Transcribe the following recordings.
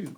2.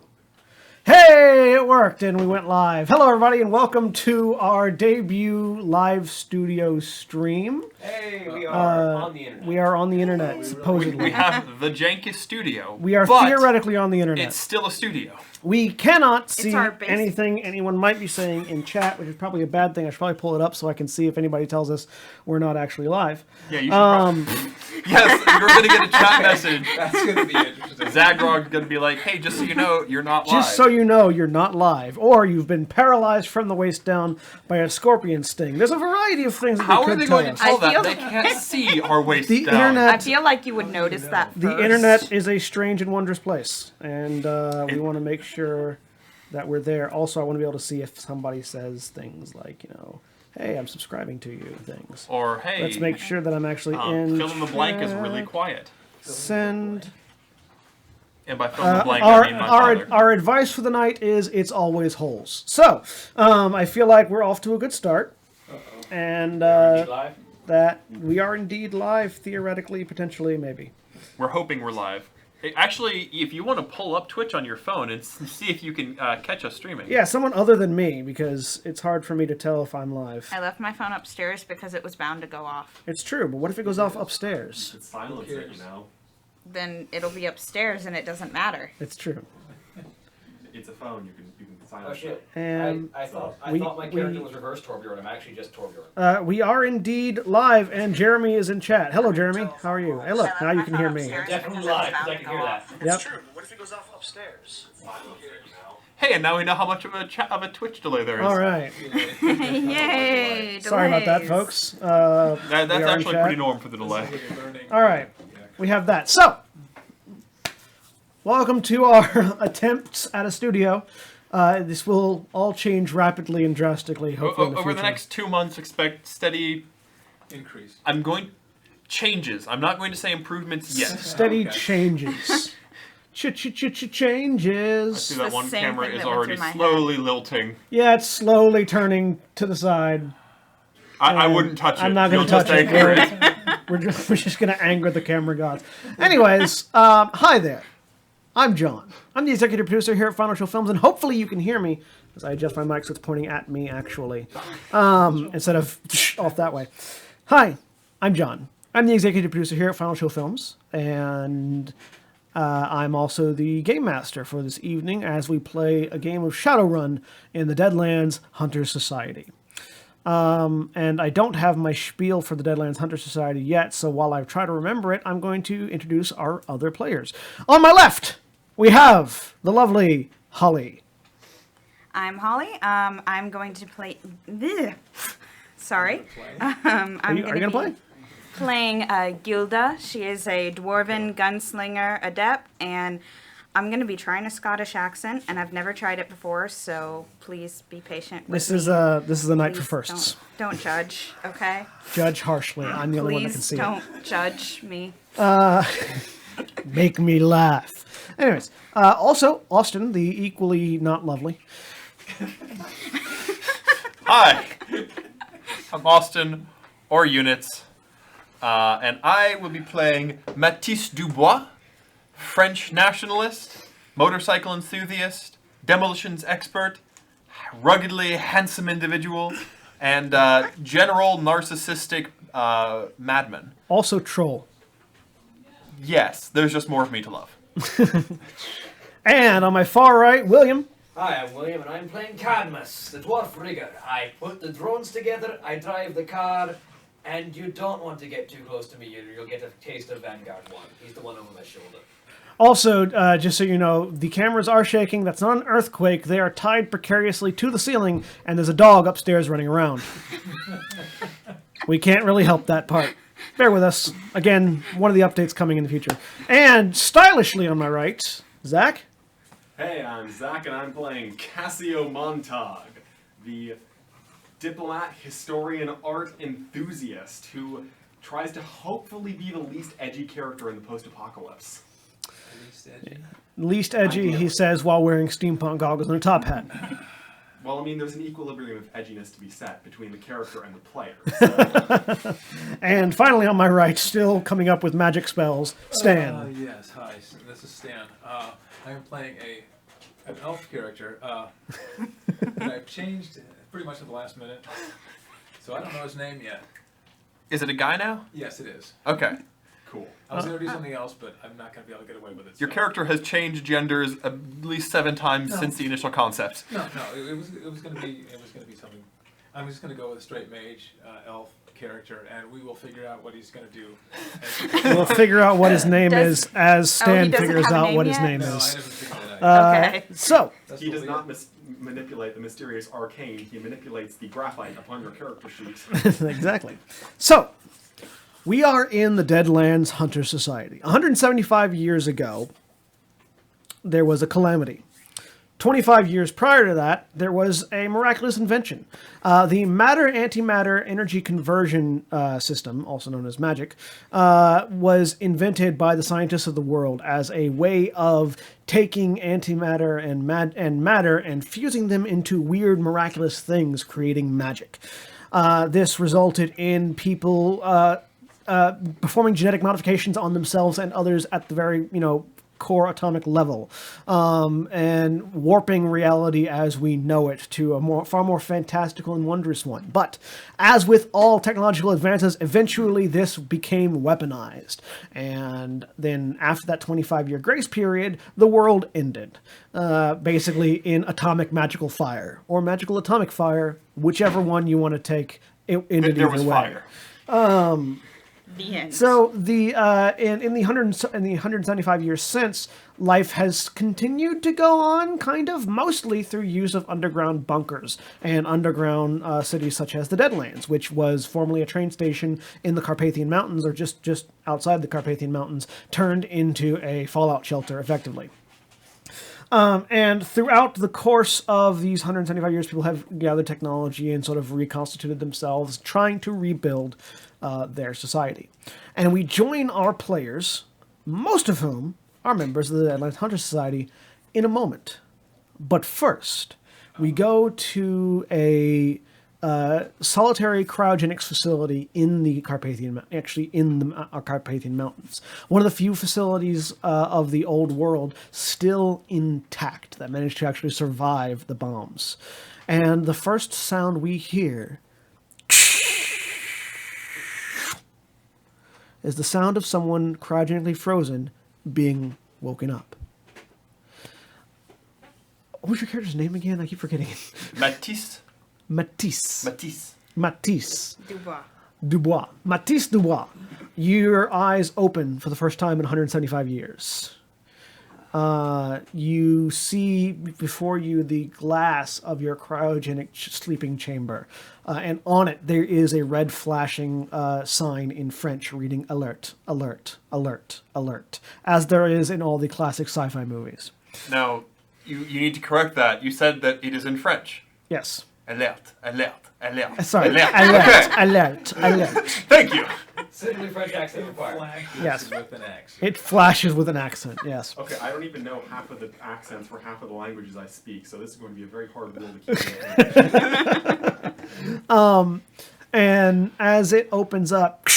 Hey, it worked, and we went live. Hello, everybody, and welcome to our debut live studio stream. Hey, we are on the internet. We are on the internet, supposedly. We have the jankest studio. We are theoretically on the internet. It's still a studio. We cannot see anything anyone might be saying in chat, which is probably a bad thing. I should probably pull it up so I can see if anybody tells us we're not actually live. Yeah, you should yes, you're going to get a chat message. That's going to be interesting. Zagrog's going to be like, hey, just so you know, you're not live. Just so you know, you're not live. Or you've been paralyzed from the waist down by a scorpion sting. There's a variety of things that How they are could they tell going to us. tell that? They can't see our waist The down. internet... I feel like you would notice that first. The internet is a strange and wondrous place, and we want to make sure that we're there. Also, I want to be able to see if somebody says things like, you know, hey, I'm subscribing to you, things. Or, hey, let's make sure that I'm actually in fill in the blank is really quiet. Send. And by fill in the blank, I mean my father. Our advice for the night is it's always holes. So, I feel like we're off to a good start. And that we are indeed live, theoretically, potentially, maybe. We're hoping we're live. Actually, if you want to pull up Twitch on your phone and see if you can catch us streaming. Yeah, someone other than me, because it's hard for me to tell if I'm live. I left my phone upstairs because it was bound to go off. It's true, but what if it goes off upstairs? It's silence it, you know. Then it'll be upstairs and it doesn't matter. It's true. It's a phone. You can silence Oh shit! it. And I thought my character was reverse Torbjorn. I'm actually just Torbjorn. We are indeed live, and Jeremy is in chat. Hello, Jeremy. How are you? Hey, look, now you can hear me. You're definitely live, because I can hear that. Yep. It's true, but what if it goes off upstairs? Hey, and now we know how much of a Twitch delay there is. All right. Yay! Sorry about that, delays. folks. That's we are in actually chat. pretty normal for the delay. All right. We have that. So, welcome to our attempts at a studio. This will all change rapidly and drastically, hopefully, in the Over future. the next 2 months, expect steady Increase. changes. I'm not going to say improvements yet. Steady changes. Changes. I see that the one same camera thing is that went already through my slowly lilting. Yeah, it's slowly turning to the side. I wouldn't touch it. I'm not going to You'll touch just it. anchor it. We're just going to anger the camera gods. Anyways, hi there. I'm John. I'm the executive producer here at Final Show Films, and hopefully you can hear me, as I adjust my mic so it's pointing at me, actually, instead of off that way. Hi, I'm John. I'm the executive producer here at Final Show Films, and I'm also the game master for this evening as we play a game of Shadowrun in the Deadlands Hunter Society. And I don't have my spiel for the Deadlands Hunter Society yet, so while I try to remember it, I'm going to introduce our other players. On my left, we have the lovely Holly. I'm Holly. I'm going to play. Sorry. Are you going to play? Playing Gilda. She is a dwarven gunslinger adept, and I'm going to be trying a Scottish accent, and I've never tried it before, so please be patient with me. This is a night for Please firsts. Don't judge, okay? Judge harshly. I'm the only one that can Please see don't judge me. it. Make me laugh. Anyways, also Austin, the equally not lovely. Hi, I'm Austin, or Units, and I will be playing Mathis Dubois, French nationalist, motorcycle enthusiast, demolitions expert, ruggedly handsome individual, and general narcissistic madman. Also troll. Yes, there's just more of me to love. And on my far right, William. Hi, I'm William, and I'm playing Cadmus, the dwarf rigger. I put the drones together, I drive the car, and you don't want to get too close to me. You'll get a taste of Vanguard 1. He's the one over my shoulder. Also, just so you know, the cameras are shaking. That's not an earthquake. They are tied precariously to the ceiling, and there's a dog upstairs running around. We can't really help that part. Bear with us. Again, one of the updates coming in the future. And stylishly on my right, Zach. Hey, I'm Zach, and I'm playing Cassio Montag, the diplomat, historian, art enthusiast who tries to hopefully be the least edgy character in the post-apocalypse. Least edgy, he says, while wearing steampunk goggles and a top hat. Well, I mean, there's an equilibrium of edginess to be set between the character and the player. So. And finally on my right, still coming up with magic spells, Stan. Yes, hi, this is Stan. I am playing a an elf character, and I've changed pretty much at the last minute, so I don't know his name yet. Is it a guy now? Yes, it is. Okay. Cool. I was going to do something else, but I'm not going to be able to get away with it. Your so. character has changed genders at least 7 times No. since the initial concept. No, it was going to be something. I'm just going to go with a straight mage elf character, and we will figure out what he's going to do. We'll figure out what his name Does- is as Stan doesn't figues have a out name what his yet? name No, I is. haven't figured that out. Okay. So, That's He what does we not got. manipulate the mysterious arcane. He manipulates the graphite upon your character sheet. exactly. So, we are in the Deadlands Hunter Society. 175 years ago, there was a calamity. 25 years prior to that, there was a miraculous invention. The matter-antimatter energy conversion system, also known as magic, was invented by the scientists of the world as a way of taking antimatter and matter and fusing them into weird, miraculous things, creating magic. This resulted in people performing genetic modifications on themselves and others at the very, core atomic level, and warping reality as we know it to a far more fantastical and wondrous one. But as with all technological advances, eventually this became weaponized. And then after that 25-year grace period, the world ended. Basically in atomic magical fire, or magical atomic fire, whichever one you want to take, it ended There either was way. fire. The end. So the in the 175 years since, life has continued to go on, kind of mostly through use of underground bunkers and underground cities such as the Deadlands, which was formerly a train station in the Carpathian Mountains, or just outside the Carpathian Mountains, turned into a fallout shelter, effectively. And throughout the course of these 175 years, people have gathered technology and sort of reconstituted themselves, trying to rebuild their society. And we join our players, most of whom are members of the Deadlands Hunter Society, in a moment. But first, we go to a solitary cryogenics facility in the Carpathian, actually in the Carpathian Mountains. One of the few facilities of the old world still intact that managed to actually survive the bombs. And the first sound we hear is the sound of someone cryogenically frozen being woken up. What was your character's name again? I keep forgetting it. Matisse. Matisse. Matisse. Matisse Dubois. Dubois. Matisse Dubois. Your eyes open for the first time in 175 years. You see before you the glass of your cryogenic sleeping chamber. And on it, there is a red flashing sign in French reading alert, alert, alert, alert, as there is in all the classic sci-fi movies. Now, you need to correct that. You said that it is in French. Yes. Alert, alert, alert. Sorry. Alert. Alert, Okay. alert, alert. Thank you. Simply French accent required. Flashes Yes. with an X. It flashes with an accent, yes. Okay, I don't even know half of the accents for half of the languages I speak, so this is going to be a very hard rule to keep. And as it opens up,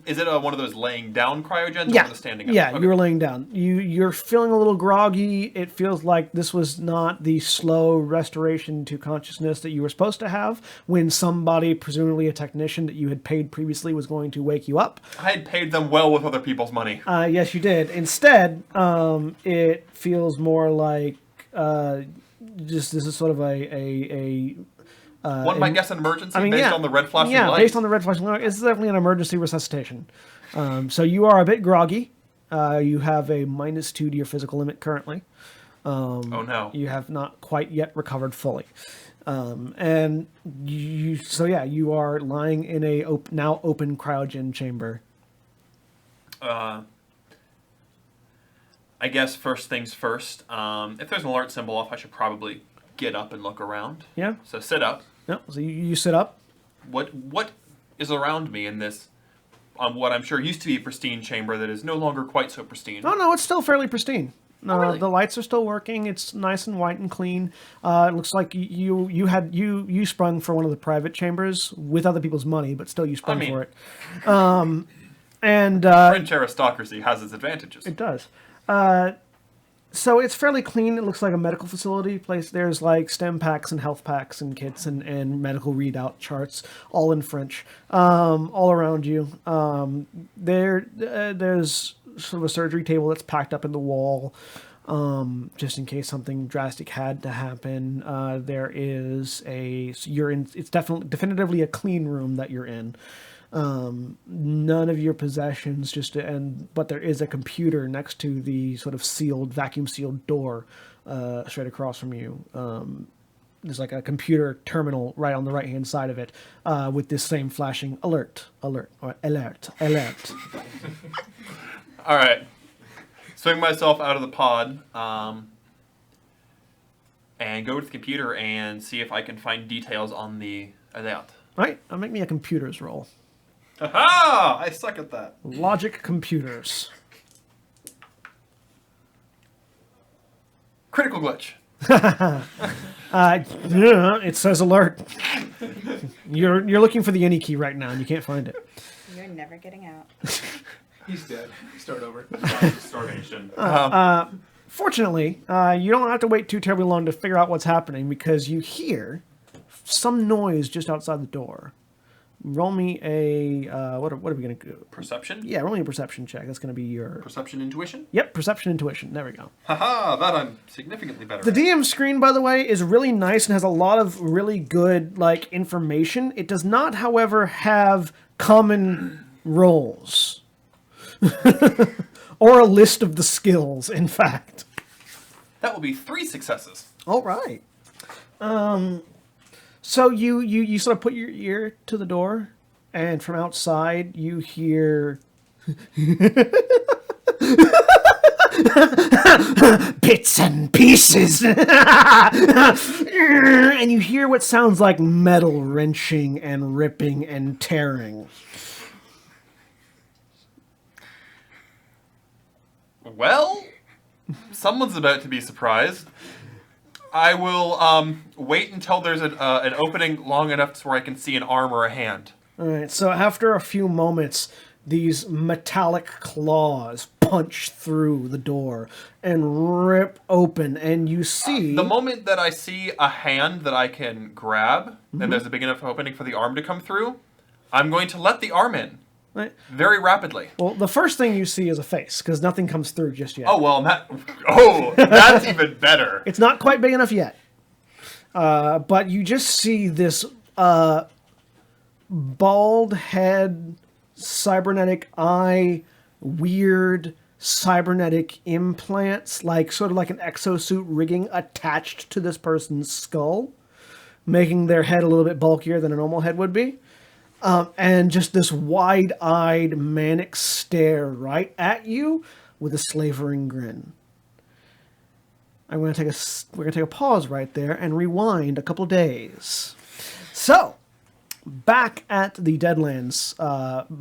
Is it one of those laying down cryogens or yeah, one of the standing up? yeah, Okay. you're laying down. You're feeling a little groggy. It feels like this was not the slow restoration to consciousness that you were supposed to have when somebody, presumably a technician that you had paid previously, was going to wake you up. I had paid them well with other people's money. Yes, you did. Instead, it feels more like just this is sort of a One might guess an emergency based yeah. on the red flashing Yeah, light. based on the red flashing light, it's definitely an emergency resuscitation. So you are a bit groggy. You have a -2 to your physical limit currently. Oh no. You have not quite yet recovered fully. And you are lying in a now open cryogen chamber. I guess first things first. If there's an alert symbol off, I should probably get up and look around. Yeah. So sit up. No. So you sit up. What is around me in this? What I'm sure used to be a pristine chamber that is no longer quite so pristine. Oh no, it's still fairly pristine. Really? The lights are still working. It's nice and white and clean. It looks like you sprung for one of the private chambers with other people's money, but still you sprung for it. And French aristocracy has its advantages. it does. So it's fairly clean. It looks like a medical facility place. There's like stem packs and health packs and kits and medical readout charts, all in French, all around you. There's sort of a surgery table that's packed up in the wall, just in case something drastic had to happen. There is you're in. It's definitively a clean room that you're in. None of your possessions, but there is a computer next to the sort of vacuum sealed door, straight across from you. There's like a computer terminal right on the right hand side of it, with this same flashing alert. All right. Swing myself out of the pod, and go to the computer and see if I can find details on the alert. All right, make me a computers roll. Aha! I suck at that. Logic computers. Critical glitch. Yeah, it says alert. You're looking for the any key right now, and you can't find it. You're never getting out. He's dead. Start over. Starvation. Fortunately, you don't have to wait too terribly long to figure out what's happening because you hear some noise just outside the door. Roll me a what are we gonna do? Perception? Yeah, roll me a perception check. That's gonna be your Perception intuition? Yep, perception intuition. There we go. Haha, that I'm significantly better The at. DM screen, by the way, is really nice and has a lot of really good information. It does not, however, have common roles or a list of the skills. In fact, That will be 3 successes. all right. So you sort of put your ear to the door, and from outside you hear bits and pieces, and you hear what sounds like metal wrenching and ripping and tearing. Well, someone's about to be surprised. I will wait until there's an opening long enough to where I can see an arm or a hand. All right, so after a few moments, these metallic claws punch through the door and rip open, and you see... The moment that I see a hand that I can grab, and there's a big enough opening for the arm to come through, I'm going to let the arm in. Right. Very rapidly. Well, the first thing you see is a face, because nothing comes through just yet. Oh, well, that's even better. It's not quite big enough yet. But you just see this bald head, cybernetic eye, weird cybernetic implants, sort of like an exosuit rigging attached to this person's skull, making their head a little bit bulkier than a normal head would be. And just this wide-eyed, manic stare right at you with a slavering grin. We're gonna take a pause right there and rewind a couple days. So, back at the Deadlands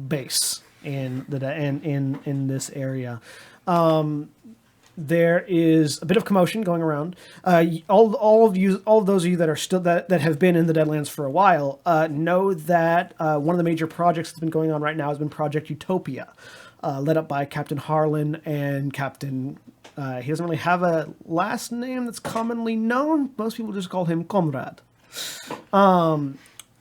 base in this area. There is a bit of commotion going around. All of those of you that are still that have been in the Deadlands for a while know that one of the major projects that's been going on right now has been Project Utopia, led up by Captain Harlan and Captain. He doesn't really have a last name that's commonly known. Most people just call him Comrade.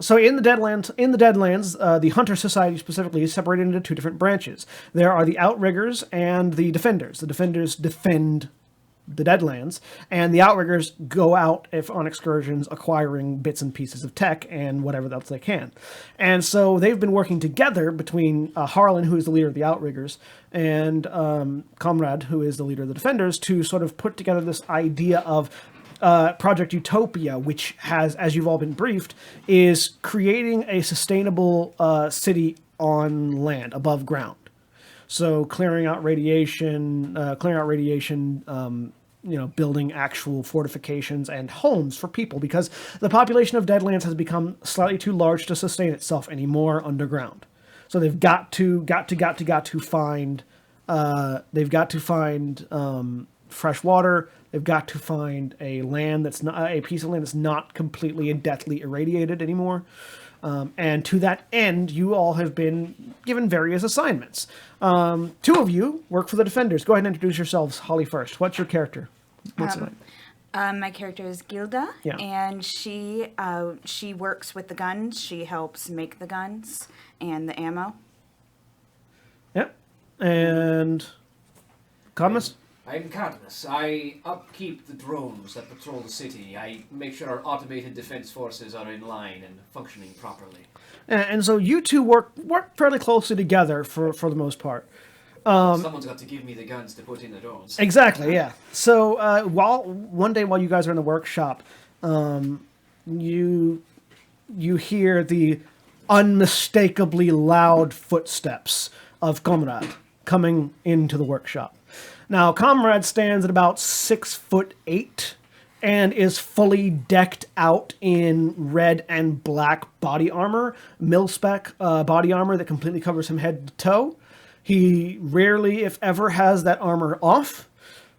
So in the Deadlands, the Hunter Society specifically is separated into 2 different branches. There are the Outriggers and the Defenders. The Defenders defend the Deadlands, and the Outriggers go out on excursions, acquiring bits and pieces of tech and whatever else they can. And so they've been working together between Harlan, who is the leader of the Outriggers, and Comrade, who is the leader of the Defenders, to sort of put together this idea of Project Utopia, which has, as you've all been briefed, is creating a sustainable city on land, above ground. So clearing out radiation, building actual fortifications and homes for people, because the population of Deadlands has become slightly too large to sustain itself anymore underground. So they've got to find fresh water. They've got to find a piece of land that's not completely and deathly irradiated anymore. And to that end, you all have been given various assignments. Two of you work for the Defenders. Go ahead and introduce yourselves. Holly first. What's your character? What's it? My character is Gilda, Yeah. and she works with the guns. She helps make the guns and the ammo. Yep. And Cadmus? I'm Cadmus. I upkeep the drones that patrol the city. I make sure our automated defense forces are in line and functioning properly. And so you two work fairly closely together for the most part. Someone's got to give me the guns to put in the drones. Exactly, yeah. So one day while you guys are in the workshop, you hear the unmistakably loud footsteps of Comrade coming into the workshop. Now, Comrade stands at about 6'8" and is fully decked out in red and black body armor, mil-spec body armor that completely covers him head to toe. He rarely, if ever, has that armor off.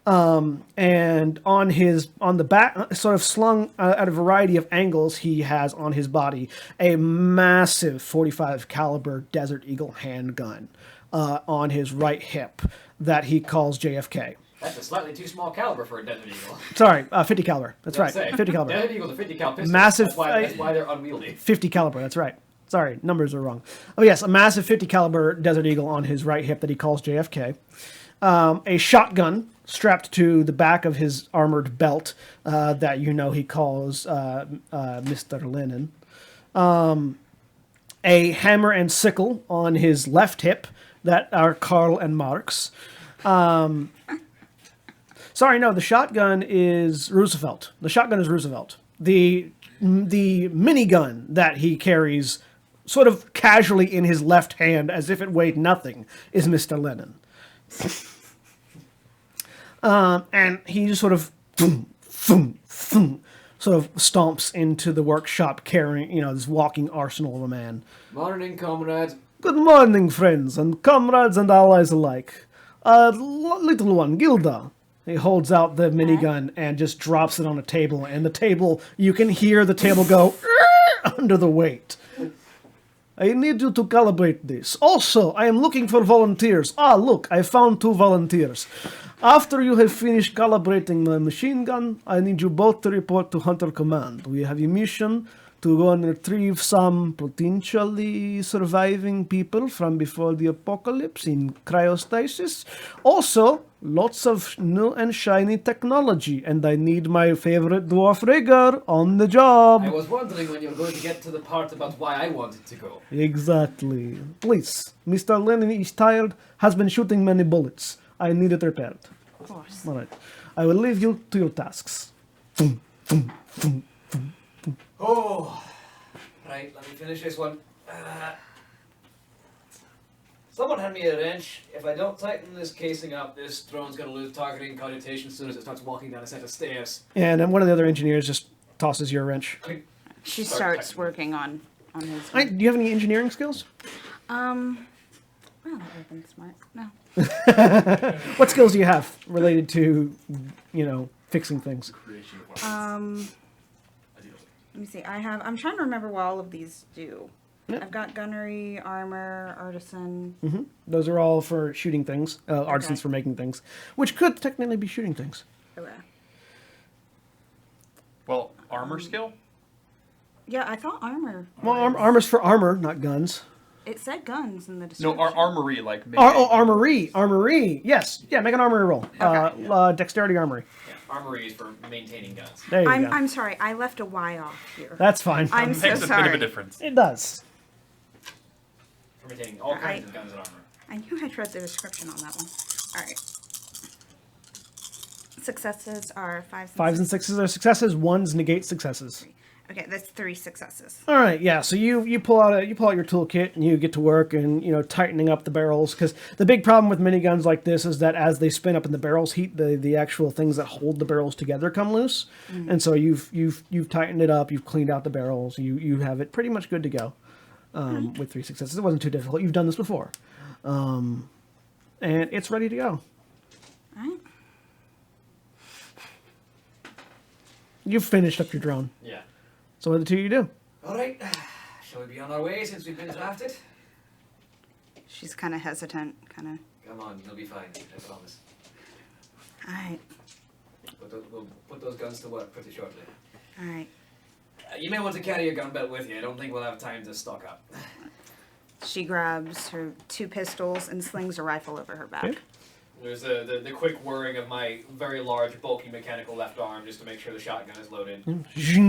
And on the back, sort of slung at a variety of angles, he has on his body a massive 45 caliber Desert Eagle handgun on his right hip that he calls JFK. That's a slightly too small caliber for a Desert Eagle. Sorry, 50 caliber. That's right, 50 caliber. Desert Eagle's a 50 cal pistol. Massive. That's why they're unwieldy. 50 caliber. That's right. Sorry, numbers are wrong. Oh yes, a massive 50 caliber Desert Eagle on his right hip that he calls JFK. A shotgun strapped to the back of his armored belt that he calls Mr. Lennon. A hammer and sickle on his left hip that are Carl and Mark's. Sorry, no, the shotgun is Roosevelt. The shotgun is Roosevelt. The minigun that he carries sort of casually in his left hand as if it weighed nothing is Mr. Lennon. And he just sort of sort of stomps into the workshop carrying, this walking arsenal of a man. Morning, comrade. Good morning, friends and comrades and allies alike. Little one, Gilda. He holds out the minigun and just drops it on a table, and the table, you can hear the table go under the weight. I need you to calibrate this. Also, I am looking for volunteers. Look, I found 2 volunteers. After you have finished calibrating my machine gun, I need you both to report to Hunter Command. We have a mission to go and retrieve some potentially surviving people from before the apocalypse in cryostasis. Also, lots of new and shiny technology, and I need my favorite dwarf rigger on the job. I was wondering when you were going to get to the part about why I wanted to go. Exactly. Please, Mr. Lennon is tired, has been shooting many bullets. I need it repaired. Of course. All right. I will leave you to your tasks. Oh, right, let me finish this one. Someone hand me a wrench. If I don't tighten this casing up, this drone's going to lose targeting connotation as soon as it starts walking down a set of stairs. And then one of the other engineers just tosses you a wrench. She starts working on his. Do you have any engineering skills? Well, that would have been smart. No. What skills do you have related to, fixing things? Let me see. I'm trying to remember what all of these do. Yeah. I've got gunnery, armor, artisan. Mm-hmm. Those are all for shooting things. Artisans for making things, which could technically be shooting things. Okay. Well, armor skill? Yeah, I thought armor. Well, armor's for armor, not guns. It said guns in the description. No, armory, like... Armory. Yes. Yeah, make an armory roll. Okay. Dexterity armory. Yeah, armory is for maintaining guns. There you go. I'm sorry. I left a Y off here. That's fine. I'm so Makes a bit sorry. of a difference. It does. For maintaining all kinds of guns and armor. I knew I'd read the description on that one. All right. Successes are 5s. 5s and 6s are successes. 1s negate successes. Okay, that's 3 successes. All right, yeah. So you pull out your toolkit and you get to work and tightening up the barrels, because the big problem with miniguns like this is that as they spin up and the barrels heat, the actual things that hold the barrels together come loose, and so you've tightened it up, you've cleaned out the barrels, you have it pretty much good to go with 3 successes. It wasn't too difficult. You've done this before, and it's ready to go. All right. You've finished up your drone. Yeah. So what are the two you do? Alright. Shall we be on our way since we've been drafted? She's kind of hesitant, kind of. Come on, you'll be fine. I promise. All right, We'll put those guns to work pretty shortly. all right. You may want to carry your gun belt with you. I don't think we'll have time to stock up. She grabs her 2 pistols and slings a rifle over her back. Okay. There's the quick whirring of my very large, bulky mechanical left arm just to make sure the shotgun is loaded. All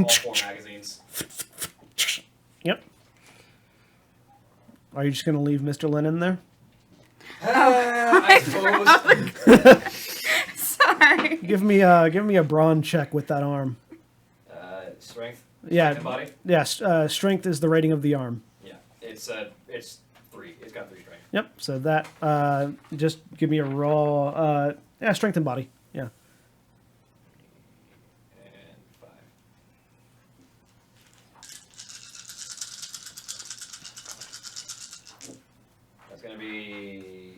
4 magazines. Yep. Are you just gonna leave Mr. Lennon there? I suppose. Sorry. Give me a brawn check with that arm. Strength. Yeah. Strength and body. Yes. Strength is the rating of the arm. Yeah. It's 3. It's got 3 strength. Yep. So that just give me a raw strength and body. Yeah. And 5. That's gonna be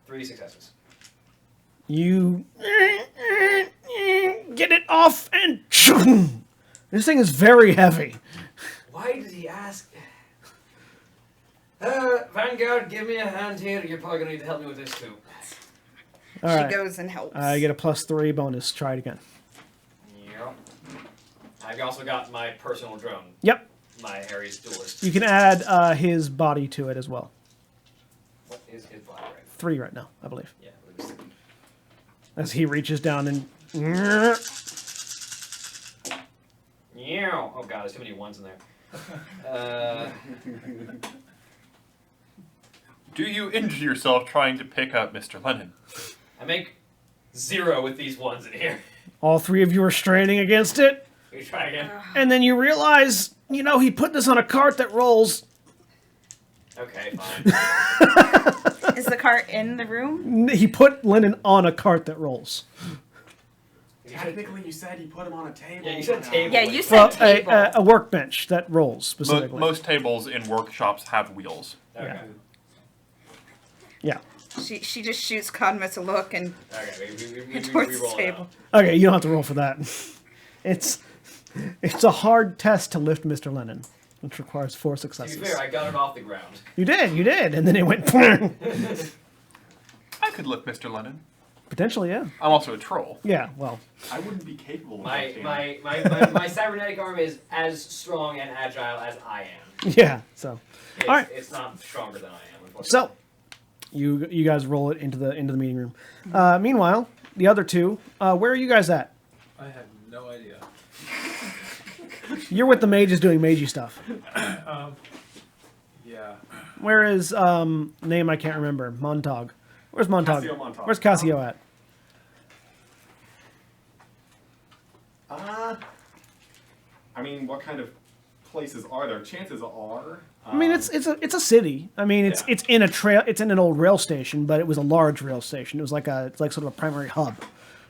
3 successes. You get it off and this thing is very heavy. Why did he ask? Vanguard, give me a hand here. You're probably gonna need to help me with this too. All She right. goes and helps. I get a +3 bonus. Try it again. Yep. I've also got my personal drone, Yep. my Ares duelist. You can add his body to it as well. What is his body right 3 right now, I believe. Yeah. It was As he reaches down and yeah. Oh god, there's too many ones in there. Do you injure yourself trying to pick up Mr. Lennon? I make 0 with these ones in here. all 3 of you are straining against it. We try again. And then you realize, he put this on a cart that rolls. Okay, fine. Is the cart in the room? He put Lennon on a cart that rolls. Technically, you said you put him on a table. Yeah, you said table. Yeah, you Well, said table. a workbench that rolls specifically. Most tables in workshops have wheels. Okay. Yeah. She just shoots Cadmus a look and Okay, we towards the roll it table. out. Okay, you don't have to roll for that. It's a hard test to lift Mr. Lennon, which requires 4 To successes. be fair, I got it off the ground. You did, and then it went. I could lift Mr. Lennon. Potentially, yeah. I'm also a troll. Yeah, well, I wouldn't be capable of My lifting. my cybernetic arm is as strong and agile as I am. yeah. So, It's, All right. it's not stronger than I am, unfortunately. so you guys roll it into the meeting room. Meanwhile, the other 2, where are you guys at? I have no idea. You're with the mages doing magey stuff. Yeah. Where is name I can't remember? Montag. Where's Montag? Cassio Montag. Where's Cassio at? I mean, what kind of places are there? Chances are. I mean, it's a city. I mean, it's in a trail. It's in an old rail station, but it was a large rail station. It was like sort of a primary hub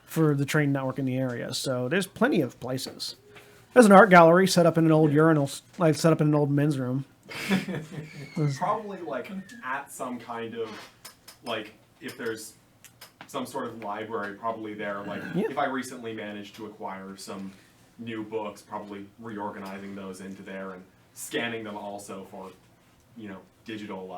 for the train network in the area. So there's plenty of places. There's an art gallery set up in an old urinal, like set up in an old men's room. Probably like at some kind of like if there's some sort of library probably there. Like Yeah. if I recently managed to acquire some new books, probably reorganizing those into there and scanning them also for, digital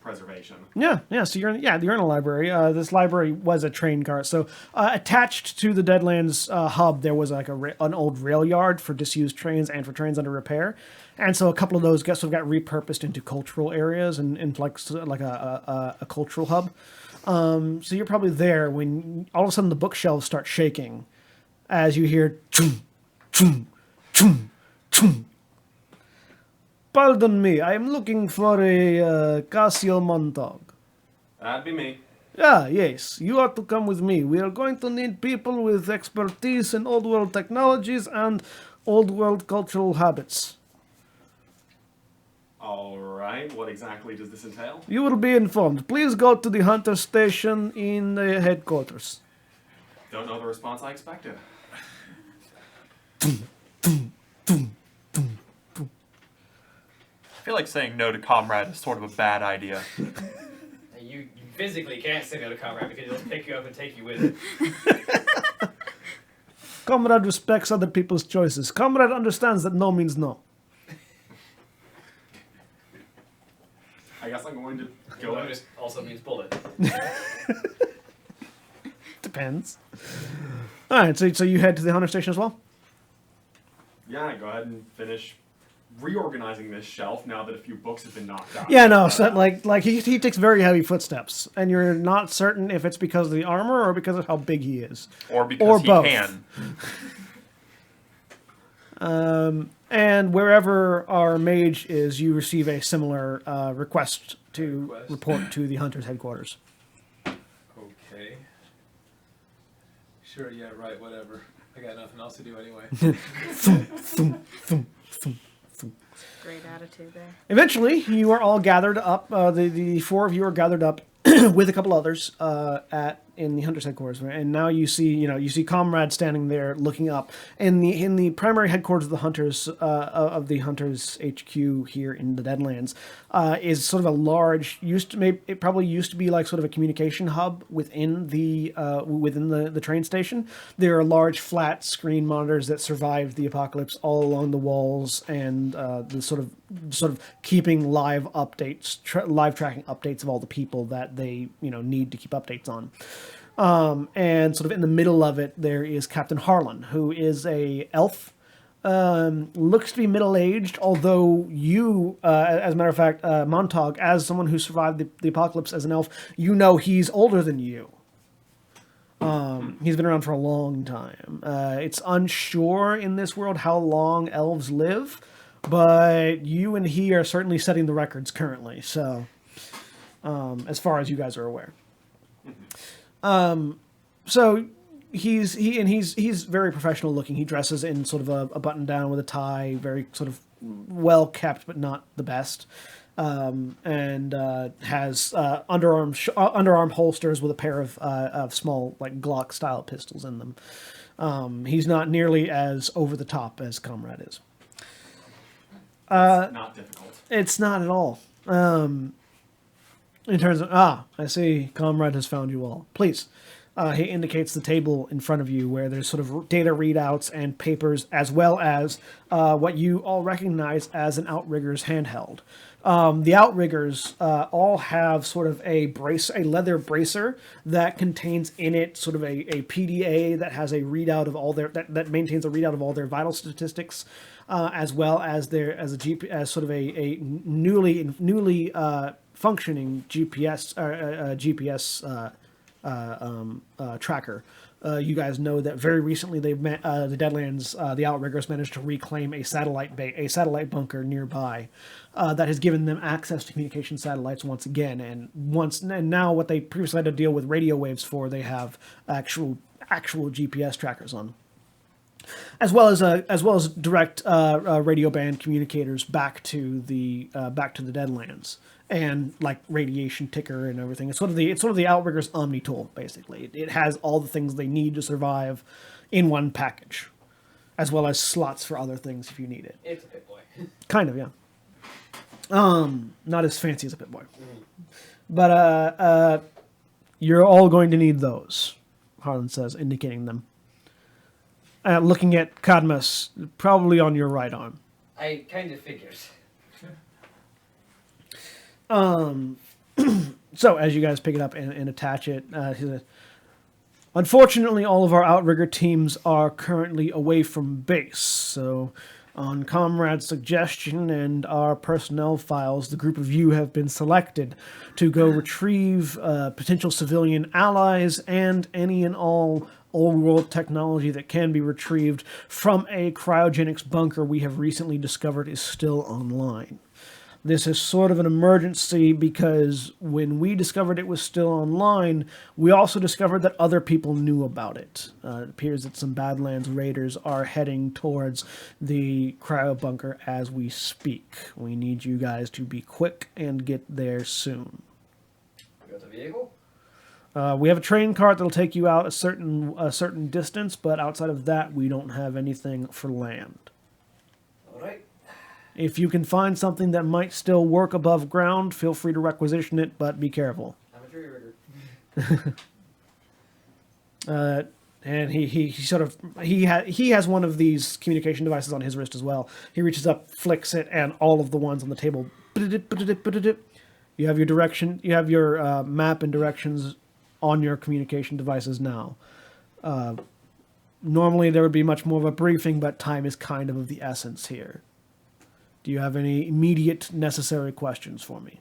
preservation. Yeah. So you're in the urinal library. This library was a train car. So attached to the Deadlands hub, there was like an old rail yard for disused trains and for trains under repair. And so a couple of those got repurposed into cultural areas and like a cultural hub. So you're probably there when all of a sudden the bookshelves start shaking as you hear chum, chum, chum, chum. Pardon me, I'm looking for a Cassio Montag. That'd be me. Ah, yes, you ought to come with me. We are going to need people with expertise in old world technologies and old world cultural habits. All right. What exactly does this entail? You will be informed. Please go to the Hunter Station in the headquarters. Don't know the response I expected. I feel like saying no to Comrade is sort of a bad idea. You physically can't say no to Comrade because he'll pick you up and take you with him. Comrade respects other people's choices. Comrade understands that no means no. guess I'm going to go That with just also means bullet. Depends. All right, so you head to the hunter station as well? Yeah, go ahead and finish reorganizing this shelf now that a few books have been knocked out. Yeah, no, so like he takes very heavy footsteps, and you're not certain if it's because of the armor or because of how big he is. Or because Or he both. can. And wherever our mage is, you receive a similar request to Request. report to the hunter's headquarters. Okay. Sure, yeah, right, whatever. I got nothing else to do anyway. Thump, thump, thump, thump, thump. Great attitude there. Eventually, you are all gathered up. The four of you are gathered up with a couple others in the hunter's headquarters, and now you see Comrade standing there looking up in the primary headquarters of the hunters HQ here in the Deadlands. Is sort of a large it probably used to be like sort of a communication hub within the train station. There are large flat screen monitors that survived the apocalypse all along the walls, and the sort of keeping live updates, live tracking updates of all the people that they need to keep updates on. And sort of in the middle of it, there is Captain Harlan, who is a elf. Looks to be middle-aged, although you, as a matter of fact, Montag, as someone who survived the apocalypse as an elf, he's older than you. He's been around for a long time. It's unsure in this world how long elves live, but you and he are certainly setting the records currently, so as far as you guys are aware. So he's very professional looking. He dresses in sort of a button down with a tie, very sort of well kept, but not the best. And has underarm holsters with a pair of small like Glock style pistols in them. He's not nearly as over the top as Comrade is. It's not difficult. It's not at all. In terms of, I see Comrade has found you all. Please. He indicates the table in front of you where there's sort of data readouts and papers, as well as what you all recognize as an Outrigger's handheld. The Outriggers all have sort of a leather bracer that contains in it sort of a PDA that has a readout of all that maintains a readout of all their vital statistics, as well as as sort of a newly functioning GPS tracker. You guys know that very recently the Deadlands, the Outriggers managed to reclaim a satellite bunker nearby that has given them access to communication satellites once again. And now what they previously had to deal with radio waves for, they have actual GPS trackers on. As well as direct radio band communicators back to the Deadlands, and like radiation ticker and everything. It's sort of the Outrigger's Omni tool, basically. It has all the things they need to survive in one package, as well as slots for other things if you need it. It's a Pit Boy. Kind of, yeah. Not as fancy as a Pit Boy, but you're all going to need those. Harlan says, indicating them. Looking at Cadmus, probably on your right arm. I kind of figured. So as you guys pick it up and attach it, he says, unfortunately, all of our Outrigger teams are currently away from base. So, on Comrade's suggestion and our personnel files, the group of you have been selected to go retrieve potential civilian allies and any and all old-world technology that can be retrieved from a cryogenics bunker we have recently discovered is still online. This is sort of an emergency because when we discovered it was still online, we also discovered that other people knew about it. It appears that some Badlands raiders are heading towards the cryo bunker as we speak. We need you guys to be quick and get there soon. We got the vehicle? We have a train cart that'll take you out a certain distance, but outside of that, we don't have anything for land. All right. If you can find something that might still work above ground, feel free to requisition it, but be careful. I'm a tree rigger. And he has one of these communication devices on his wrist as well. He reaches up, flicks it, and all of the ones on the table You have your direction. You have your map and directions on your communication devices now. Normally there would be much more of a briefing, but time is kind of the essence here. Do you have any immediate necessary questions for me?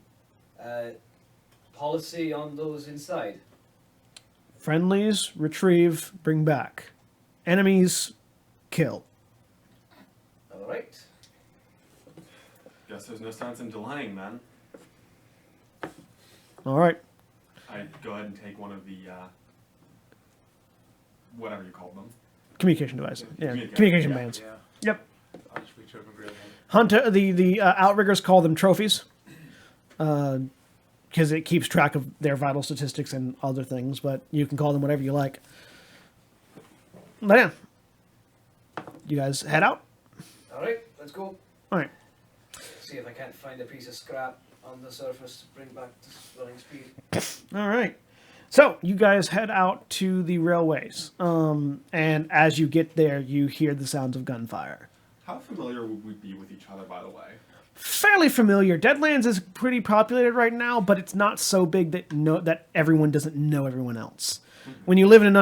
Policy on those inside. Friendlies, retrieve, bring back. Enemies, kill. All right. Guess there's no sense in delaying then. All right. I'd go ahead and take one of the, whatever you called them. Communication device. Yeah. Communication, Communication yeah. bands. Yeah. Yep. I'll just reach over and grab one. Hunter, the outriggers call them trophies, because it keeps track of their vital statistics and other things. But you can call them whatever you like. But yeah, you guys head out. All right, let's go. All right. See if I can't find a piece of scrap on the surface to bring back to running speed. All right. So you guys head out to the railways, and as you get there, you hear the sounds of gunfire. How familiar would we be with each other, by the way? Fairly familiar. Deadlands is pretty populated right now, but it's not so big that everyone doesn't know everyone else. When you live in an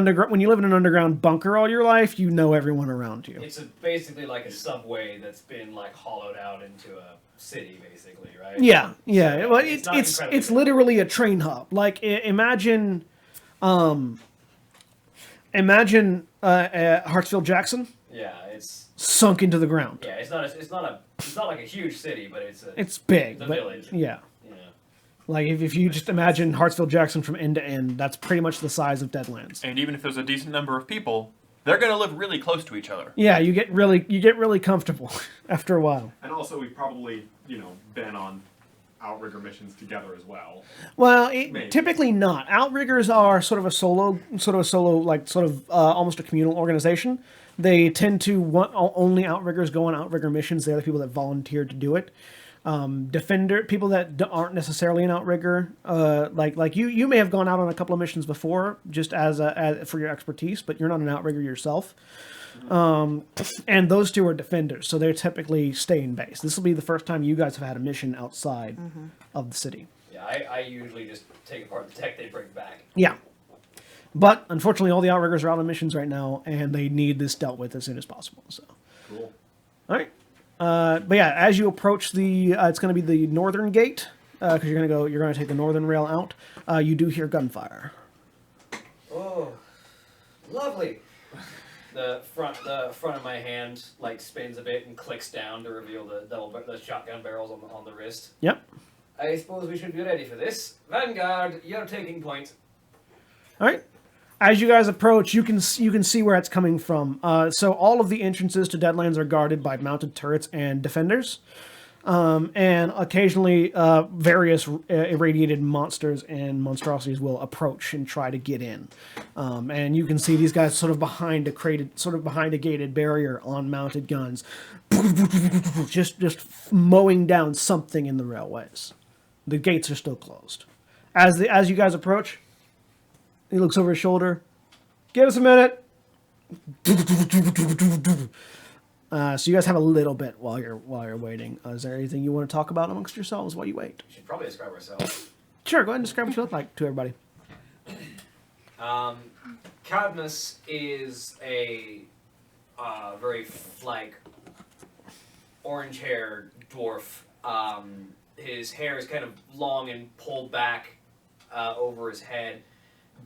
underground bunker all your life, you know everyone around you. It's basically like a subway that's been like hollowed out into a city, basically, right? Yeah, yeah. So Well, it's not incredibly it's big. literally a train hub. Like imagine Hartsfield Jackson Yeah, it's sunk into the ground. yeah, it's not like a huge city, but it's a It's big, The but village. yeah. you know. Like if you just imagine Hartsfield Jackson from end to end, that's pretty much the size of Deadlands. And even if there's a decent number of people, they're going to live really close to each other. Yeah, you get really comfortable after a while. And also, we've probably, been on outrigger missions together as well. Well, Maybe. typically not. Outriggers are sort of almost a communal organization. They tend to want only outriggers go on outrigger missions. They're the people that volunteer to do it. Defender people that aren't necessarily an outrigger, like you may have gone out on a couple of missions before, just as for your expertise, but you're not an outrigger yourself. And those two are defenders, so they typically stay in base. This will be the first time you guys have had a mission outside of the city. Yeah, I usually just take apart the tech they bring back. Yeah. But unfortunately, all the outriggers are out on missions right now, and they need this dealt with as soon as possible. So, Cool. all right. But yeah, as you approach the, it's going to be the northern gate because you're going to take the northern rail out. You do hear gunfire. Oh, lovely. The front of my hand like spins a bit and clicks down to reveal the shotgun barrels on the wrist. Yep. I suppose we should be ready for this. Vanguard, you're taking point. All right. As you guys approach, you can see where it's coming from. So all of the entrances to Deadlands are guarded by mounted turrets and defenders, and occasionally various irradiated monsters and monstrosities will approach and try to get in. And you can see these guys sort of behind a gated barrier on mounted guns, just mowing down something in the railways. The gates are still closed. As you guys approach. He looks over his shoulder. Give us a minute. So you guys have a little bit while you're waiting. Is there anything you want to talk about amongst yourselves while you wait? We should probably describe ourselves. Sure. Go ahead and describe what you look like to everybody. Cadmus is a very orange-haired dwarf. His hair is kind of long and pulled back over his head.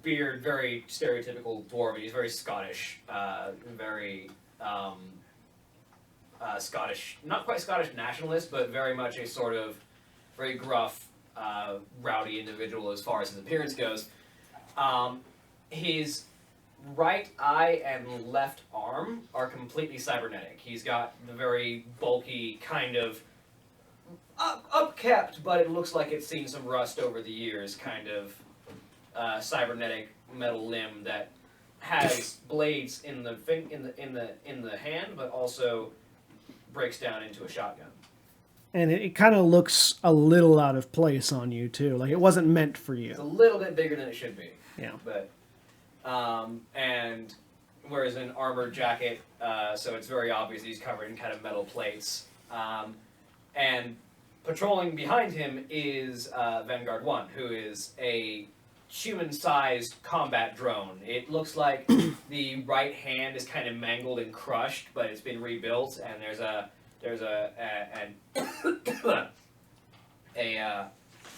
Beard, very stereotypical dwarven. He's very Scottish, very Scottish, not quite Scottish nationalist, but very much a sort of very gruff, rowdy individual as far as his appearance goes. His right eye and left arm are completely cybernetic. He's got the very bulky, kind of upkept, but it looks like it's seen some rust over the years, kind of cybernetic metal limb that has blades in the hand, but also breaks down into a shotgun. And it kind of looks a little out of place on you too. Like it wasn't meant for It's a you. little bit bigger than it should be. Yeah. But and wears an armored jacket, so it's very obvious he's covered in kind of metal plates. And patrolling behind him is Vanguard 1, who is a human-sized combat drone. It looks like the right hand is kind of mangled and crushed, but it's been rebuilt, and there's a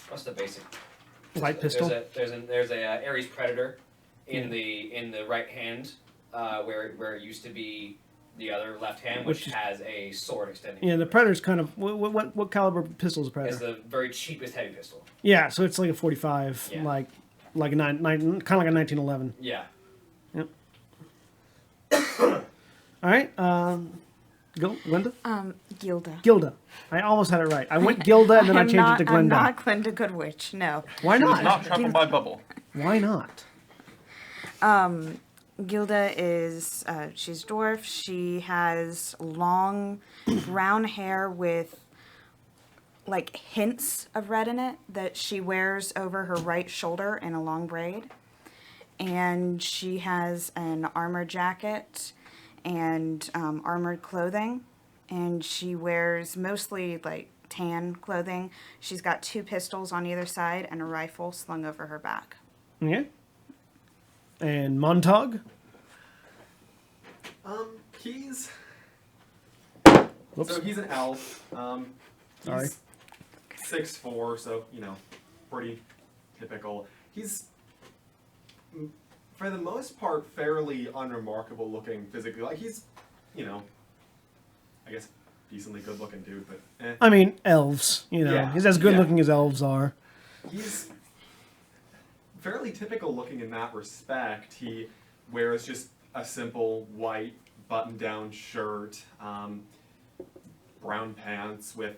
what's the basic? Light pistol. There's a Ares Predator in the right hand, where it used to be the other left hand, which has a sword extending. Yeah, the Predator's kind of what caliber pistol is a Predator? It's the very cheapest heavy pistol. Yeah, so it's like a 45, Yeah. like a kind of like a 1911. Yeah. Yep. All right, Glenda? Gilda. Gilda. I almost had it right. I went Gilda and then I changed it to Glenda. I'm not Glenda Goodwitch, no. Why She was not? not trapped by bubble. Why not? Gilda is, she's dwarf. She has long brown hair with like hints of red in it that she wears over her right shoulder in a long braid. And she has an armor jacket and armored clothing. And she wears mostly like tan clothing. She's got 2 pistols on either side and a rifle slung over her back. Yeah. And Montag? He's Whoops. so he's an elf. Sorry. He's 6'4", so pretty typical. He's for the most part fairly unremarkable looking physically. Like he's, I guess decently good looking dude, but I mean, elves. Yeah. He's as good looking as elves are. He's fairly typical looking in that respect. He wears just a simple white button-down shirt, brown pants with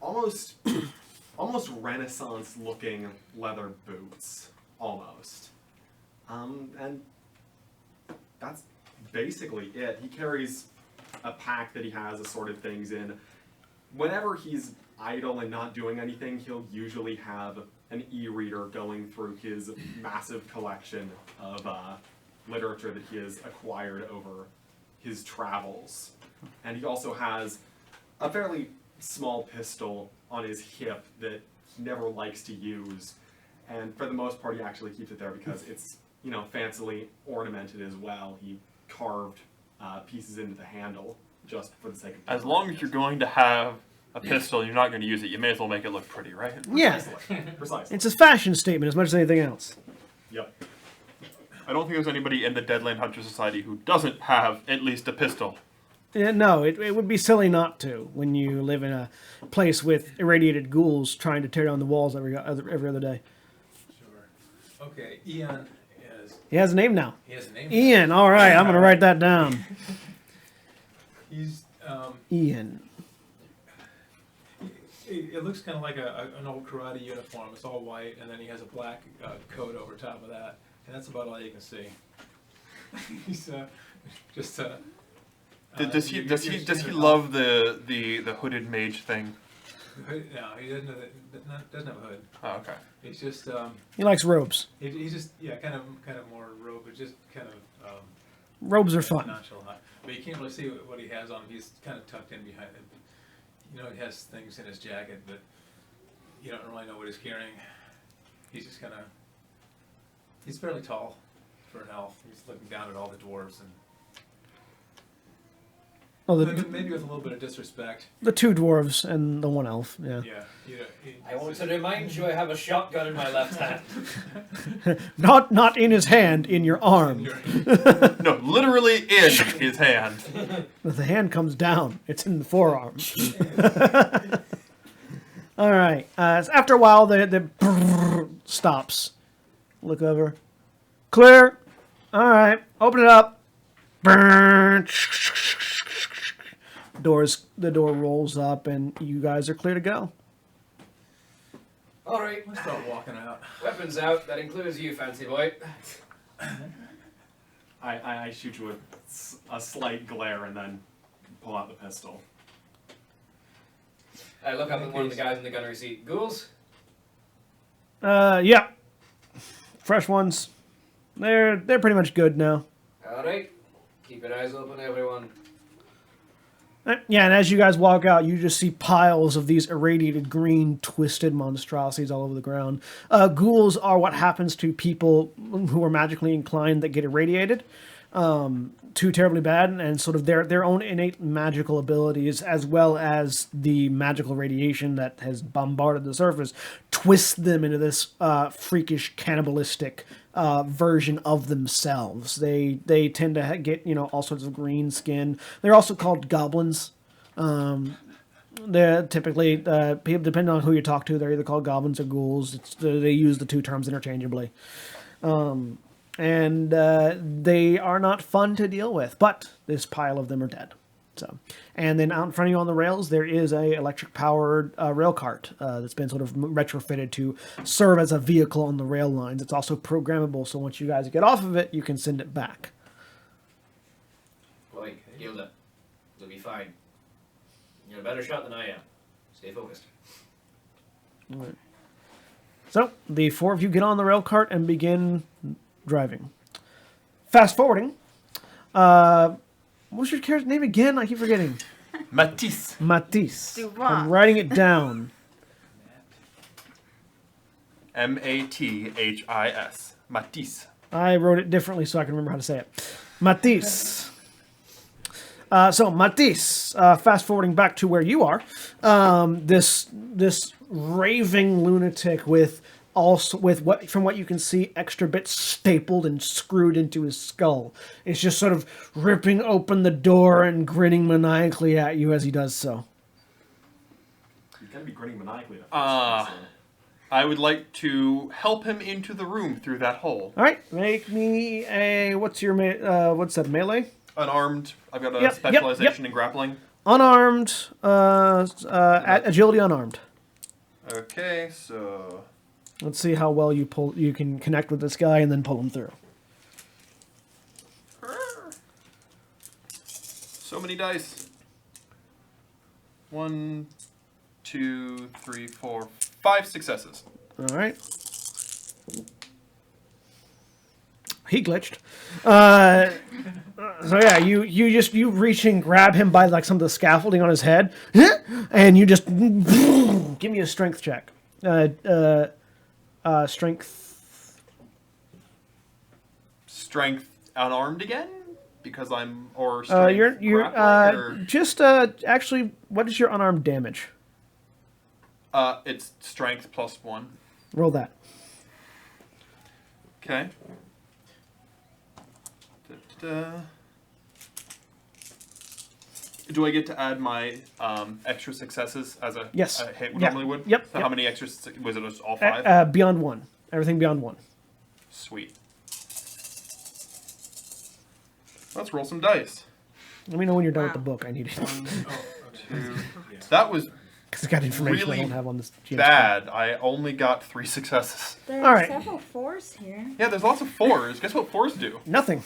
almost Renaissance-looking leather boots, almost. And that's basically it. He carries a pack that he has assorted things in. Whenever he's idle and not doing anything, he'll usually have an e-reader going through his massive collection of literature that he has acquired over his travels. And he also has a fairly small pistol on his hip that he never likes to use. And for the most part, he actually keeps it there because it's, fancily ornamented as well. He carved pieces into the handle just for the sake of As long as you're going to have a pistol, you're not going to use it. You may as well make it look pretty, right? Yeah. Precisely. It's a fashion statement as much as anything else. Yep. I don't think there's anybody in the Deadland Hunter Society who doesn't have at least a pistol. Yeah, no, it would be silly not to when you live in a place with irradiated ghouls trying to tear down the walls every other day. Sure. Okay, Ian is. He has a name now. He has a name. Ian, all right, I'm going to write that down. He's. Ian. It looks kind of like an old karate uniform. It's all white, and then he has a black coat over top of that, and that's about all you can see. He's just. Does he love the hooded mage thing? No, he doesn't have a hood. Oh, okay. He's just. He likes robes. He's just kind of more robe, but just kind of. Robes are fun. Nonchalant. But you can't really see what he has on. He's kind of tucked in behind it. He has things in his jacket, but you don't really know what he's carrying. He's just kind of. He's fairly tall for an elf. He's looking down at all the dwarves and. Oh, Maybe with a little bit of disrespect. the 2 dwarves and the 1 elf, yeah. Yeah. I want to remind you I have a shotgun in my left hand. Not in his hand, in your arm. No, literally in his hand. The hand comes down. It's in the forearm. All right. So after a while, the brrr stops. Look over. Clear. All right. Open it up. Brrr. The door rolls up, and you guys are clear to go. All right, Let's start walking out. weapons out. That includes you, fancy boy. I shoot you with a slight glare and then pull out the pistol. I look up at one of the guys in the gunnery seat. Ghouls? Yeah. Fresh ones. They're pretty much good now. All right. Keep your eyes open, everyone. Yeah, and as you guys walk out, you just see piles of these irradiated green, twisted monstrosities all over the ground. Ghouls are what happens to people who are magically inclined that get irradiated. Too terribly bad, and sort of their own innate magical abilities, as well as the magical radiation that has bombarded the surface, twist them into this freakish, cannibalistic version of themselves. They tend to get all sorts of green skin. They're also called goblins. They're typically people, depending on who you talk to, they're either called goblins or ghouls. They use the two terms interchangeably. And they are not fun to deal with, but this pile of them are dead. So, and then out in front of you on the rails, there is a electric-powered rail cart that's been sort of retrofitted to serve as a vehicle on the rail lines. It's also programmable, so once you guys get off of it, you can send it back. Boy, Gilda, you'll be fine. You're a better shot than I am. Stay focused. All right. So, the four of you get on the rail cart and begin driving. Fast forwarding. What's your character's name again? I keep forgetting. Matisse. Matisse. Duvall. I'm writing it down. Mathis. Matisse. I wrote it differently so I can remember how to say it. Matisse. So Matisse, fast forwarding back to where you are, this raving lunatic with what from what you can see, extra bits stapled and screwed into his skull. It's just sort of ripping open the door and grinning maniacally at you as he does so. He's gotta be grinning maniacally. To I would like to help him into the room through that hole. All right, make me a what's that, melee? Unarmed. I've got a specialization in grappling. Unarmed, at agility unarmed. Okay, so Let's see how well you can connect with this guy and then pull him through. so many dice. 1, 2, 3, 4, 5 successes. All right. He glitched. So yeah, you reach and grab him by like some of the scaffolding on his head, and you just give me a strength check. Strength unarmed again because I'm or strength you're grappling, or? just actually, what is your unarmed damage? It's strength +1. Roll that. Okay. Do I get to add my extra successes as a Yes. hit Yeah. normally would? Yep. So Yep. how many extra? Was it just all 5? Beyond 1. Everything beyond 1. Sweet. Let's roll some dice. Let me know when you're done with the book. I need it. 1, 2. That was Because it's got information I really don't have on this. GM bad. I only got 3 successes. There All are right. several 4s here. Yeah, there's lots of 4s. Guess what 4s do? Nothing.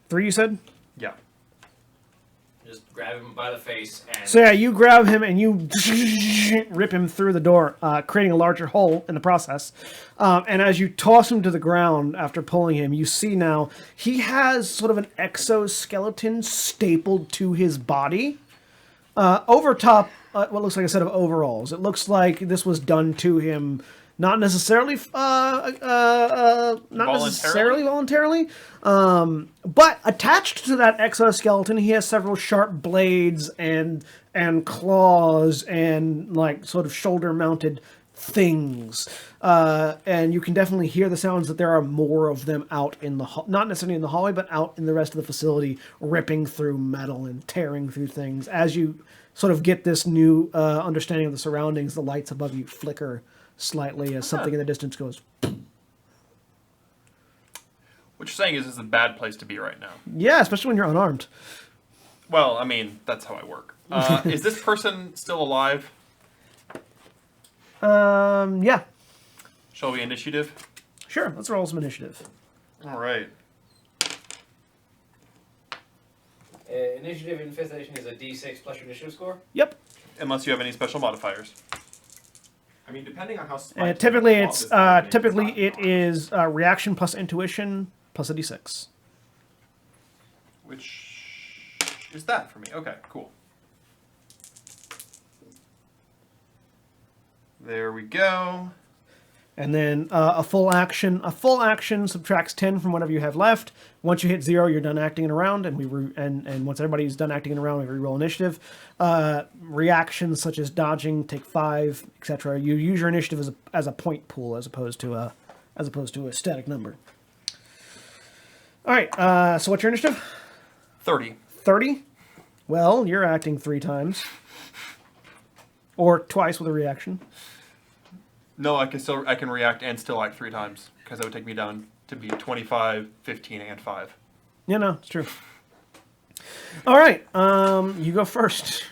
3, you said? Yeah. Just grab him by the face and So yeah, you grab him and you rip him through the door, creating a larger hole in the process. And as you toss him to the ground after pulling him, you see now he has sort of an exoskeleton stapled to his body. Over top, what looks like a set of overalls. It looks like this was done to him, not necessarily voluntarily, but attached to that exoskeleton, he has several sharp blades and claws and like sort of shoulder-mounted things. And you can definitely hear the sounds that there are more of them out in the not necessarily in the hallway, but out in the rest of the facility, ripping through metal and tearing through things. As you sort of get this new understanding of the surroundings, the lights above you flicker slightly as something in the distance goes. What you're saying is, it's a bad place to be right now. Yeah, especially when you're unarmed. Well, I mean, that's how I work. Is this person still alive? Yeah, Shall we initiative? sure. Let's roll some initiative. All right. initiative in 5th edition is a D6 plus your initiative score. Yep. Unless you have any special modifiers. I mean, depending on how. Typically, it is reaction plus intuition plus a d6. Which Just that for me. Okay, cool. There we go. And then a full action subtracts 10 from whatever you have left. Once you hit 0, you're done acting in a round, and once everybody's done acting in a round, we reroll initiative. Reactions such as dodging take 5, etc. You use your initiative as a point pool as opposed to a static number. All right. So what's your initiative? 30. 30. Well, you're acting 3 times, or twice with a reaction. No, I can react and still act 3 times because that would take me down to be 25, 15, and 5. Yeah, no, it's true. All right, you go first.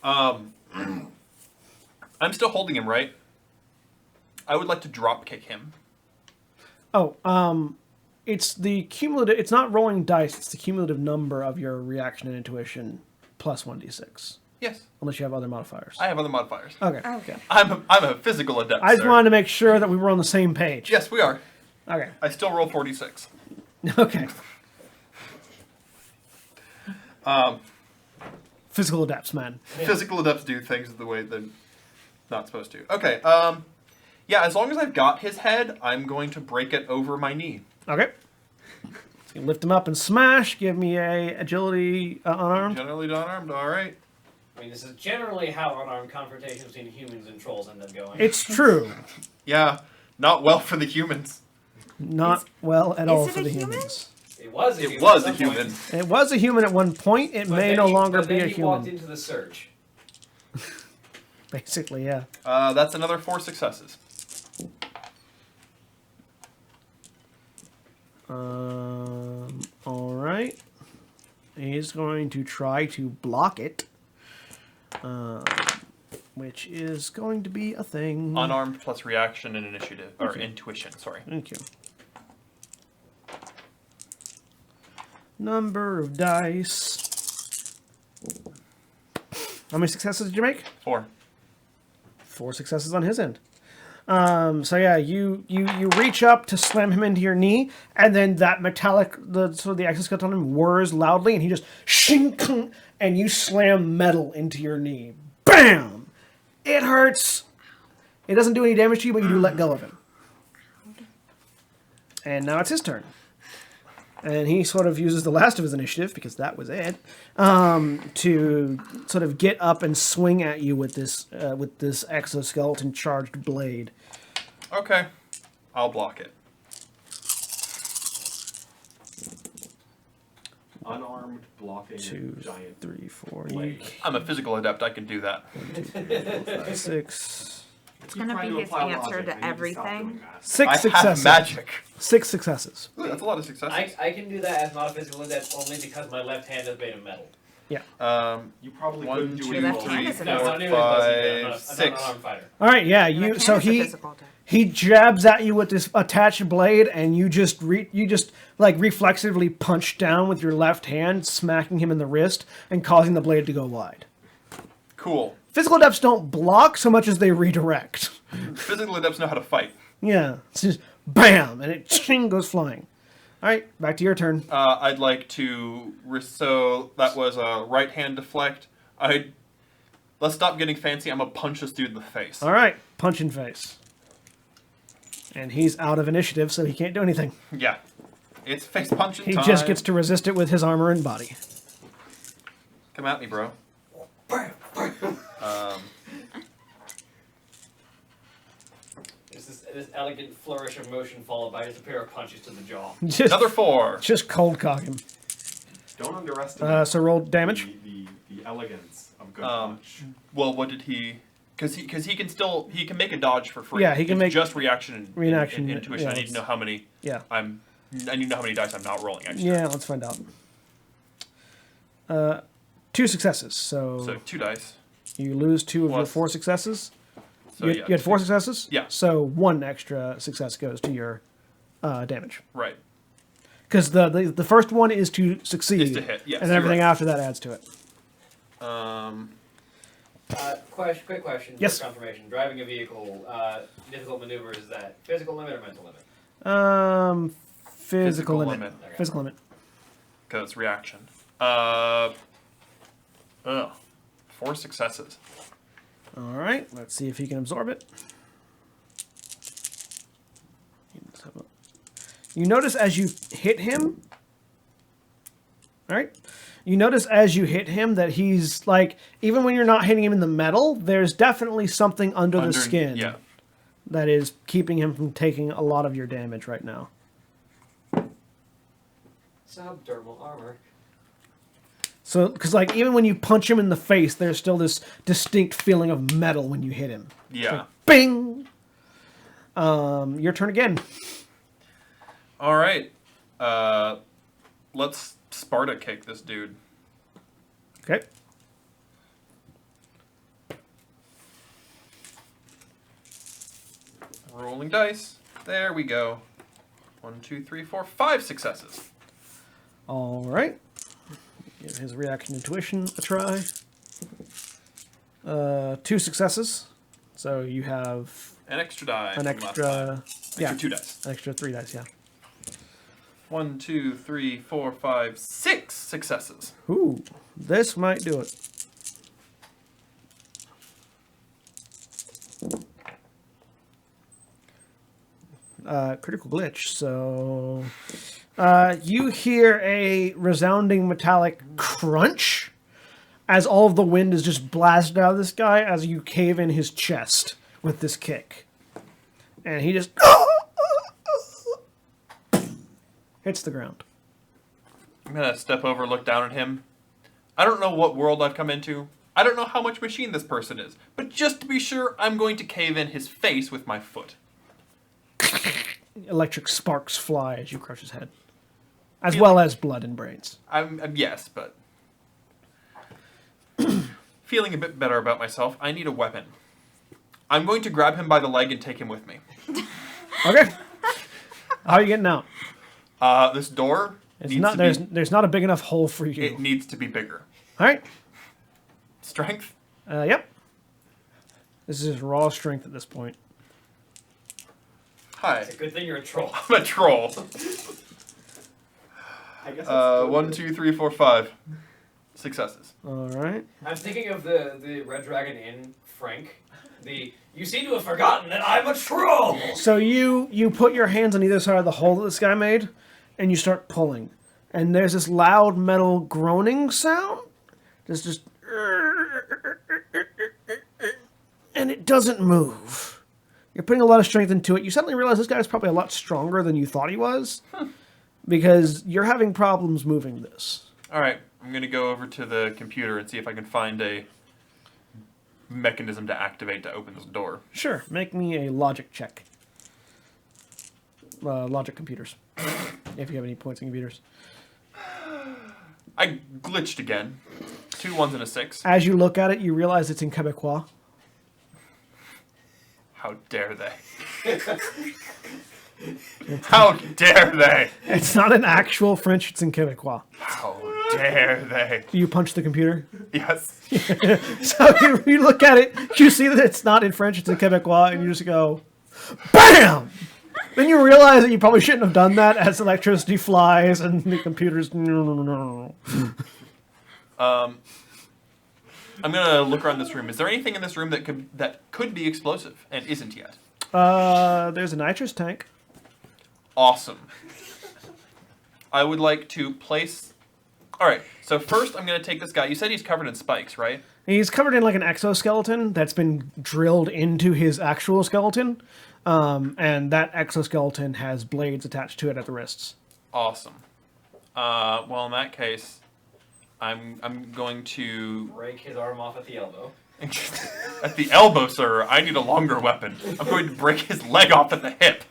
I'm still holding him, right? I would like to drop kick him. Oh, it's the cumulative. It's not rolling dice. It's the cumulative number of your reaction and intuition plus 1d6. Yes. Unless you have other modifiers. I have other modifiers. Okay. Okay. I'm a physical adept. I just sir. wanted to make sure that we were on the same page. Yes, we are. Okay. I still roll 46. Okay. Physical adepts, man. Physical adepts do things the way they're not supposed to. Okay. Yeah, as long as I've got his head, I'm going to break it over my knee. Okay. So you lift him up and smash. Give me a agility unarmed. Generally unarmed. All right. I mean, this is generally how unarmed confrontations between humans and trolls end up going. It's true. Yeah, not well for the humans. Not well at all it for a the human? humans. It was a It human. was at a some point. human. It was a human at one point. It But may then no he- longer but be then a he walked human. into the surge. Basically, yeah. That's another 4 successes. All right. He's going to try to block it, which is going to be a thing. Unarmed plus reaction and initiative or Okay. intuition. Sorry. Thank you. Number of dice. How many successes did you make? 4. 4 successes on his end. So yeah, you reach up to slam him into your knee, and then that metallic, the exoskeleton on him whirs loudly, and he just shink, and you slam metal into your knee. Bam! It hurts. It doesn't do any damage to you, but you do let go of him. And now it's his turn. And he sort of uses the last of his initiative, because that was it, to sort of get up and swing at you with this exoskeleton charged blade. Okay. I'll block it. Unarmed blocking 2, giant 3, 4, blade. I'm a physical adept. I can do that. 6. It's gonna be his answer to everything. 6 I have successes. magic. 6 successes. Ooh, that's a lot of successes. I can do that as not a physical adept only because my left hand is made of metal. You probably 1, couldn't do 2, it. left all. hand is No, it's not 3, nearly as close as you do. 5, I'm not an 6. unarmed fighter. All right, yeah. Left So hand is a he physical attack. he jabs at you with this attached blade, and you just like reflexively punch down with your left hand, smacking him in the wrist and causing the blade to go wide. Cool. Physical adepts don't block so much as they redirect. Physical adepts know how to fight. Yeah, it's just bam, and it ching goes flying. All right, back to your turn. I'd like to. So that was a right hand deflect. Let's stop getting fancy. I'm gonna punch this dude in the face. All right, punch in face. And he's out of initiative, so he can't do anything. Yeah. It's face punching He time. just gets to resist it with his armor and body. Come at me, bro. There's this elegant flourish of motion followed by just a pair of punches to the jaw. Just, Another 4. just cold cock him. Don't underestimate So roll damage. the elegance of good Um, punch. Well, what did he? Because he can make a dodge for free. Yeah, he can It's make- just reaction and Reaction, and intuition. yeah, I need it's- to know how many. Yeah. I need to know how many dice I'm not rolling. Extra. Yeah, let's find out. 2 successes, so, So 2 dice. you lose 2 of your Plus- 4 successes. So you, yeah. you had 4 successes? Yeah. So 1 extra success goes to your damage. Right. Because the first one is to succeed. Is to hit, yes, and you're everything right. after that adds to it. Quick question Yes. for confirmation. Driving a vehicle, difficult maneuvers, is that physical limit or mental limit? Physical limit. limit. Okay. Physical limit. Because it's reaction. 4 successes. All right, let's see if he can absorb it. You notice as you hit him. All right. You notice as you hit him that he's like, even when you're not hitting him in the metal, there's definitely something under the skin that is keeping him from taking a lot of your damage right now. Subdermal armor. So, because like even when you punch him in the face, there's still this distinct feeling of metal when you hit him. Yeah. Like, bing. Your turn again. All right. Let's Sparta kick this dude. Okay. Rolling dice. There we go. 1, 2, 3, 4, 5 successes. All right. Give his reaction intuition a try. 2 successes. So you have An extra die. an from last extra, time. yeah, Extra 2 dice. an extra 3 dice, yeah. 1, 2, 3, 4, 5, 6 successes. Ooh, this might do it. Critical glitch. So you hear a resounding metallic crunch as all of the wind is just blasted out of this guy as you cave in his chest with this kick. And he just hits the ground. I'm going to step over, look down at him. I don't know what world I've come into. I don't know how much machine this person is. But just to be sure, I'm going to cave in his face with my foot. Electric sparks fly as you crush his head. As well as blood and brains. Yes, but... feeling a bit better about myself, I need a weapon. I'm going to grab him by the leg and take him with me. Okay. How are you getting out? This door There's not a big enough hole for you. It needs to be bigger. All right. Strength? Yep. This is raw strength at this point. Hi. It's a good thing you're a troll. I'm a troll. I guess that's 1, 2, 3, 4, 5 successes. All right. I'm thinking of the Red Dragon Inn, Frank. You seem to have forgotten that I'm a troll! So you put your hands on either side of the hole that this guy made, and you start pulling. And there's this loud metal groaning sound. Just and it doesn't move. You're putting a lot of strength into it. You suddenly realize this guy's probably a lot stronger than you thought he was. Because you're having problems moving this. Alright, I'm going to go over to the computer and see if I can find a mechanism to activate to open this door. Sure, make me a logic check. Logic computers. If you have any points in computers. I glitched again. 2 1s and a 6. As you look at it, you realize it's in Quebecois. How dare they? How dare they? It's not in actual French, it's in Quebecois. How dare they? Do you punch the computer? Yes. So you look at it, you see that it's not in French, it's in Quebecois, and you just go, BAM! Then you realize that you probably shouldn't have done that as electricity flies and the computer's... I'm gonna look around this room. Is there anything in this room that could be explosive and isn't yet? There's a nitrous tank. Awesome. I would like to place... Alright, so first I'm gonna take this guy. You said he's covered in spikes, right? He's covered in like an exoskeleton that's been drilled into his actual skeleton. And that exoskeleton has blades attached to it at the wrists. Awesome. Well, in that case, I'm going to... Break his arm off at the elbow. At the elbow, sir. I need a longer weapon. I'm going to break his leg off at the hip.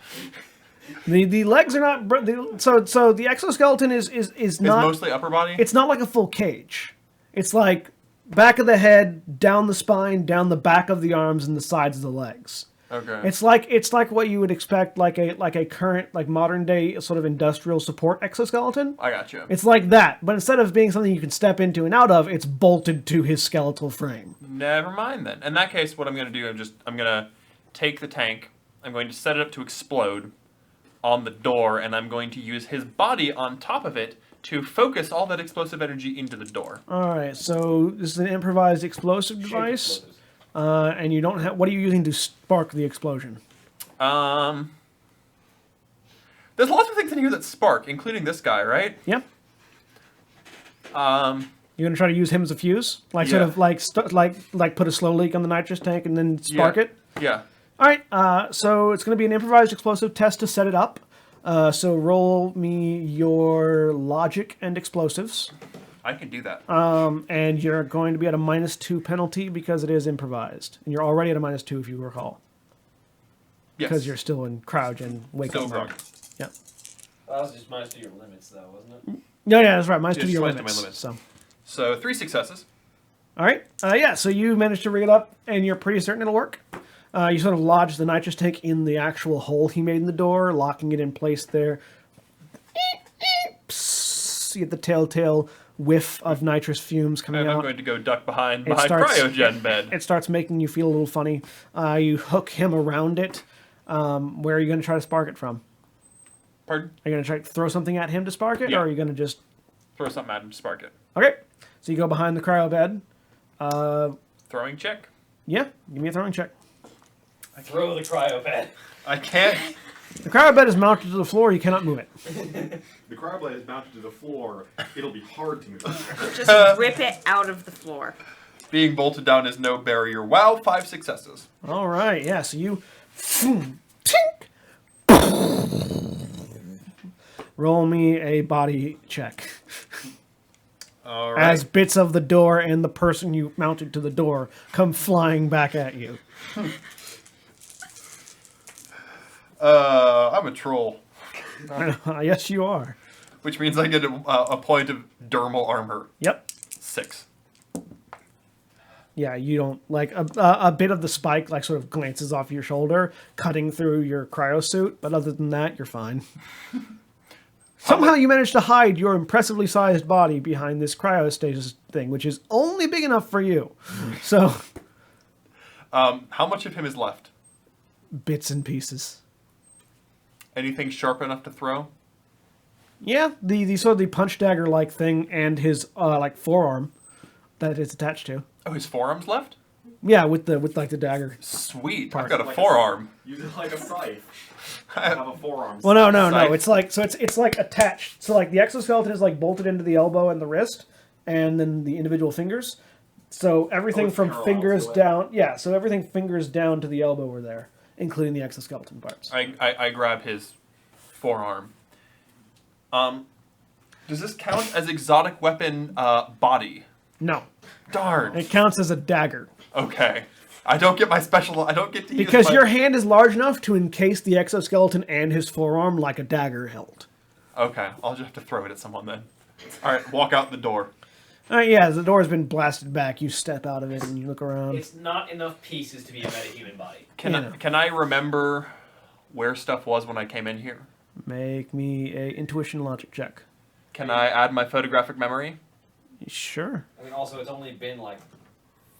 The legs are not... So the exoskeleton is not... It's mostly upper body? It's not like a full cage. It's like back of the head, down the spine, down the back of the arms, and the sides of the legs. Okay. It's like what you would expect, like a current, like modern day sort of industrial support exoskeleton. I got you. It's like that, but instead of being something you can step into and out of, it's bolted to his skeletal frame. Never mind then. In that case, what I'm going to do, I'm going to take the tank, I'm going to set it up to explode on the door, and I'm going to use his body on top of it to focus all that explosive energy into the door. All right, so this is an improvised explosive device, and you don't have. What are you using to spark the explosion? There's lots of things in here that spark, including this guy, right? Yep. You're gonna try to use him as a fuse, like sort Yeah. of like put a slow leak on the nitrous tank and then spark it. Yeah. All right, so it's going to be an improvised explosive test to set it up. So roll me your logic and explosives. I can do that. And you're going to be at a -2 penalty because it is improvised. And you're already at a -2 if you recall. Yes. Because you're still in crouch and wake Still up grog. mode. Yeah. That was just minus 2 your limits, though, wasn't it? Yeah, that's right. -2 Just to your twice to limits. my limits. So. So 3 successes. All right. Yeah, so you managed to rig it up, and you're pretty certain it'll work. You sort of lodge the nitrous tank in the actual hole he made in the door, locking it in place there. You get the telltale whiff of nitrous fumes coming And I'm out. going to go duck behind It starts- cryogen bed. It starts making you feel a little funny. You hook him around it. Where are you going to try to spark it from? Pardon? Are you going to try to throw something at him to spark it, Yeah. or are you going to just... Throw something at him to spark it. Okay, so you go behind the cryo bed. Throwing check. Yeah, give me a throwing check. Throw the cryo bed. I can't. The cryo bed is mounted to the floor. You cannot move it. The cryo blade is mounted to the floor. It'll be hard to move. Just rip it out of the floor. Being bolted down is no barrier. Wow, 5 successes. All right, yeah, so you... Tink! Roll me a body check. All right. As bits of the door and the person you mounted to the door come flying back at you. I'm a troll, Yes, you are. which means I get a point of dermal armor. Yep. 6. Yeah, you don't like a bit of the spike like sort of glances off your shoulder, cutting through your cryo suit. But other than that, you're fine. Somehow you managed to hide your impressively sized body behind this cryostasis thing, which is only big enough for you. So, How much of him is left? bits and pieces. Anything sharp enough to throw? Yeah, the sort of the punch dagger like thing and his like forearm that it's attached to. Oh, his forearm's left? Yeah, with like the dagger. Sweet. Part. I've got a Like forearm. Use it like a scythe. Have a forearm. Well, no. Scythe. It's like attached. So like the exoskeleton is like bolted into the elbow and the wrist, and then the individual fingers. So everything it's from parallel fingers to it. down. Yeah, so everything fingers down to the elbow were there, including the exoskeleton parts. I grab his forearm. Does this count as exotic weapon body? No, Darn. it counts as a dagger Okay. I don't get my special. I don't get to use because my- your hand is large enough to encase the exoskeleton and his forearm like a dagger held. Okay, I'll just have to throw it at someone then. All right, walk out the door. All right, yeah, the door's been blasted back. You step out of it and you look around. It's not enough pieces to be a metahuman body. Yeah. Can I remember where stuff was when I came in here? Make me a intuition logic check. Can I add my photographic memory? Sure. I mean, also, it's only been like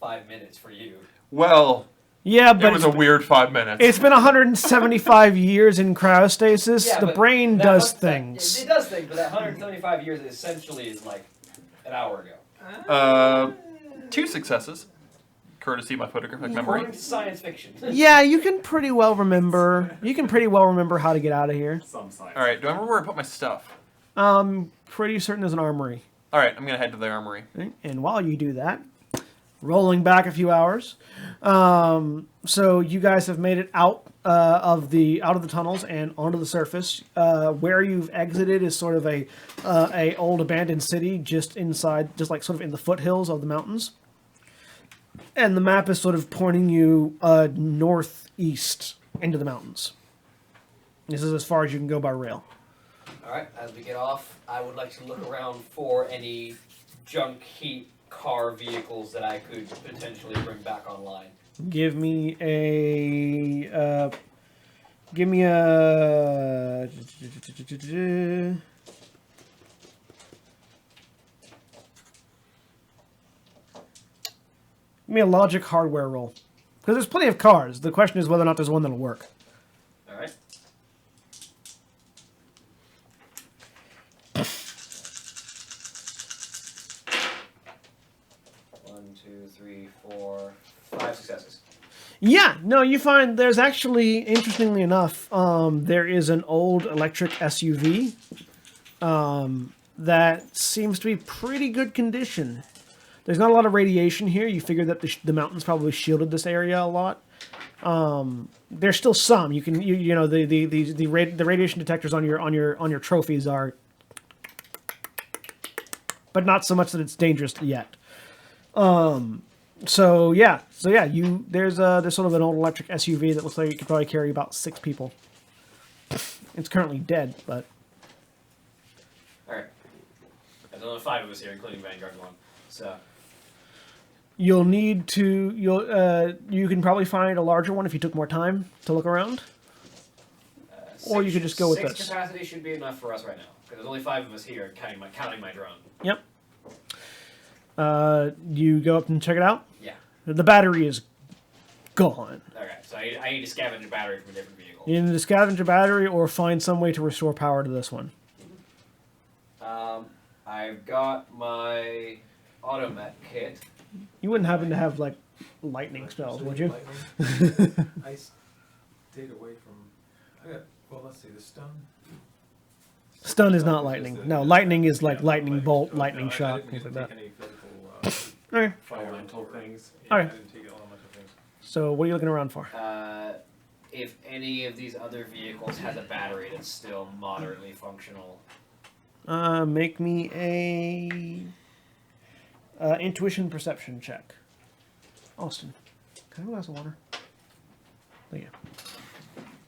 5 minutes for you. Well, Yeah, it but was a weird 5 minutes. it's been 175 years in cryostasis. Yeah, the but brain that does it things. does things, but that 175 years essentially is like an hour ago. 2 successes, courtesy of my photographic memory. According to science fiction. Yeah, you can pretty well remember. You can pretty well remember how to get out of here. Some scythe. All right, do I remember where I put my stuff? Pretty certain there's an armory. All right, I'm gonna head to the armory. And while you do that, rolling back a few hours, so you guys have made it out of the tunnels and onto the surface. Where you've exited is sort of a old abandoned city, just inside, just like sort of in the foothills of the mountains. And the map is sort of pointing you northeast into the mountains. This is as far as you can go by rail. Alright, as we get off, I would like to look around for any junk heap car vehicles that I could potentially bring back online. Give me a. Give me a logic hardware roll. Because there's plenty of cars. The question is whether or not there's one that'll work. Alright. for 5 successes. Yeah, no, you find there's actually, interestingly enough, there is an old electric SUV that seems to be pretty good condition. There's not a lot of radiation here. You figure that the mountains probably shielded this area a lot. There's still some. You can you know the radiation detectors on your trophies are, but not so much that it's dangerous yet. So yeah, there's sort of an old electric SUV that looks like it could probably carry about 6 people. It's currently dead, but Alright. There's only 5 of us here, including Vanguard 1. So, you'll need to you can probably find a larger one if you took more time to look around. Or you could just go with 6 this. capacity should be enough for us right now. Because there's only 5 of us here, counting my drone. Yep. You go up and check it out. Yeah. The battery is gone. Okay, so I need to scavenge a battery from a different vehicle. You need to scavenge a battery or find some way to restore power to this one. I've got my automech kit. You wouldn't happen to have like lightning spells, would you? Lightning? I stayed away from. Well, let's see. The stun. Stun is not lightning. No, lightning is like lightning bolt, lightning No, I shot, didn't things like take that. any physical, Okay. Elemental things. yeah, Okay. I didn't take elemental things. So what are you looking around for? If any of these other vehicles has a battery that's still moderately functional. Make me a intuition perception check. Austin, can I have a glass of water? Thank you.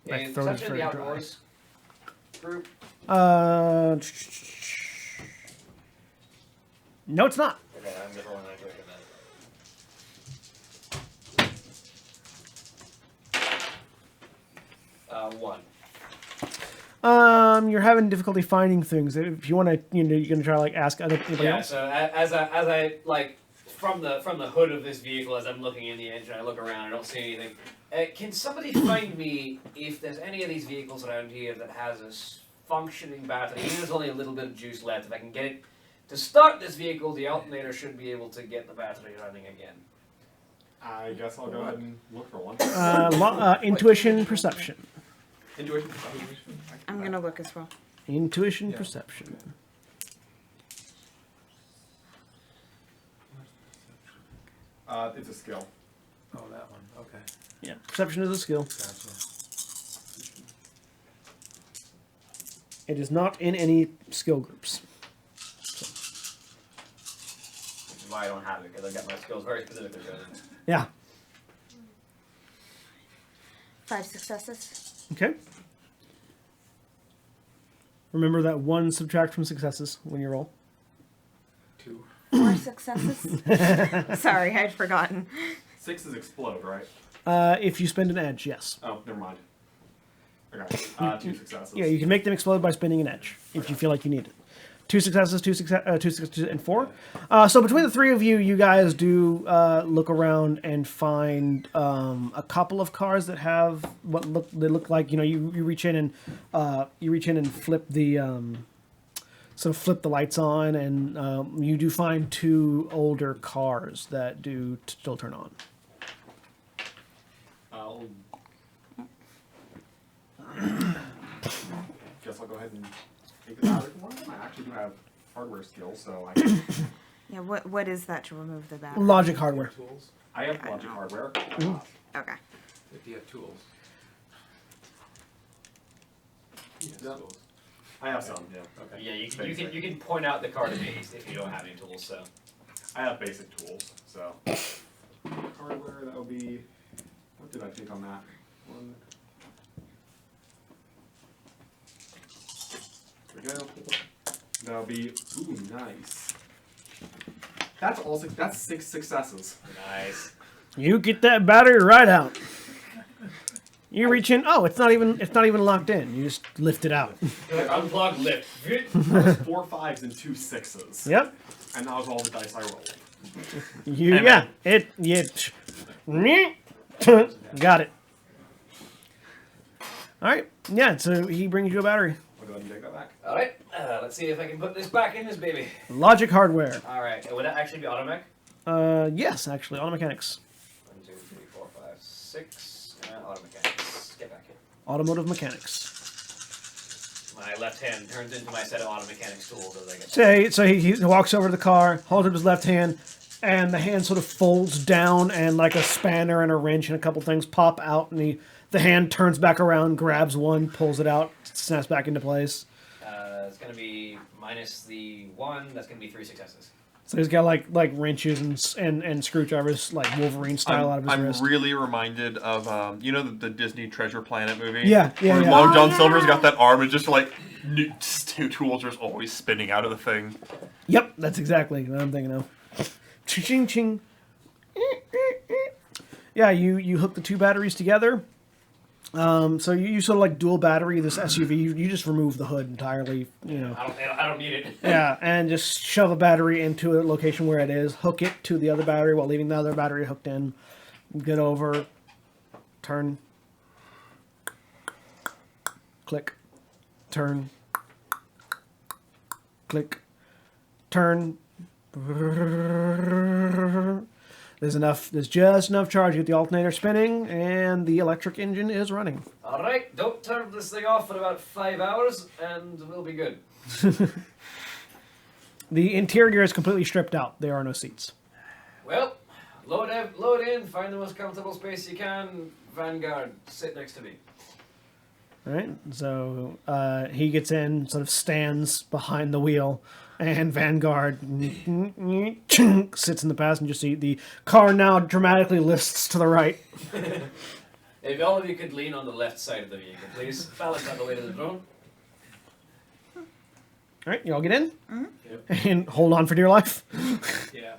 My In throat is Perception in very the dry. Outdoors group, No, it's not. okay, I'm gonna roll an intuition then. 1. You're having difficulty finding things. If you want to, you're gonna try to like ask anybody Yeah, else. so as I like from the hood of this vehicle, as I'm looking in the engine, I look around, I don't see anything. Can somebody find me if there's any of these vehicles around here that has a functioning battery? Even if there's only a little bit of juice left, if I can get it to start this vehicle, the alternator should be able to get the battery running again. I guess I'll go ahead and look for one. Intuition perception. Intuition. I'm gonna look as well. Intuition Yeah. perception. It's a skill. Oh, that one. Okay. Yeah, perception is a skill. Gotcha. It is not in any skill groups. Which is why I don't have it, because I got my skills very specifically chosen. Yeah. 5 successes. Okay. Remember that 1 subtract from successes when you roll. 2. 4 successes. Sorry, I'd forgotten. 6 is explode, right? If you spend an edge, yes. Oh, never mind. Okay. 2 successes. Yeah, you can make them explode by spending an edge if you feel like you need it. 2 successes, 2 and 4. So between the 3 of you, you guys do look around and find a couple of cars that have what look like you reach in and flip the sort of flip the lights on, and you do find 2 older cars that do still turn on. Guess I'll go ahead and take the battery from one of them. I actually do have hardware skills, so I can. Yeah, what is that to remove the battery? Logic hardware. Tools. I have logic hardware. Okay. Do you have tools? Yes, Yeah. tools. I have some, yeah. Okay. Yeah, you can point out the car to me if you don't have any tools. So I have basic tools, so. Hardware, that would be. What did I take on that? 1. There we go. That'll be. Ooh, nice. That's all. That's 6 successes. nice. You get that battery right out. You reach in. Oh, it's not even locked in. You just lift it out. Unplug lift. That was 4 5s and 2 6s. Yep. And that was all the dice I rolled. Got it. All right. Yeah. So he brings you a battery. I'll go ahead and take that back. All right. Let's see if I can put this back in this baby. Logic hardware. All right. Would that actually be automech? Yes, actually, auto mechanics. 1, 2, 3, 4, 5, 6. Auto mechanics. Get back here. Automotive mechanics. My left hand turns into my set of auto mechanics tools as I get. So he walks over to the car, holds up his left hand, and the hand sort of folds down, and like a spanner and a wrench and a couple things pop out, and the hand turns back around, grabs one, pulls it out, snaps back into place. It's going to be minus the 1. That's going to be 3 successes. So he's got like wrenches and screwdrivers, like Wolverine style, out of his wrist. I'm really reminded of you know the Disney Treasure Planet movie. Yeah. Where Long John Silver's got that arm and just like two tools are always spinning out of the thing. Yep, that's exactly what I'm thinking of. Ching ching. Yeah, you hook the two batteries together. So you sort of like dual battery this SUV. You just remove the hood entirely. You know. I don't need it. Yeah, and just shove a battery into a location where it is. Hook it to the other battery while leaving the other battery hooked in. Get over. Turn. Click. Turn. Click. Turn. There's just enough charge to get the alternator spinning, and the electric engine is running. All right, don't turn this thing off for about 5 hours, and we'll be good. The interior is completely stripped out. There are no seats. Well, load in, find the most comfortable space you can. Vanguard, sit next to me. All right, so he gets in, sort of stands behind the wheel, and Vanguard sits in the passenger seat. The car now dramatically lifts to the right. If all of you could lean on the left side of the vehicle, please. Balance out the weight of the drone. All right, you all get in? Mm-hmm. Yep. And hold on for dear life. Yeah.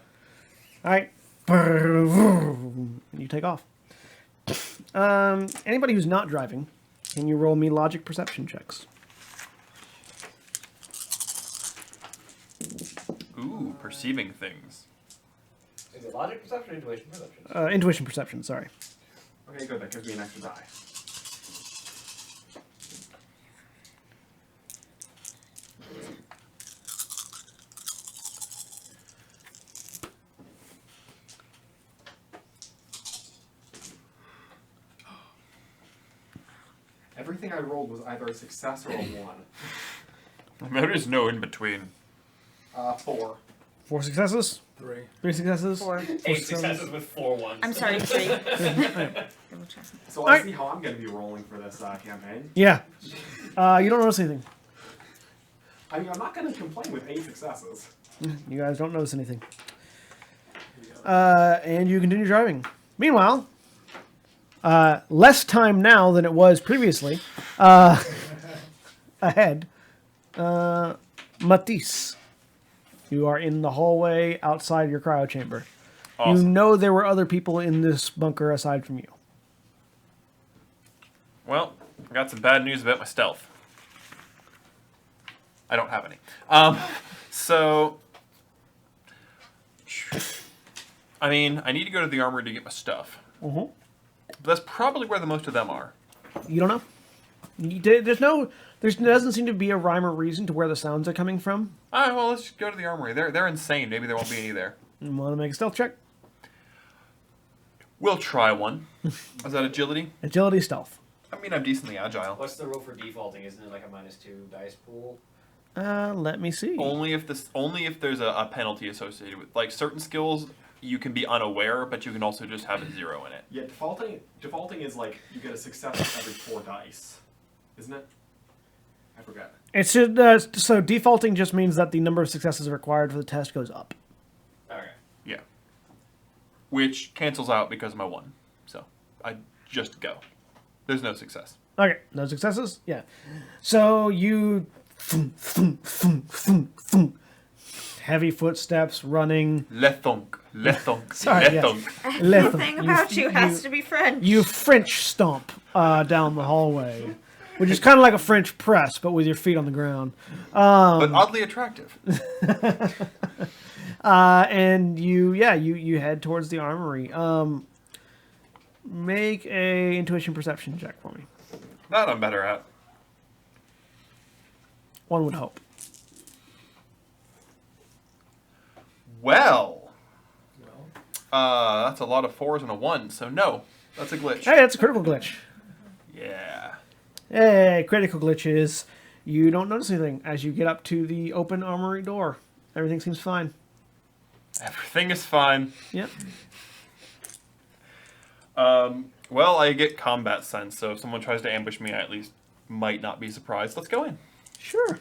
All right. And you take off. Anybody who's not driving, can you roll me logic perception checks? Ooh, perceiving things. Is it logic perception or intuition perception? Intuition perception, sorry. Okay, good. That gives me an extra die. Everything I rolled was either a success or a 1. There is no in between. 4. 4 successes? 3. 3 successes? 4. 8 successes with 4 ones. I'm sorry, 3. Double check. So I see how I'm going to be rolling for this campaign. Yeah. You don't notice anything. I mean, I'm not going to complain with 8 successes. You guys don't notice anything. And you continue driving. Meanwhile, less time now than it was previously. Ahead. Matisse. You are in the hallway outside your cryo chamber. Awesome. You know there were other people in this bunker aside from you. Well, I got some bad news about my stealth. I don't have any. So, I mean, I need to go to the armory to get my stuff. Mm-hmm. But that's probably where the most of them are. You don't know. There doesn't seem to be a rhyme or reason to where the sounds are coming from. Alright, well, let's just go to the armory. They're insane. Maybe there won't be any there. You want to make a stealth check? We'll try one. Is that agility? Agility, stealth. I mean, I'm decently agile. What's the rule for defaulting? Isn't it like a -2 dice pool? Let me see. Only if there's a penalty associated with, like, certain skills you can be unaware, but you can also just have a 0 in it. Yeah, defaulting is like you get a success every 4 dice, isn't it? I forgot. It's so defaulting just means that the number of successes required for the test goes up. Okay. Yeah. Which cancels out because of my 1. So, I just go. There's no success. Okay, no successes? Yeah. So you... Heavy footsteps, running. Le thunk. Sorry, yeah. Everything about you has to be French. You French stomp down the hallway. Which is kind of like a French press, but with your feet on the ground. But oddly attractive. And you head towards the armory. Make a intuition perception check for me. That I'm better at. One would hope. That's a lot of 4s and a 1, so no. That's a glitch. Hey, that's a critical glitch. Yeah. Hey, critical glitch is you don't notice anything as you get up to the open armory door. Everything seems fine. Everything is fine. Yep. Well, I get combat sense, so if someone tries to ambush me, I at least might not be surprised. Let's go in. Sure.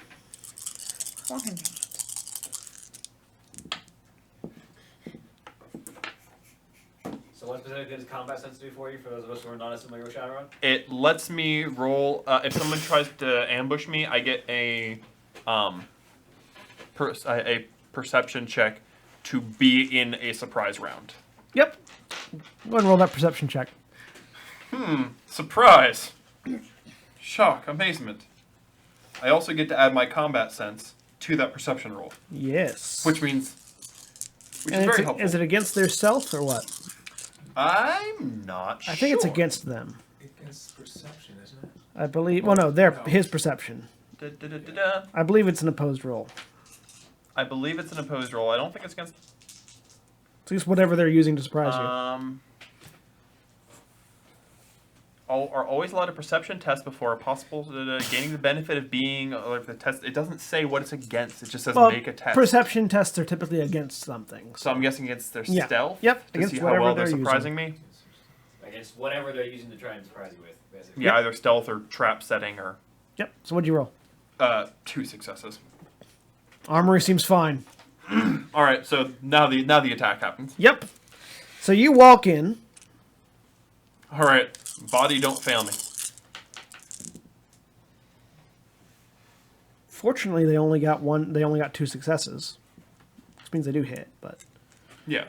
So what specifically does combat sense do for you, for those of us who are not as familiar with Shadowrun? It lets me roll. If someone tries to ambush me, I get a perception check to be in a surprise round. Yep. Go ahead and roll that perception check. Surprise! Shock, amazement. I also get to add my combat sense to that perception roll, Yes. which is And very helpful. is it against their stealth or what? I'm not sure. I think it's against them. Against perception, isn't it? I believe. Well, no, his perception. Da-da-da-da-da. I believe it's an opposed roll. I believe it's an opposed roll. I don't think it's against. It's just whatever they're using to surprise you. Are always allowed a perception test before a possible gaining the benefit of being or if the test. It doesn't say what it's against. It just says Well, make a test. perception tests are typically against something. So I'm guessing against their Yeah. stealth. Yep, To against see how whatever well they're they're using. surprising me. Against whatever they're using to try and surprise you with, basically. Yeah, either stealth or trap setting or Yep. So what'd you roll? 2 successes. Armory seems fine. All right, so now the attack happens. Yep. So you walk in. All right, body, don't fail me. Fortunately, they only got 2 successes, which means they do hit. But Yeah.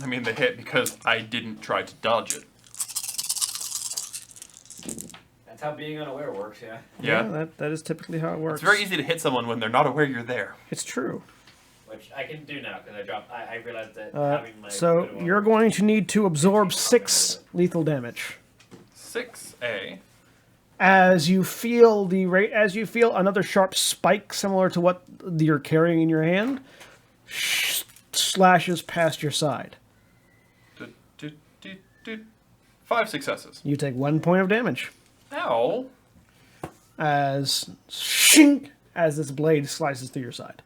I mean, they hit because I didn't try to dodge it. That's how being unaware works, yeah. Yeah. that is typically how it works. It's very easy to hit someone when they're not aware you're there. It's true. Which I can do now, because I realized that having my... So you're going to need to absorb 6 lethal damage 6A. as you feel another sharp spike similar to what you're carrying in your hand slashes past your side. 5 successes. You take 1 point of damage Ow. as shink as this blade slices through your side.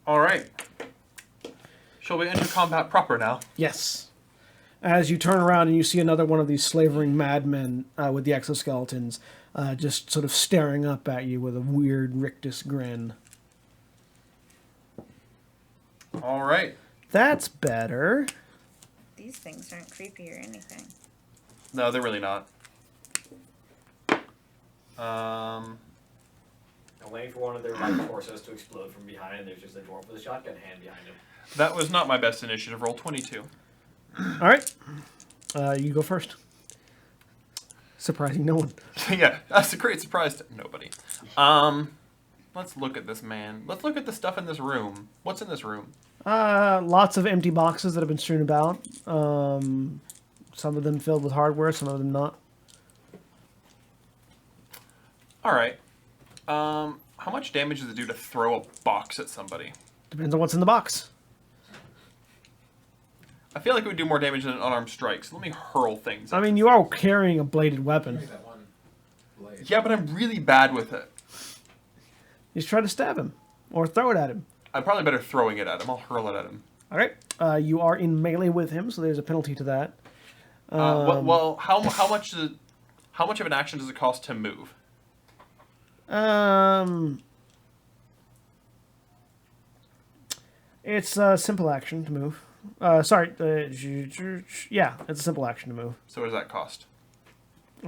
All right. Shall we enter combat proper now? Yes. As you turn around and you see another one of these slavering madmen with the exoskeletons just sort of staring up at you with a weird rictus grin. All right. That's better. These things aren't creepy or anything. No, they're really not. I'm waiting for one of their light torsos to explode from behind, and there's just a dwarf with a shotgun hand behind him. That was not my best initiative roll. 22. All right. You go first. Surprising no one. Yeah, that's a great surprise to nobody. Let's look at this man. Let's look at the stuff in this room. What's in this room? Lots of empty boxes that have been strewn about. Some of them filled with hardware, some of them not. All right. How much damage does it do to throw a box at somebody? Depends on what's in the box. I feel like it would do more damage than an unarmed strike, so let me hurl things. I mean, you are carrying a bladed weapon. Carry that one blade. Yeah, but I'm really bad with it. Just try to stab him or throw it at him. I'm probably better throwing it at him. I'll hurl it at him. All right. You are in melee with him, so there's a penalty to that. Well, how much of an action does it cost to move? It's a simple action to move. Yeah, it's a simple action to move. So what does that cost?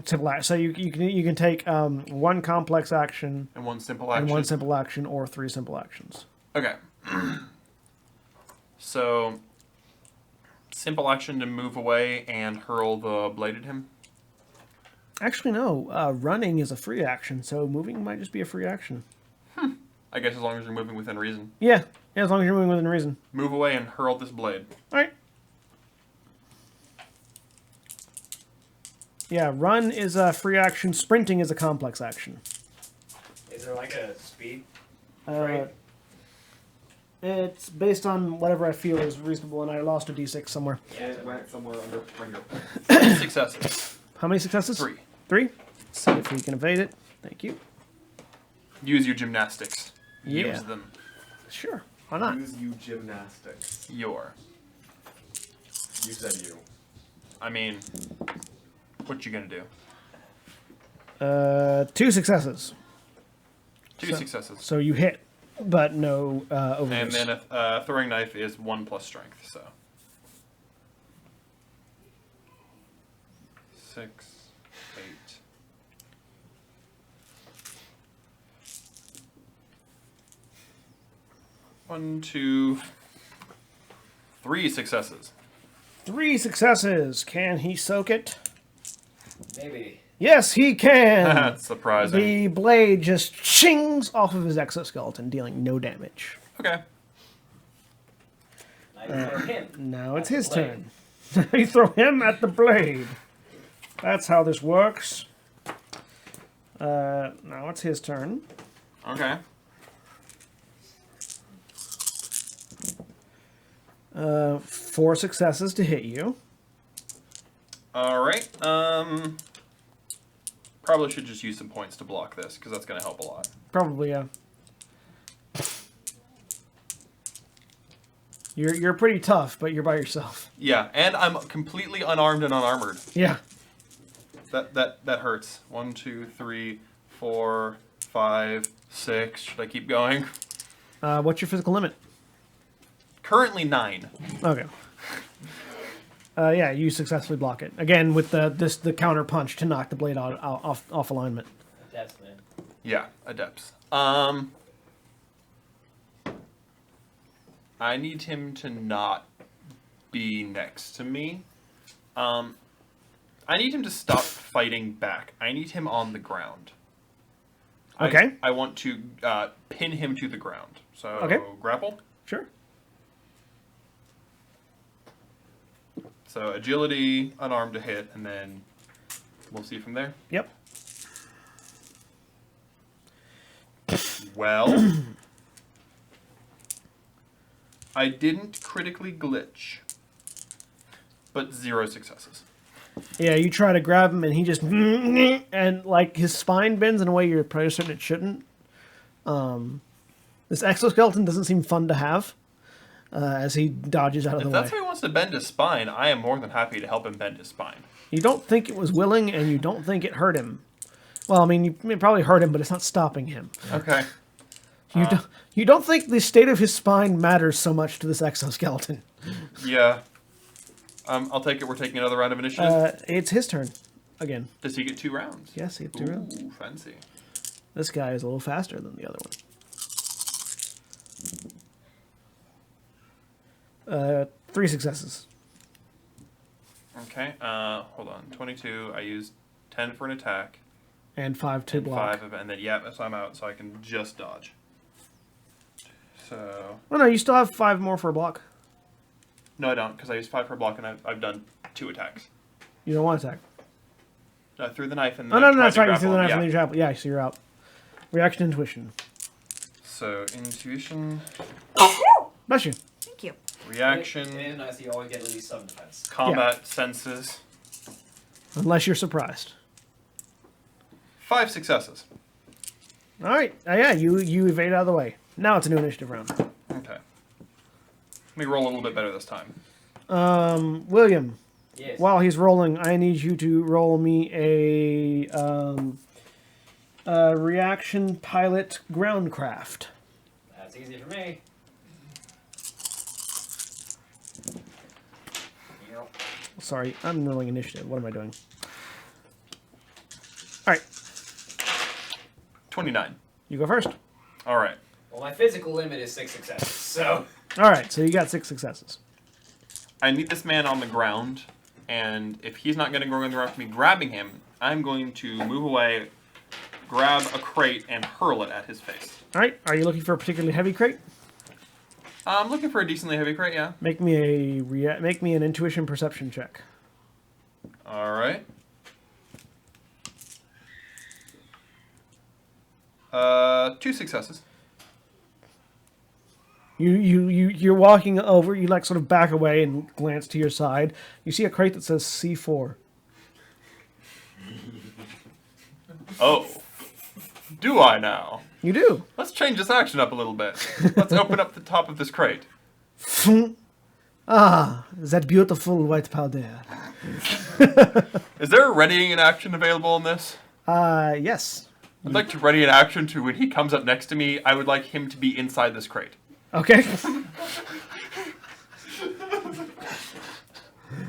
Simple action. So you can take 1 complex action And 1 simple action. and 1 simple action or 3 simple actions. Okay. So, simple action to move away and hurl the blade at him. Actually, no. Running is a free action, so moving might just be a free action. I guess as long as you're moving within reason. Yeah, as long as you're moving within reason. Move away and hurl this blade. All right. Yeah, run is a free action. Sprinting is a complex action. Is there like a speed? Uh, It's based on whatever I feel is reasonable, and I lost a d6 somewhere. It went somewhere under right here. Successes. How many successes? 3. 3? Let's see if we can evade it. Thank you. Use your gymnastics. Yeah. Use them. Sure. Why not? Use you gymnastics. Your. You said you. I mean, what you gonna do? 2 successes. 2 successes. So you hit, but no overdose. And then a throwing knife is 1 plus strength, so. 6, 8. One, 2, 3 successes. 3 successes. Can he soak it? Maybe. Yes, he can. That's surprising. The blade just shings off of his exoskeleton, dealing no damage. Okay. Now for him. Now it's At the his blade. turn. You throw him at the blade. That's how this works. Now it's his turn. Okay. 4 successes to hit you. Alright. Probably should just use some points to block this, because that's going to help a lot. Probably, yeah. You're pretty tough, but you're by yourself. Yeah, and I'm completely unarmed and unarmored. Yeah. That hurts. 1, 2, 3, 4, 5, 6. Should I keep going? What's your physical limit? Currently 9. Okay. Yeah, you successfully block it again with the counter punch to knock the blade off alignment. That's man. Yeah, adepts. I need him to not be next to me. I need him to stop fighting back. I need him on the ground. Okay. I want to pin him to the ground. So Okay. grapple. Sure. So agility, unarmed to hit, and then we'll see from there. Yep. Well, I didn't critically glitch, but 0 successes. Yeah, you try to grab him, and he just and like his spine bends in a way you're probably certain it shouldn't. This exoskeleton doesn't seem fun to have, as he dodges out of If the that's way. how he wants to bend his spine, I am more than happy to help him bend his spine. You don't think it was willing, and you don't think it hurt him. Well, I mean, it probably hurt him, but it's not stopping him. Okay. You don't think the state of his spine matters so much to this exoskeleton. Yeah. I'll take it. We're taking another round of initiative. It's his turn again. Does he get 2 rounds? Yes, he has 2 rounds. Ooh, fancy. This guy is a little faster than the other one. 3 successes. Okay. Hold on. 22. I used 10 for an attack. And 5 to And block. 5 of it, and then so I'm out, so I can just dodge. So Oh no, you still have 5 more for a block. no, I don't, because I used 5 for a block, and I've done 2 attacks. You don't want to attack. I threw the knife and Oh then no, I no, tried that's to right. You threw the grapple knife him. and then you grapple. Yeah, so you're out. Reaction, intuition. So intuition, Bless you. Thank you. reaction, And nice, you always get at least some defense. combat senses. Unless you're surprised. 5 successes. All right. Yeah, you evade out of the way. Now it's a new initiative round. Okay. Let me roll a little bit better this time. William, Yes. while he's rolling, I need you to roll me a reaction pilot groundcraft. That's easy for me. Yep. Sorry, I'm rolling initiative. What am I doing? All right, 29. you go first. All right. Well, my physical limit is 6 successes, so All right, so you got 6 successes. I need this man on the ground, and if he's not going to go on the ground for me grabbing him, I'm going to move away, grab a crate, and hurl it at his face. All right, are you looking for a particularly heavy crate? I'm looking for a decently heavy crate, yeah. Make me make me an intuition perception check. All right. 2 successes. You're walking over. You like sort of back away and glance to your side. You see a crate that says C4. Oh. Do I now? You do. Let's change this action up a little bit. Let's open up the top of this crate. Ah, that beautiful white powder. Is there a readying an action available in this? Yes. I'd like to ready an action to when he comes up next to me, I would like him to be inside this crate. Okay.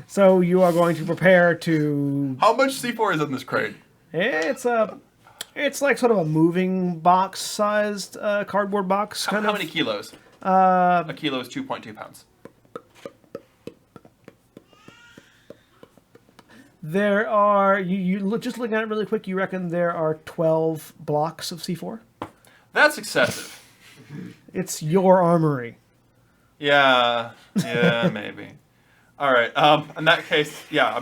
So you are going to prepare to. How much C4 is in this crate? It's like sort of a moving box sized cardboard box. How many kilos? Uh, A kilo is 2.2 pounds. There are just looking at it really quick. You reckon there are 12 blocks of C4? That's excessive. It's your armory. Yeah, maybe. All right. In that case, yeah,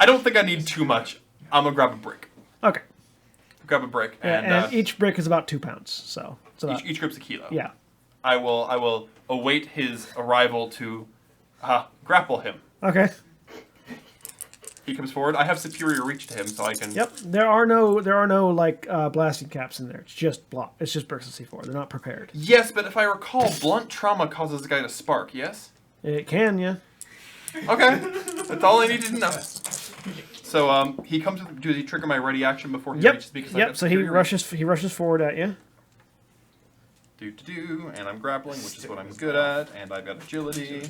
I don't think I need too much. I'm gonna grab a brick. Okay. Grab a brick, And each brick is about 2 pounds. So it's about, each grip's a kilo. yeah. I will await his arrival to grapple him. Okay. He comes forward. I have superior reach to him, so I can. Yep. There are no like blasting caps in there. It's just It's just bricks of C4. They're not prepared. Yes, but if I recall, blunt trauma causes the guy to spark. Yes. It can, yeah. Okay, that's all I needed to know. So he comes. Does he trigger my ready action before he reaches me? Yep. So he rushes forward at you. And I'm grappling, which is what I'm good at, and I've got agility.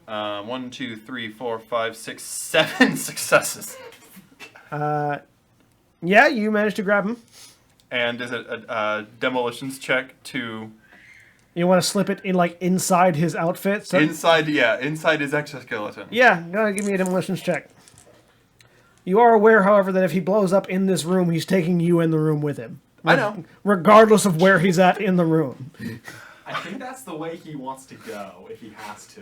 1, 2, 3, 4, 5, 6, 7 successes. Yeah, you managed to grab him. And is it a demolitions check to You want to slip it in like inside his outfit? So inside his exoskeleton? yeah, go ahead, give me a demolitions check. You are aware, however, that if he blows up in this room, he's taking you in the room with him. I know. Regardless of where he's at in the room. I think that's the way he wants to go, if he has to.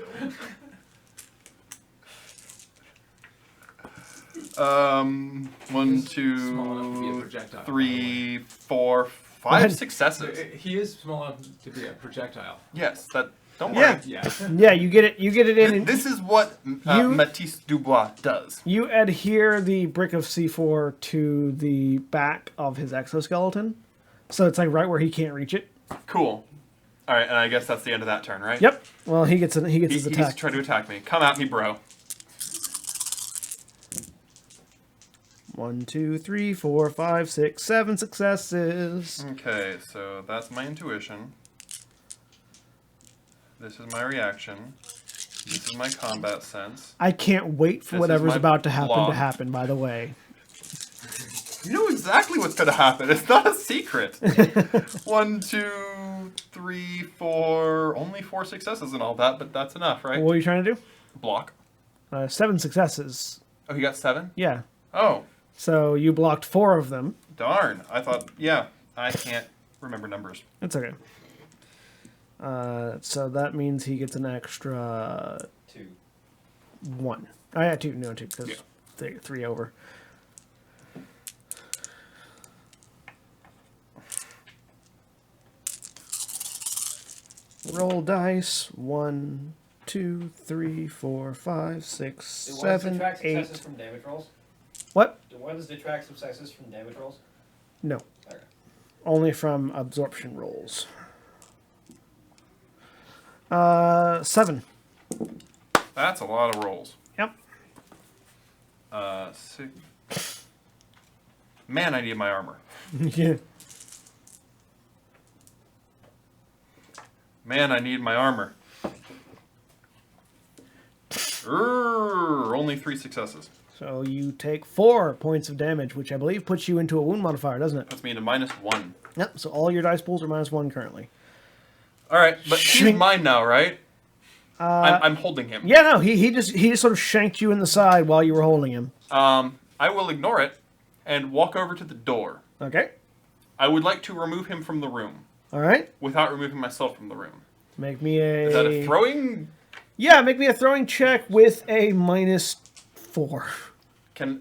1, Small enough to be a 2, projectile. 3, 4, 5 ahead. successes. He is small enough to be a projectile. Yes, that. Don't worry. Yeah. Yeah. Yeah, you get it in. And This is what Matisse Dubois does. you adhere the brick of C4 to the back of his exoskeleton, so it's like right where he can't reach it. Cool. All right, and I guess that's the end of that turn, right? Yep. Well, he gets his He's attack. trying to attack me. Come at me, bro. 1, 2, 3, 4, 5, 6, 7 successes. Okay, so that's my intuition. This is my reaction. This is my combat sense. I can't wait for This is whatever's my about to happen block. to happen. By the way, You know exactly what's going to happen. It's not a secret. 1, 2, 3, 4. Only 4 successes and all that, but that's enough, right? what are you trying to do? Block. 7 successes. Oh, he got 7? Yeah. Oh, So you blocked 4 of them. darn. I thought, yeah, I can't remember numbers. It's okay. So that means he gets an extra 2. 1. Oh yeah, 2. No, 2 because Yeah. 3 over. Roll dice. 1, 2, 3, 4, 5, 6, Do ones 7, detract 8. successes from damage rolls? What? Do ones detract successes from damage rolls? No. Okay. Only from absorption rolls. 7. That's a lot of rolls. Yep. 6. Man, I need my armor. Yeah. Man, I need my armor. Only 3 successes. So you take 4 points of damage, which I believe puts you into a wound modifier, doesn't it? Puts me into -1. Yep. So all your dice pools are -1 currently. All right, but he's Shink. mine now, right? I'm holding him. Yeah, no, he just sort of shanked you in the side while you were holding him. I will ignore it and walk over to the door. Okay. I would like to remove him from the room All right. without removing myself from the room. Make me Is that a throwing? Yeah, make me a throwing check with a -4.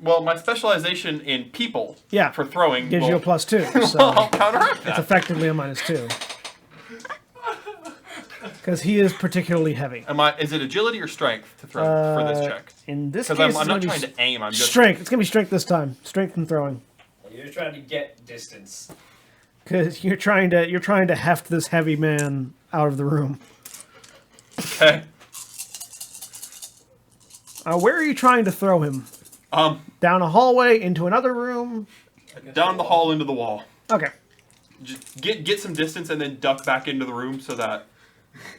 Well, my specialization in people Yeah. for throwing Gives will, you a +2, will so help counteract it's that. effectively a -2. Because he is particularly heavy. Is it agility or strength to throw for this check? In this case, Because it's I'm gonna not be trying to aim. I'm just strength. It's gonna be strength this time. Strength and throwing. You're just trying to get distance. Because you're trying to heft this heavy man out of the room. okay. Where are you trying to throw him? Down a hallway, into another room? Down the hall into the wall. Okay. Just get some distance and then duck back into the room so that.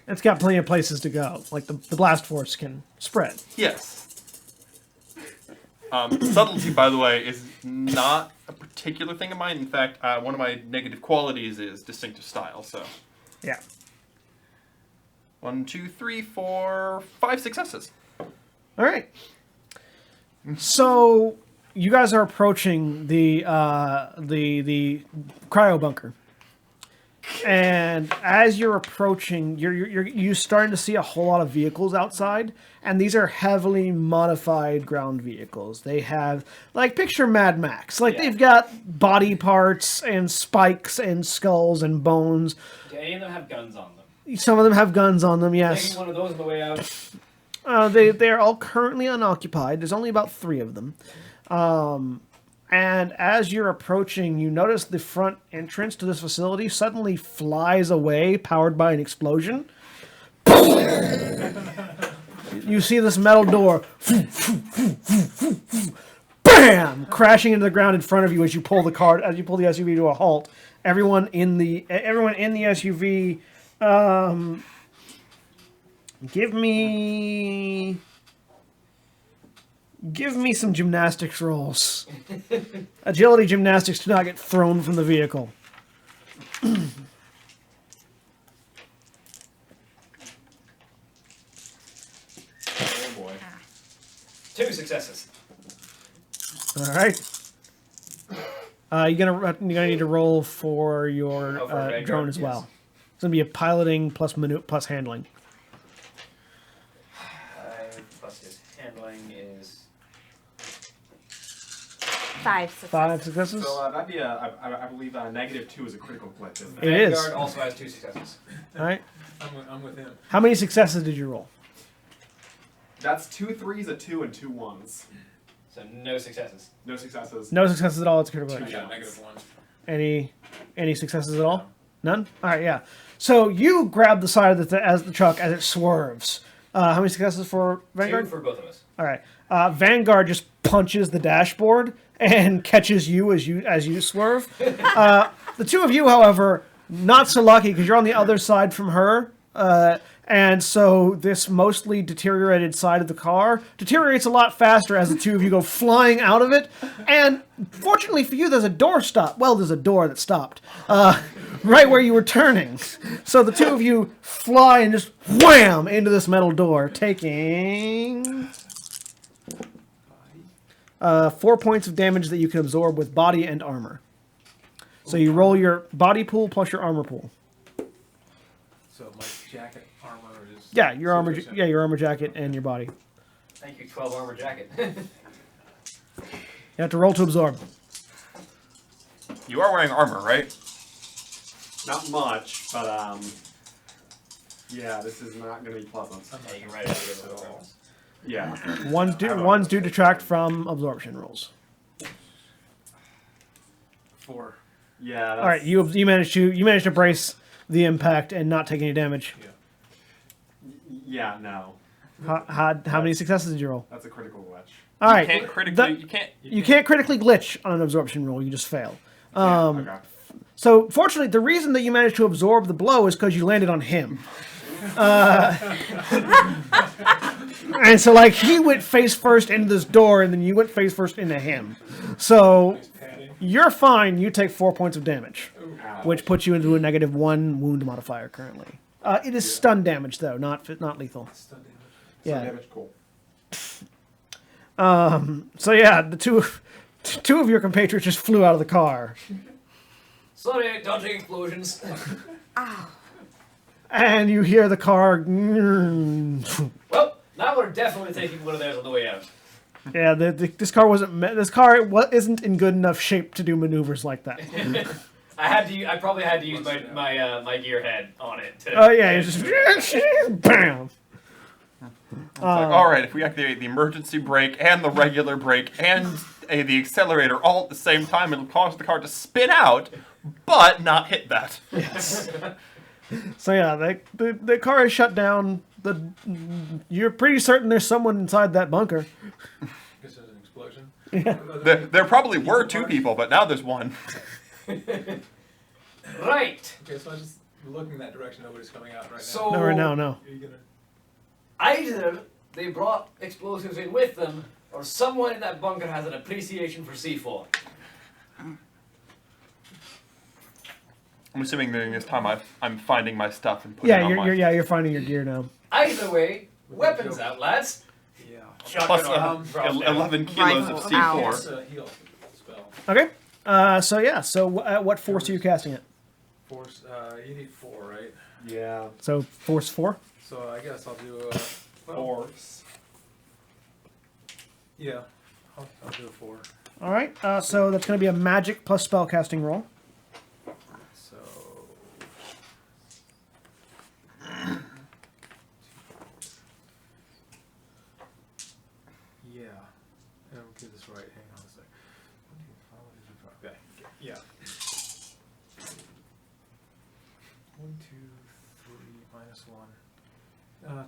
It's got plenty of places to go. Like the blast force can spread. Yes. Subtlety, by the way, is not a particular thing of mine. In fact, one of my negative qualities is distinctive style. So. Yeah. 1, 2, 3, 4, 5 successes. All right. So you guys are approaching the cryo bunker, and as you're approaching, you're starting to see a whole lot of vehicles outside, and these are heavily modified ground vehicles. They have picture Mad Max, they've got body parts and spikes and skulls and bones. Do any of them have guns on them? Some of them have guns on them. Yes. Taking one of those on the way out. They're all currently unoccupied. There's only about 3 of them. And as you're approaching, you notice the front entrance to this facility suddenly flies away, powered by an explosion. You see this metal door, bam, crashing into the ground in front of you as you pull the SUV to a halt. Everyone in the SUV. Give me some gymnastics rolls. Agility gymnastics do not get thrown from the vehicle. Oh boy. 2 successes. All right. You're gonna need to roll for your Vanguard, drone as yes. well. It's gonna be a piloting plus handling. 5 plus his handling is 5 successes. 5 successes. So that'd be I believe -2 is a critical glitch, isn't it? It is. Vanguard also has 2 successes. All right. I'm with him. How many successes did you roll? That's 2 3s, a 2, and 2 1s. So no successes. No successes. No successes at all. It's a critical. Two hit. Yeah, shots. -1. Any successes at all? None? All right, yeah. So you grab the side of the truck as it swerves. How many successes for Vanguard? 2 for both of us. All right. Vanguard just punches the dashboard and catches you as you swerve. The two of you, however, not so lucky because you're on the other side from her. And so this mostly deteriorated side of the car deteriorates a lot faster as the two of you go flying out of it. And fortunately for you, there's a door stop. Well, there's a door that stopped right where you were turning. So the two of you fly and just wham into this metal door, taking 4 points of damage that you can absorb with body and armor. So you roll your body pool plus your armor pool. So my jacket, armor is. Yeah, your armor. 6%. Yeah, your armor jacket and your body. Thank you, 12 armor jacket. You have to roll to absorb. You are wearing armor, right? Not much, but yeah, this is not gonna be pleasant. Yeah, you can write it out of the Yeah. One's do detract from absorption rolls. 4. Yeah. That's, All right, you managed to brace the impact and not take any damage. Yeah. No. How many successes did you roll? That's a critical glitch. All right, You can't critically. you can't critically glitch on an absorption roll. You just fail. Okay. So fortunately, the reason that you managed to absorb the blow is because you landed on him. And so, like, he went face first into this door, and then you went face first into him. So you're fine. You take 4 points of damage, which puts you into a -1 wound modifier currently. It is stun damage, though, not lethal. Stun damage. Yeah. Damage, cool. So yeah, the two of your compatriots just flew out of the car, Sorry, dodging explosions. and you hear the car. Well, now we're definitely taking one of theirs on the way out. Yeah, this car wasn't. This car isn't in good enough shape to do maneuvers like that. I probably had to use my gear head on it. Oh yeah, it's just bam. It's like, all right, if we activate the emergency brake and the regular brake and the accelerator all at the same time, it'll cause the car to spin out, but not hit that. Yes. So yeah, the car is shut down. You're pretty certain there's someone inside that bunker. Guess there's an explosion. Yeah. There probably were 2 people, but now there's 1. Right. Okay, so I'm just looking in that direction. Nobody's coming out right now. So No, right now, no. Are you gonna? either they brought explosives in with them, or someone in that bunker has an appreciation for C4. I'm assuming during this time I'm finding my stuff and putting it on my... you're finding your gear now. Either way, weapons out, lads. Yeah. Plus Shotgun arm, 11 kilos of Rifle C4. It's a heal spell. Okay. So at what force are you casting it? Force. You need 4, right? Yeah. So force 4. So I guess I'll do Force. Yeah. I'll do a 4. All right. So that's going to be a magic plus spellcasting roll. So. Yeah. I'll get this right. Hang on a sec. 1, 2, 5, 1, 2, 5. Okay. Yeah. 1, 2, 3, minus 1.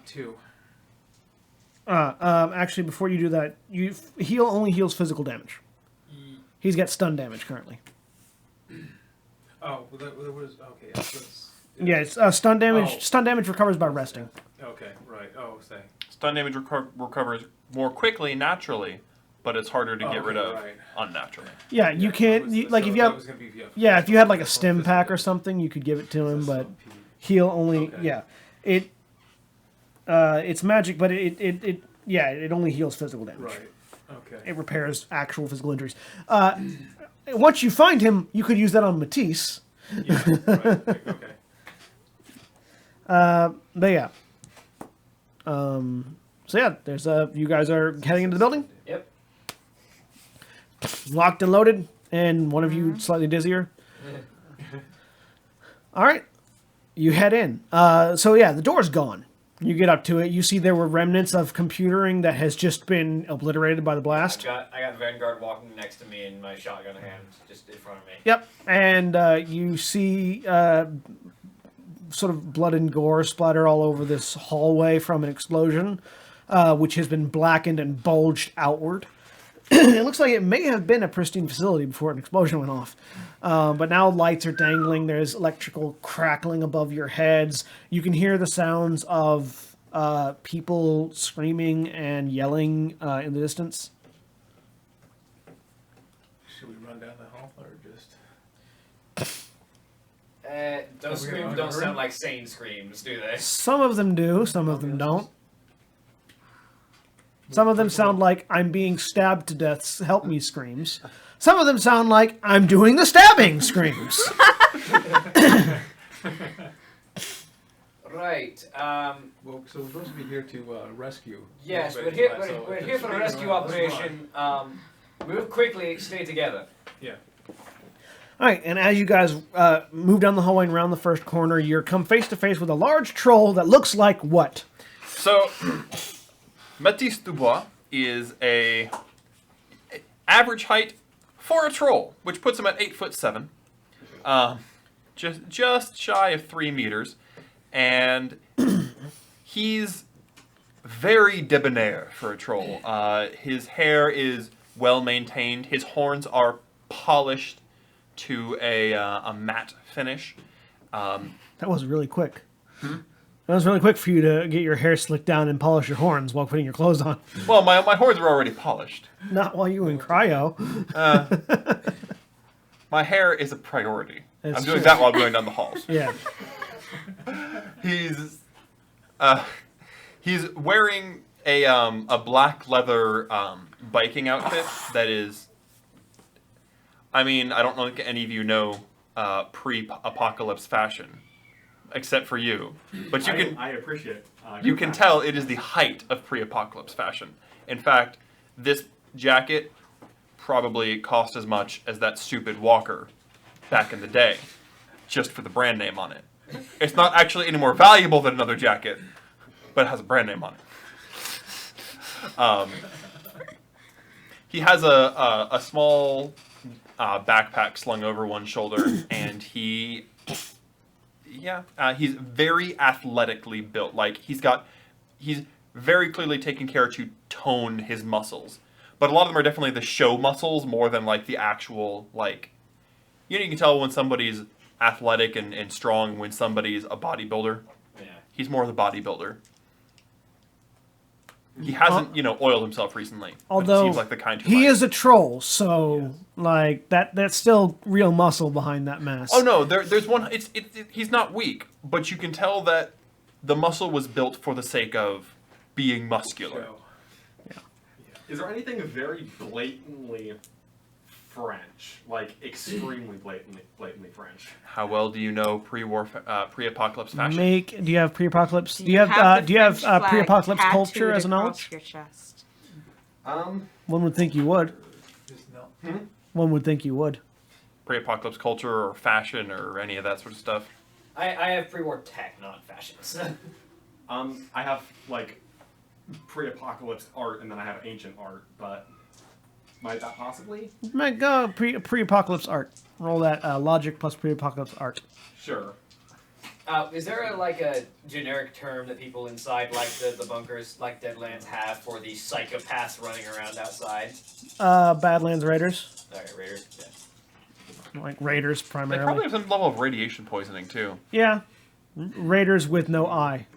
2. Actually, before you do that, heal only heals physical damage. He's got stun damage currently. Oh, well, that was okay. Yeah, Yeah, it's stun damage. Oh. Stun damage recovers by resting. okay, right. Oh, say. Stun damage recovers more quickly naturally, but it's harder to get rid of right. unnaturally. Yeah, you can't. Like if you have. Yeah, if you had like a stim pack or something, you could give it to him, but heal only. Okay. Yeah, it's magic, but it only heals physical damage. Right. Okay. It repairs actual physical injuries. Once you find him, you could use that on Matisse. Yeah, right. Okay. But yeah. So yeah, there's you guys are heading into the building, Yep. locked and loaded, and one of you slightly dizzier. All right, you head in. So yeah, the door's gone. You get up to it. You see there were remnants of computering that has just been obliterated by the blast. I got Vanguard walking next to me and my shotgun in hand, just in front of me. Yep, and you see sort of blood and gore splatter all over this hallway from an explosion, which has been blackened and bulged outward. It looks like it may have been a pristine facility before an explosion went off. But now lights are dangling. There's electrical crackling above your heads. You can hear the sounds of people screaming and yelling in the distance. Should we run down the hall or just? Those screams don't sound like sane screams, do they? Some of them do, some of them don't. Some of them sound like I'm being stabbed to death, help me screams. Some of them sound like I'm doing the stabbing screams. Right. Well, so we're supposed to be here to rescue. Yes, But we're here. anyway, so We're if here it's for a speeding rescue around, let's operation. Move quickly. Stay together. Yeah. All right, and as you guys move down the hallway and around the first corner, you're come face to face with a large troll that looks like what? So, Matisse Dubois is a average height for a troll, which puts him at 8'7", just shy of 3 meters, and he's very debonair for a troll. His hair is well maintained. His horns are polished to a matte finish. That was really quick. That was really quick for you to get your hair slicked down and polish your horns while putting your clothes on. Well, my horns were already polished. Not while you were in cryo. My hair is a priority. That's I'm doing true. that while I'm going down the halls. Yeah. He's wearing a black leather biking outfit that is. I mean, I don't know if any of you know pre-apocalypse fashion, except for you. But you can. I appreciate. You can tell it is the height of pre-apocalypse fashion. In fact, this jacket probably cost as much as that stupid walker back in the day, just for the brand name on it. It's not actually any more valuable than another jacket, but it has a brand name on it. He has a small backpack slung over one shoulder, and he's very athletically built. Like he's very clearly taking care to tone his muscles, but a lot of them are definitely the show muscles more than like the actual like. You can tell when somebody's athletic and strong when somebody's a bodybuilder. Yeah. He's more the bodybuilder. He hasn't, oiled himself recently. But Although seems like the kind who he might. is a troll, so like that's still real muscle behind that mass. Oh no, there's one. He's not weak, but you can tell that the muscle was built for the sake of being muscular. So, Is there anything very blatantly French, like extremely blatantly French? How well do you know pre-apocalypse fashion? Do you have pre-apocalypse? Do Do you have the French flag pre-apocalypse culture tattooed as a across knowledge? your chest? One would think you would. just no. One would think you would. Pre-apocalypse culture or fashion or any of that sort of stuff. I have pre-war tech, not fashions. I have like pre-apocalypse art, and then I have ancient art, but might that possibly? Might go pre-apocalypse art. Roll that logic plus pre-apocalypse art. Sure. Is there a generic term that people inside like the bunkers, like Deadlands, have for the psychopaths running around outside? Badlands Raiders. Alright, Raiders. Yeah. Like Raiders They primarily. probably have some level of radiation poisoning too. Yeah. Raiders with no eye.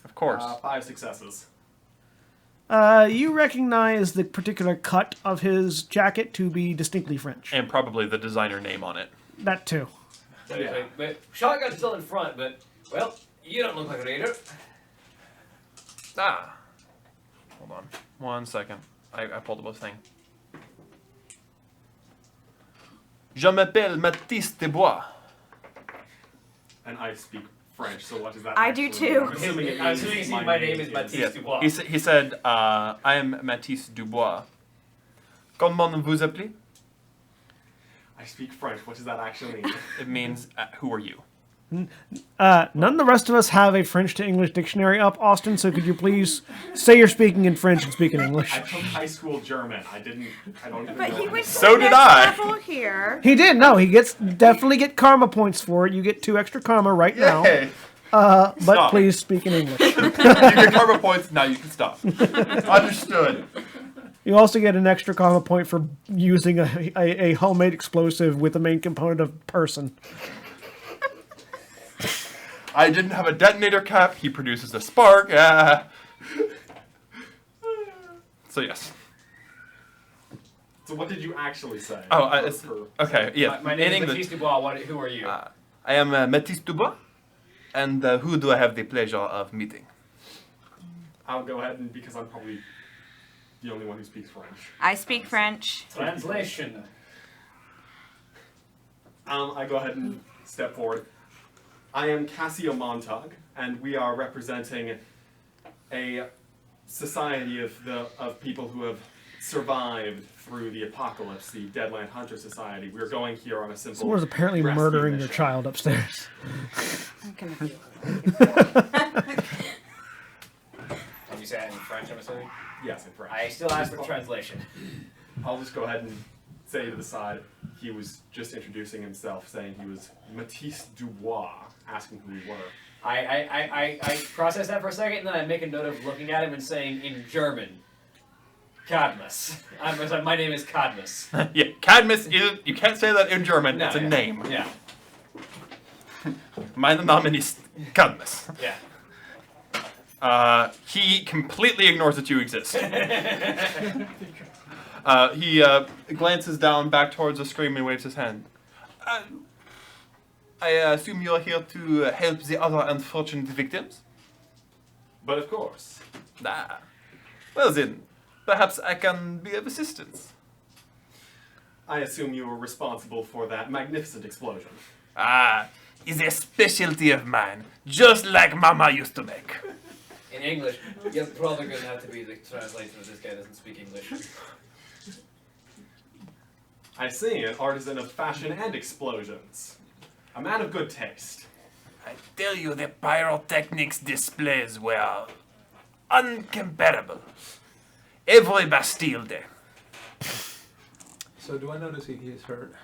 Of course. 5 successes. You recognize the particular cut of his jacket to be distinctly French. And probably the designer name on it. That too. So he's like, but shotgun's still in front, but, well, you don't look like a Raider. Ah. Hold on. 1 second. I pulled up a thing. Je m'appelle Mathis Desbois. And I speak French, so what does that I do actually too. mean? I'm assuming it I'm means assuming my name is Mathis Yes. Dubois. He said, I am Mathis Dubois. Comment vous appelez? I speak French. What does that actually mean? It means, who are you? None of the rest of us have a French to English dictionary up, Austin, so could you please say you're speaking in French and speak in English? I took high school German. I don't even But know. he was So did next I. level here. He did, no, he definitely get karma points for it. You get 2 extra karma right now. Yay! But Stop. please speak in English. You get karma points, now you can stop. Understood. You also get an extra karma point for using a homemade explosive with the main component of person. I didn't have a detonator cap, he produces a spark. So yes. So what did you actually say? Oh, For- okay, yeah. My name in is English, Mathis Dubois. Who are you? I am Mathis Dubois, and who do I have the pleasure of meeting? I'll go ahead and because I'm probably the only one who speaks French. I speak French. Translation. I go ahead and step forward. I am Cassio Montag, and we are representing a society of people who have survived through the apocalypse, the Deadland Hunter Society. We're going here on a simple. Someone's apparently rescue murdering your mission. child upstairs. I'm gonna Did you say that in French, I'm assuming? Yes, in French. I still ask for translation. I'll just go ahead and say to the side, he was just introducing himself, saying he was Mathis Dubois, asking who we were. I process that for a second, and then I make a note of looking at him and saying in German, Cadmus. My name is Cadmus. Yeah, Cadmus is, you can't say that in German, No, it's a yeah. name. Yeah, Mein Name ist Cadmus. yeah. He completely ignores that you exist. He glances down back towards the screen and waves his hand. I assume you're here to help the other unfortunate victims? But of course. Ah. Well then, perhaps I can be of assistance. I assume you were responsible for that magnificent explosion. Ah, is a specialty of mine, just like Mama used to make. In English, you're probably going to have to be the translator if this guy doesn't speak English. I see, an artisan of fashion and explosions. A man of good taste. I tell you, the pyrotechnics displays were uncomparable. Every Bastille Day. So do I notice he's hurt?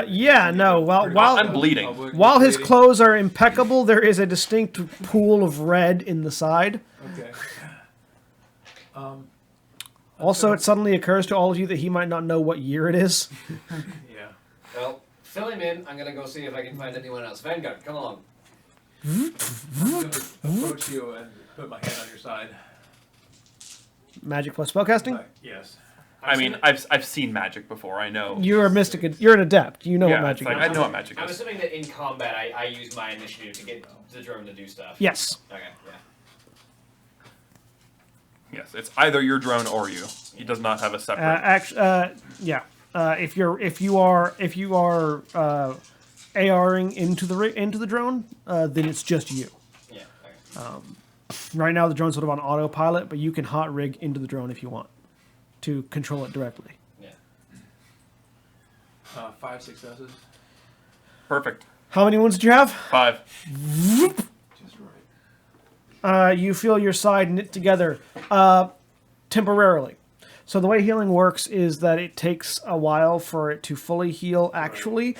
Yeah, no. I'm bleeding. While his clothes are impeccable, there is a distinct pool of red in the side. Okay. Also, it suddenly occurs to all of you that he might not know what year it is. Yeah. Well, fill him in. I'm gonna go see if I can find anyone else. Vanguard, come along. I'm gonna approach you and put my hand on your side. Magic plus spellcasting? Yes. I mean, I've seen magic before. I know. You're a mystic. You're an adept. You know Yeah, what it's magic like, is. I know what magic I'm is. assuming that in combat I use my initiative to get the drone to do stuff. Yes. Okay, yeah. Yes, it's either your drone or you. He does not have a separate. Yeah. If you are ARing into the drone, then it's just you. Yeah, okay. Right now, the drone's sort of on autopilot, but you can hot rig into the drone if you want to control it directly. Yeah. 5 successes. Perfect. How many wounds did you have? 5. Just right. You feel your side knit together temporarily. So the way healing works is that it takes a while for it to fully heal. Actually,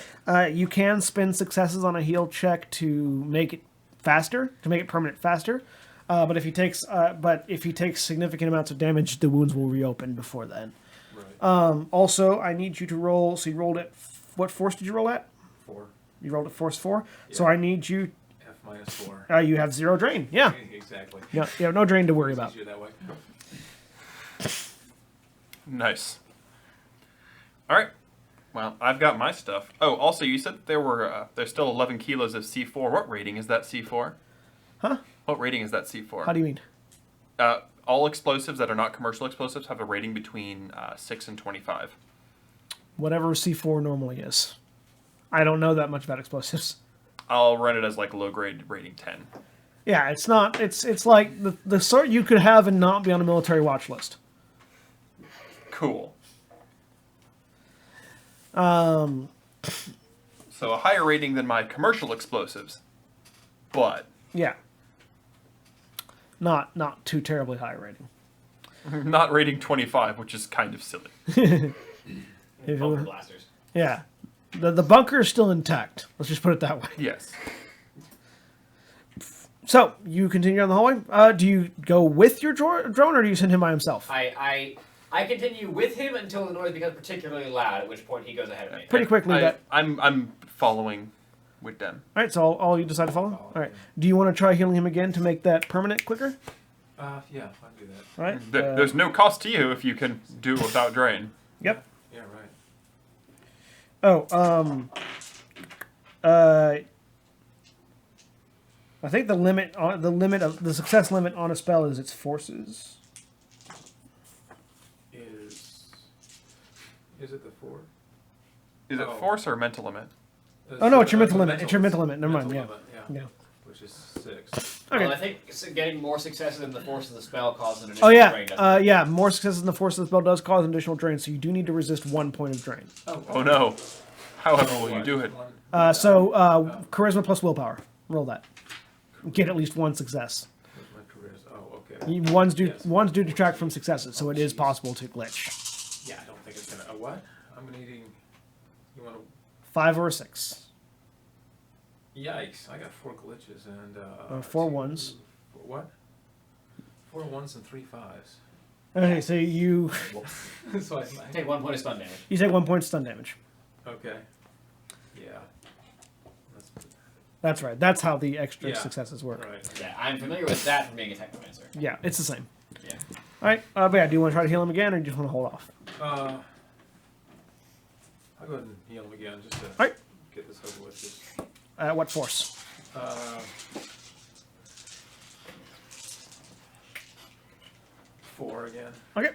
you can spend successes on a heal check to make it faster, to make it permanent faster. But if he takes significant amounts of damage, the wounds will reopen before then. Right. Also, I need you to roll. So you rolled at what force did you roll at? 4. You rolled at force 4. Yeah. So I need you. F minus 4. You have 0 drain. Yeah. Exactly. Yeah. You have no drain to worry It's about. easier that way. Nice. All right. Well, I've got my stuff. Oh, also, you said there's still 11 kilos of C4. What rating is that C4? Huh? What rating is that C4? How do you mean? All explosives that are not commercial explosives have a rating between 6 and 25. Whatever C4 normally is. I don't know that much about explosives. I'll run it as like low grade rating 10. Yeah, it's not. It's like the sort you could have and not be on a military watch list. Cool. Um, So a higher rating than my commercial explosives, but yeah. Not too terribly high rating. not rating 25, which is kind of silly. If you- Bunker blasters. yeah, the bunker is still intact. Let's just put it that way. Yes. So you continue on the hallway. Do you go with your drone, or do you send him by himself? I continue with him until the noise becomes particularly loud, at which point he goes ahead of me. Pretty quickly. I'm following with them. All right. So all you decide to follow. All right. Do you want to try healing him again to make that permanent quicker? Yeah, I'll do that. All right. There's no cost to you if you can do it without drain. Yep. Yeah, right. Oh. I think the success limit on a spell is its forces. Is it the 4? Is it Oh. force or mental limit? Oh no, it's your mental limit. It's your mental limit. Never mind. Yeah. Limit, Yeah. Which is 6. Okay. Well, I think getting more successes in the force of the spell causes an additional Oh drain, yeah. doesn't it? Yeah. More successes in the force of the spell does cause an additional drain, so you do need to resist 1 point of drain. Oh no. However will you do it? Charisma plus willpower. Roll that. Get at least 1 success. My career is, okay. Ones do detract from successes, so it is possible to glitch. Yeah, I don't think it's gonna. What? I'm needing. You want to? 5 or a 6. Yikes! I got 4 glitches and 4 ones. What? 4 1s and 3 5s. Okay, so you So I Take 1 point of stun damage. take 1 point stun damage. okay. Yeah. That's right. That's how the extra Yeah. successes work. Right. Yeah, I'm familiar with that from being a technomancer. Yeah, it's the same. Yeah. All right. But yeah, do you want to try to heal him again, or do you just want to hold off? I'll go ahead and heal him again just to Alright. get this over with. Just, What force? 4 again. Okay.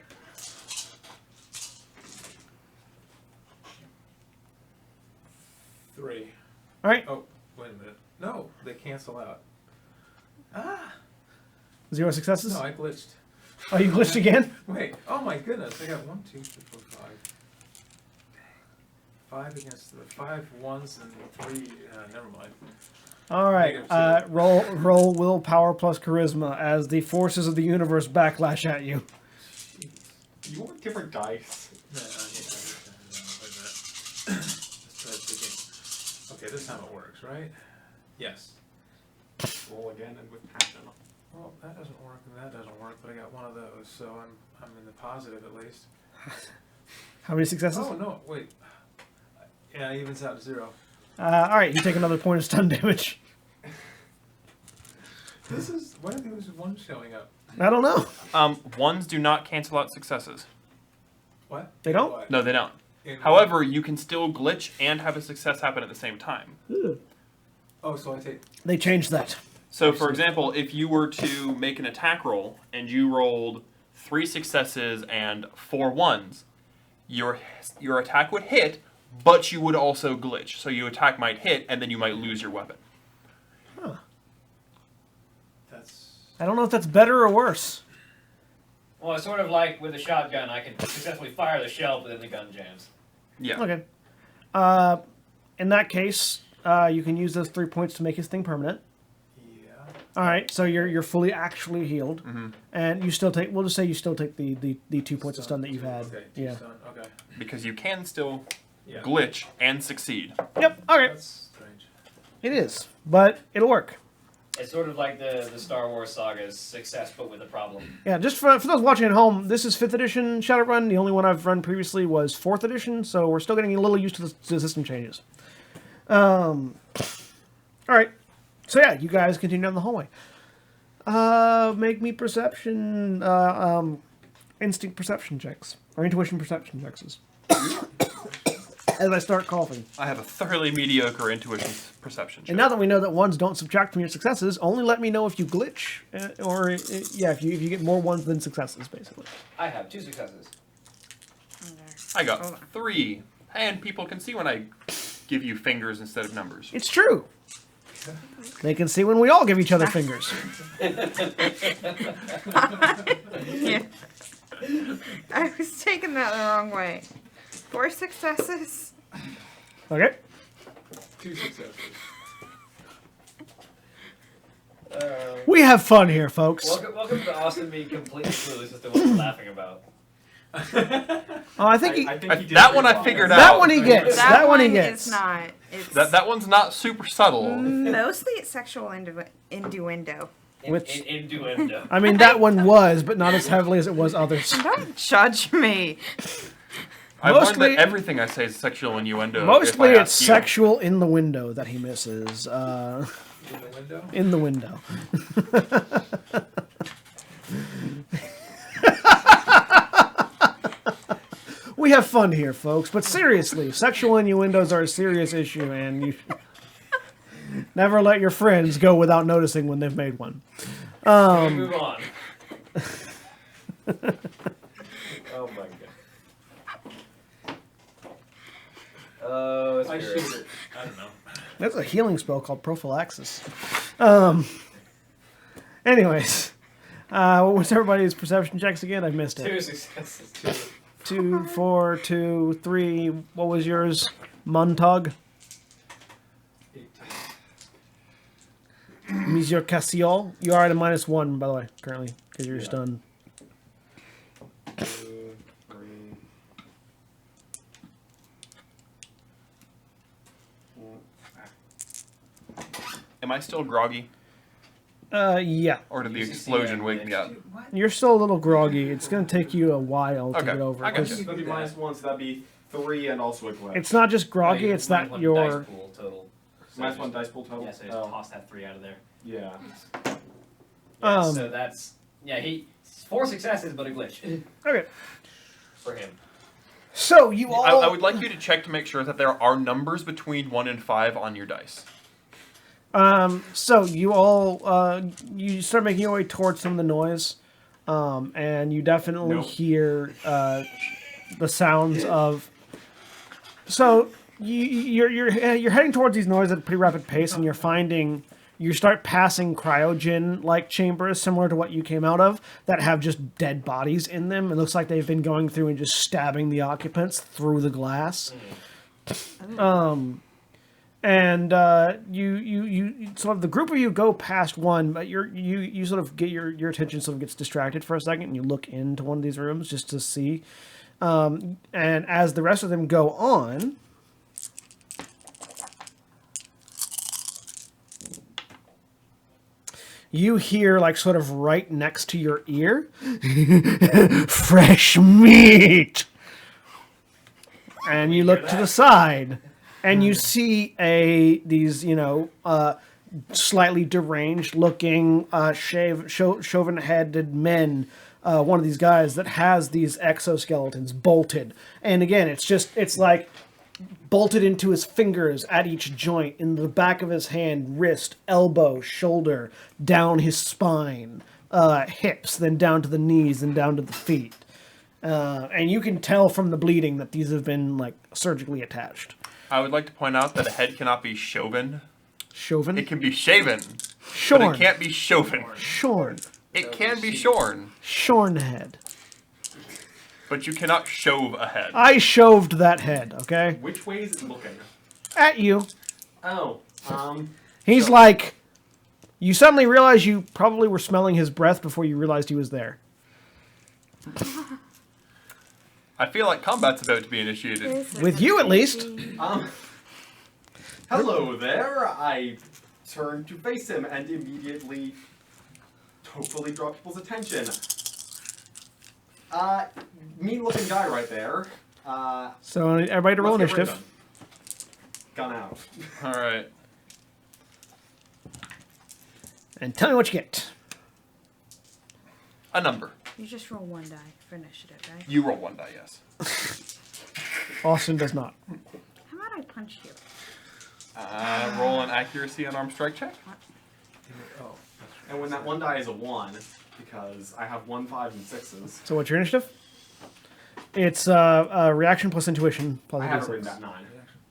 Three. All right. Oh, wait a minute. No, they cancel out. 0 successes. No, I glitched. Oh, you glitched again? Wait. Oh my goodness. I got 1, 2, 3, 4, 5. 5 against the 5 ones and 3. Never mind. All right. Negative 2. Roll willpower plus charisma as the forces of the universe backlash at you. You want different dice. No, wait a minute. Let's try thinking. Okay, this time it works, right? Yes. Roll again and with passion. Well, that doesn't work and that doesn't work, but I got one of those, so I'm in the positive at least. How many successes? Oh no, wait. Yeah, it evens out to 0. All right. You take another point of stun damage. This is why are those ones showing up? I don't know. Ones do not cancel out successes. What? They don't? What? No, they don't. In However, you can still glitch and have a success happen at the same time. Oh, so I take. They changed that. So, for example, if you were to make an attack roll and you rolled 3 successes and 4 ones, your attack would hit, but you would also glitch. So your attack might hit, and then you might lose your weapon. That's. I don't know if that's better or worse. Well, it's sort of like with a shotgun. I can successfully fire the shell, but then the gun jams. Yeah. Okay. In that case, you can use those 3 points to make his thing permanent. Yeah. All right, so you're fully actually healed, and you still take. We'll just say you still take the 2 points of stun that you've had. Okay. Yeah. Stun. Okay. Because you can still Yeah. glitch and succeed. Yep. Okay. That's strange. It is, but it'll work. It's sort of like the Star Wars saga's success, but with a problem. Yeah. Just for those watching at home, this is 5th edition Shadowrun. The only one I've run previously was 4th edition, so we're still getting a little used to the system changes. All right. So yeah, you guys continue down the hallway. Make me perception, instinct perception checks or intuition perception checks. As I start coughing. I have a thoroughly mediocre intuition perception check. And now that we know that ones don't subtract from your successes, only let me know if you glitch, or if you get more ones than successes, basically. I have 2 successes. I got 3. And people can see when I give you fingers instead of numbers. It's true. They can see when we all give each other fingers. Yeah. I was taking that the wrong way. 4 successes. Okay. 2 successes. We have fun here, folks. Welcome to Austin being completely clueless as to what we're laughing about. Oh, I think he, I think he did that pretty one I well. figured that out. one he gets. That one he gets. is not. It's That one's not super subtle. mostly it's sexual innuendo. Which- Innuendo. I mean, that one was, but not as heavily as it was others. Don't judge me. I've learned Mostly- that everything I say is sexual innuendo. Mostly if I it's ask you. sexual in the window that he misses. In the window. In the window. We have fun here, folks, but seriously, sexual innuendos are a serious issue, and you should never let your friends go without noticing when they've made one. Can we move on? Oh my god. Oh, I spirit. shoot it. I don't know. That's a healing spell called prophylaxis. Anyways, what was everybody's perception checks again? I missed 2 it. successes. 2, 4, 2, 3. What was yours? Montag? 8. Monsieur Cassiol? You are at a -1, by the way, currently, because you're stunned. 2, 3. Am I still groggy? Yeah. Or did the You should see explosion that wake me up? You're still a little groggy. It's going to take you a while to Okay, get over I it. got 'cause you. That'd be -1, so that'd be 3 and also a glitch. it's not just groggy, it's that Minus one you're... dice pool total. -1 dice pool total. Yeah, so just Oh, toss that 3 out of there. yeah. Yeah, Um, so that's he 4 successes, but a glitch Okay. for him. So, you all... I would like you to check to make sure that there are numbers between 1 and 5 on your dice. So you all you start making your way towards some of the noise, and you definitely Nope. hear the sounds of. So you're heading towards these noises at a pretty rapid pace, and you're finding you start passing cryogen-like chambers similar to what you came out of that have just dead bodies in them. It looks like they've been going through and just stabbing the occupants through the glass. And you sort of the group of you go past one, but you sort of get your attention sort of gets distracted for a second, and you look into one of these rooms just to see. And as the rest of them go on, you hear, like, sort of right next to your ear, fresh meat. And you look to the side, and you see these slightly deranged looking, shaven-headed men. One of these guys that has these exoskeletons bolted, and again, it's like bolted into his fingers at each joint, in the back of his hand, wrist, elbow, shoulder, down his spine, hips, then down to the knees, and down to the feet. And you can tell from the bleeding that these have been, like, surgically attached. I would like to point out that a head cannot be shoven. Shoven? It can be shaven, Shorn. but it can't be shoven. Shorn. It can be shorn, Shorn head. but you cannot shove a head. I shoved that head, okay? Which way is it looking? At you. Oh, He's like... You suddenly realize you probably were smelling his breath before you realized he was there. I feel like combat's about to be initiated. With you, at least. Hello there. I turn to face him and immediately, hopefully, draw people's attention. Mean-looking guy right there. So everybody to roll Let's get rid initiative. of him. Gun out. All right. And tell me what you get. A number. You just roll one die for initiative, right? You roll one die, yes. Austin does not. How about I punch you? Roll an accuracy and arm strike check. Oh, And when that one die is a 1, because I have 1, 5, and 6s, So what's your initiative? It's reaction plus intuition plus I a have it D6. written that 9.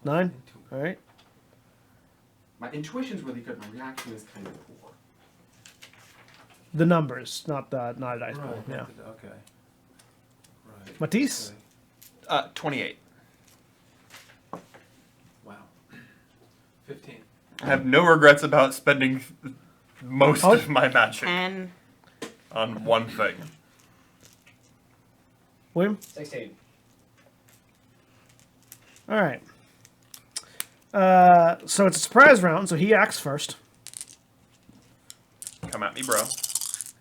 9? All right. My intuition's really good. My reaction is kind of poor. The numbers, not a dice roll. right. Yeah. Okay. Right. Matisse? 28. Wow. 15. I have no regrets about spending most Oh. of my magic 10. on one thing. William? 16. All right. So it's a surprise round, so he acts first. Come at me, bro.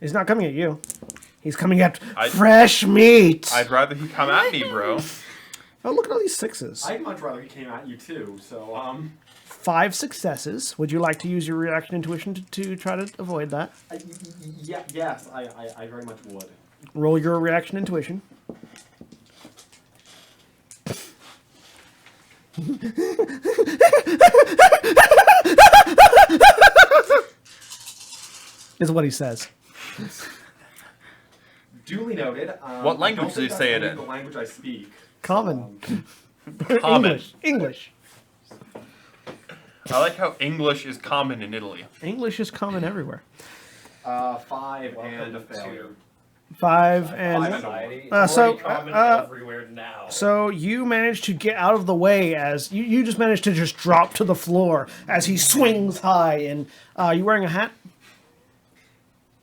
He's not coming at you. He's coming at I- fresh meat. I'd rather he come at me, bro. Oh, look at all these sixes. I'd much rather he came at you too. So 5 successes. Would you like to use your reaction intuition to try to avoid that? yes, I very much would. Roll your reaction intuition. Is what he says. Duly noted. What language I don't do they think say that's it in? The language I speak. Common. Common. English. I like how English is common in Italy. English is common everywhere. 5 and a failure. 5 and... Society. so, It's already common everywhere now. So you manage to get out of the way as... You just manage to just drop to the floor as he swings high. And you wearing a hat?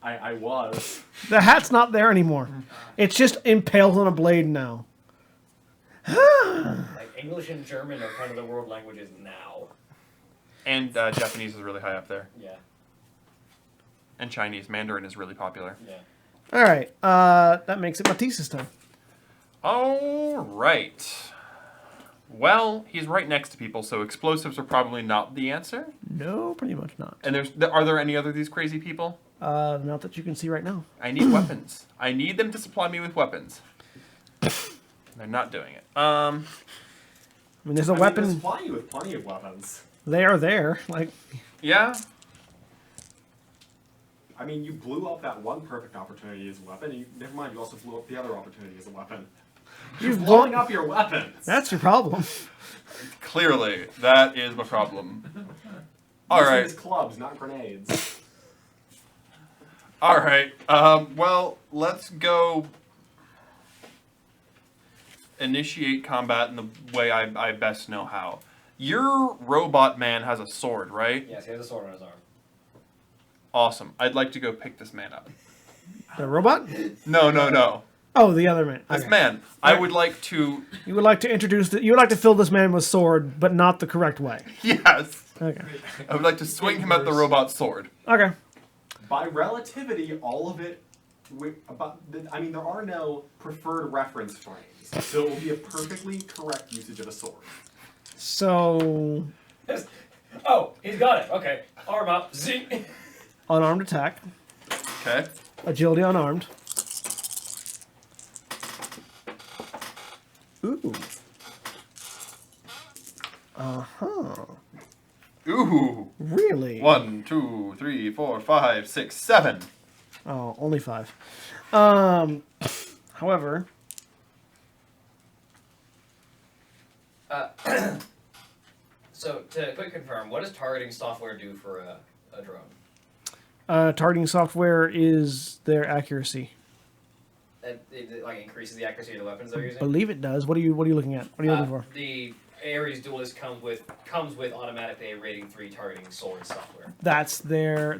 I was. The hat's not there anymore. It's just impaled on a blade now. Like English and German are kind of the world languages now. And Japanese is really high up there. Yeah. And Chinese. Mandarin is really popular. Yeah. All right. That makes it Matisse's time. All right. Well, he's right next to people, so explosives are probably not the answer. No, pretty much not. And are there any other of these crazy people? Not that you can see right now. I need weapons. I need them to supply me with weapons. They're not doing it. I mean, there's a I weapon. mean, there's you with plenty of weapons. They are there. Like, Yeah. I mean, you blew up that one perfect opportunity as a weapon. Never mind, you also blew up the other opportunity as a weapon. You're You've blowing blown- up your weapons. that's your problem. Clearly, that is the problem. All These right. things clubs, not grenades. All right. Well, let's go. initiate combat in the way I best know how. Your robot man has a sword, right? Yes, he has a sword on his arm. Awesome. I'd like to go pick this man up. The robot? No. Oh, the other man. This Okay. man. I would like to... You would like to introduce you would like to fill this man with sword, but not the correct way. Yes. Okay. I would like to swing him at the robot's sword. Okay. By relativity, all of it. I mean, there are no preferred reference frames, so it will be a perfectly correct usage of a sword. So, Oh, he's got it. Okay. Arm up. Zing. unarmed attack, Okay. agility unarmed. Ooh. Uh-huh. Ooh. Really? 1, 2, 3, 4, 5, 6, 7. Oh, only 5. However, So, to quick confirm, what does targeting software do for a drone? targeting software is their accuracy. It like increases the accuracy of the weapons they're using. Believe it does. What are you looking at? What are you looking for? The Ares Duelist comes with automatically a rating 3 targeting sword software. That's their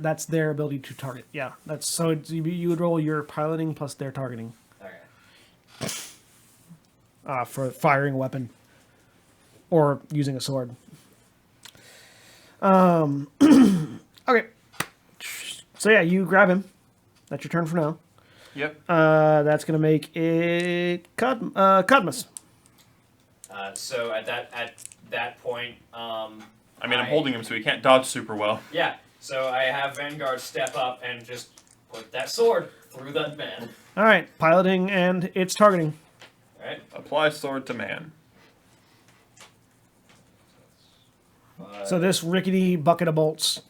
ability to target. Yeah, that's so you would roll your piloting plus their targeting Okay. for firing a weapon or using a sword. Okay. So yeah, you grab him. That's your turn for now. Yep. That's gonna make it Cadmus. So at that point, I mean, I'm holding him so he can't dodge super well. Yeah. So I have Vanguard step up and just put that sword through that man. All right, piloting and it's targeting. All right. Apply sword to man. So this rickety bucket of bolts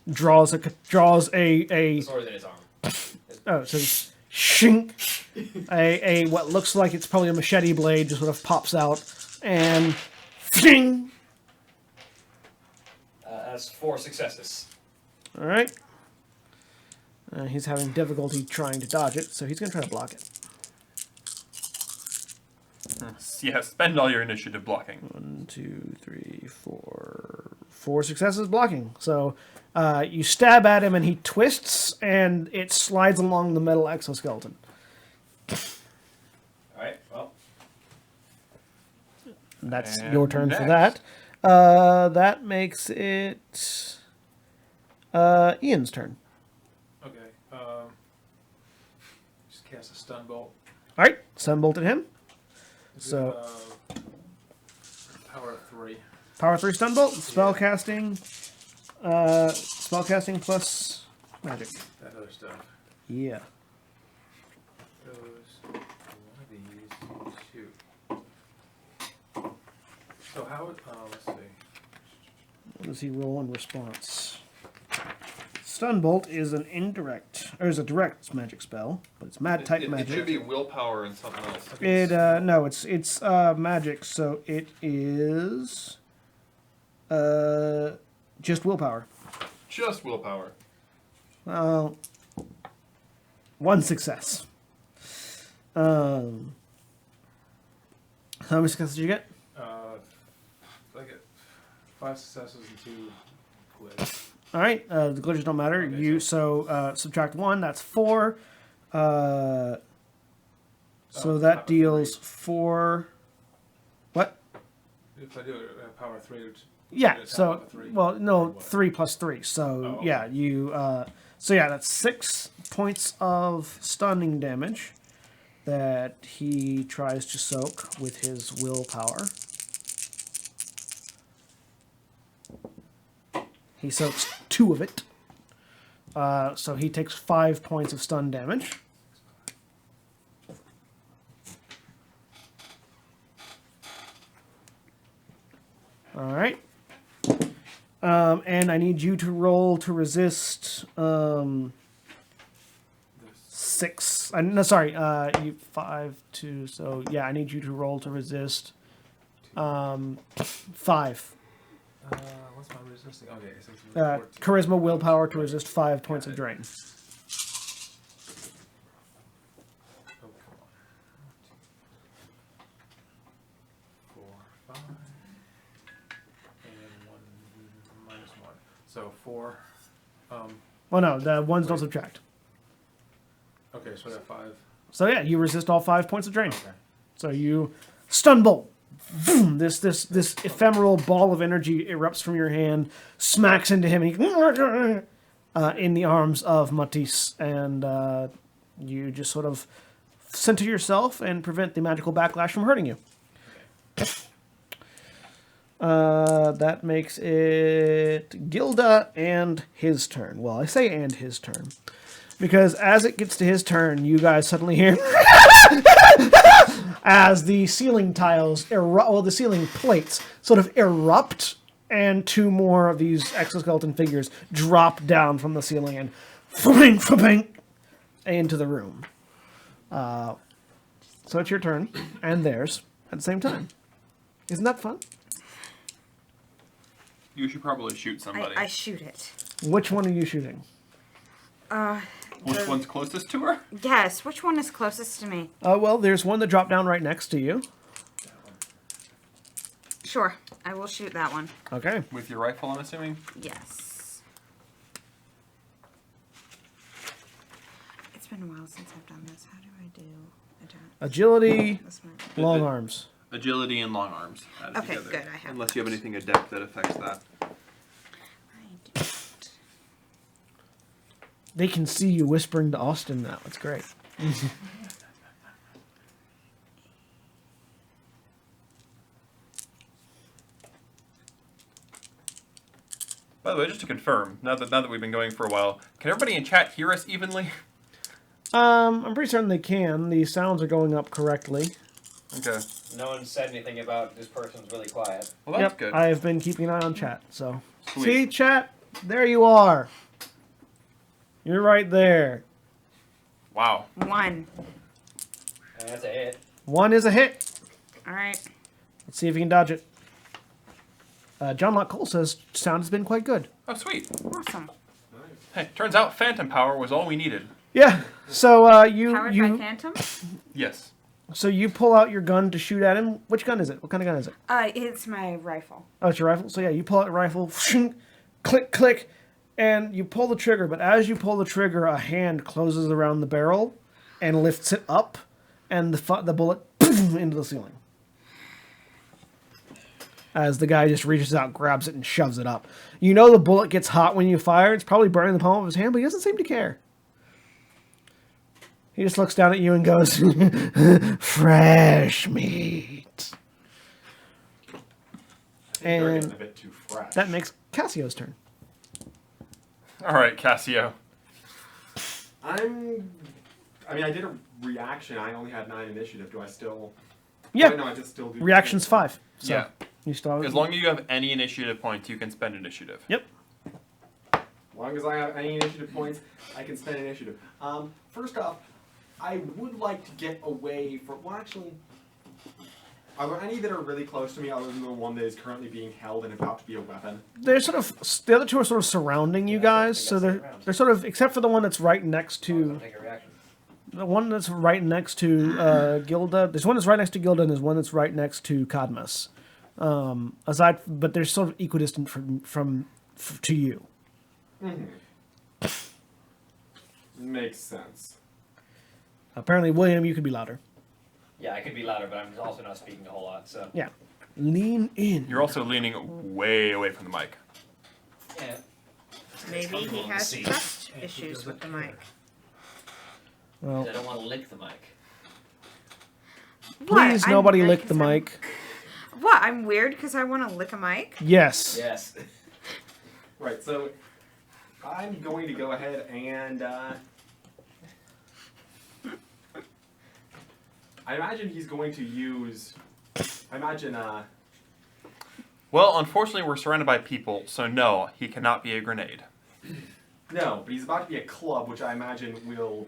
draws a The sword is in his arm. oh, so shink, a what looks like it's probably a machete blade just sort of pops out and fling. That's 4 successes. All right. He's having difficulty trying to dodge it, so he's gonna try to block it. Yeah, spend all your initiative blocking. 1, 2, 3, 4. 4 successes blocking. So you stab at him and he twists and it slides along the metal exoskeleton. All right. Well, That's And your turn for next. that. That makes it Ian's turn. Okay. Just cast a stun bolt. All right, sunbolt at him. Is So- it, power of 3. Power 3 stun spell casting plus magic. That other stuff. Yeah. Goes one of these. Shoot. So how? Let's see. What does he roll in response? Stun is an indirect, or is a direct magic spell, but it's type magic. It should be willpower and something else. No, it's magic, so it is just willpower. Just willpower. Well, 1 success. How many successes did you get? I get 5 successes and 2 quits. All right, the glitches don't matter. Okay, Subtract 1, that's 4. So Oh, that power deals 4. What? If I do it power 3, it's Yeah. it's So power 3. well, no, Or what? 3 plus 3. So Oh, yeah, you. So yeah, that's 6 points of stunning damage that he tries to soak with his willpower. He soaks 2 of it. So he takes 5 points of stun damage. All right. And I need you to roll to resist 6. No, sorry. You 5, 2. So yeah, I need you to roll to resist 5. What's my resisting? Okay, so it's 14. Charisma, willpower to resist 5 points of drain. Oh, come on. So 4. Well, no, the ones don't subtract. Okay, so I got 5. So yeah, you resist all 5 points of drain. Okay. So you stun bolt. Boom, this ephemeral ball of energy erupts from your hand, smacks into him, and he, in the arms of Matisse, and you just sort of center yourself and prevent the magical backlash from hurting you. That makes it Gilda and his turn. Well, I say and his turn because as it gets to his turn, you guys suddenly hear as the ceiling tiles the ceiling plates sort of erupt, and 2 more of these exoskeleton figures drop down from the ceiling and into the room. So it's your turn and theirs at the same time. Isn't that fun? You should probably shoot somebody. I shoot it. Which one are you shooting? Which one's closest to her? Yes, which one is closest to me? Well, there's one that dropped down right next to you. Sure, I will shoot that one. Okay. With your rifle, I'm assuming? Yes. It's been a while since I've done this. How do I do attack? Agility, This might- long arms. Agility and long arms. added Okay, together. good, I have Unless you have anything adept that affects that. I don't. They can see you whispering to Austin now. It's great. By the way, just to confirm, now that we've been going for a while, can everybody in chat hear us evenly? I'm pretty certain they can. The sounds are going up correctly. Okay. No one said anything about this person's really quiet. Well, that's Yep, good. I have been keeping an eye on chat. So, Sweet. see, chat, there you are. You're right there. Wow. 1. And that's a hit. 1 is a hit. All right. Let's see if you can dodge it. John Locke Cole says sound has been quite good. Oh, sweet. Awesome. Hey, turns out phantom power was all we needed. Yeah. So Powered you by Phantom? Yes. so you pull out your gun to shoot at him. Which gun is it? What kind of gun is it? It's my rifle. Oh, it's your rifle. So yeah, you pull out your rifle, click, click, and you pull the trigger. But as you pull the trigger, a hand closes around the barrel and lifts it up, and the bullet into the ceiling. As the guy just reaches out, grabs it, and shoves it up. You know the bullet gets hot when you fire. It's probably burning the palm of his hand, but he doesn't seem to care. He just looks down at you and goes, fresh meat. They're And getting a bit too fresh. that makes Cassio's turn. All right, Cassio. I did a reaction. I only had 9 initiative. Do I still... Yeah. Wait, no, I just still do... Reaction's 5. So Yeah. you still have As long as you have any initiative points, you can spend initiative. Yep. As long as I have any initiative points, I can spend initiative. First off, I would like to get away from... Well, actually... Are there any that are really close to me other than the one that is currently being held and about to be a weapon? They're sort of the other 2 are sort of surrounding you guys, so they're sort of, except for the one that's right next to Take a reaction. the one that's right next to Gilda. There's one that's right next to Gilda, and there's one that's right next to Cadmus. But they're sort of equidistant to you. Mm-hmm. Makes sense. Apparently, William, you could be louder. Yeah, I could be louder, but I'm also not speaking a whole lot, so. Yeah, lean in. You're also leaning way away from the mic. Yeah. Maybe he has trust issues with the mic. Well, I don't want to lick the mic. please, nobody lick the mic. What? I'm weird because I want to lick a mic? Yes. Yes. Right, so I'm going to go ahead and I imagine he's going to use Well, unfortunately, we're surrounded by people, so no, he cannot be a grenade. no, but he's about to be a club, which I imagine will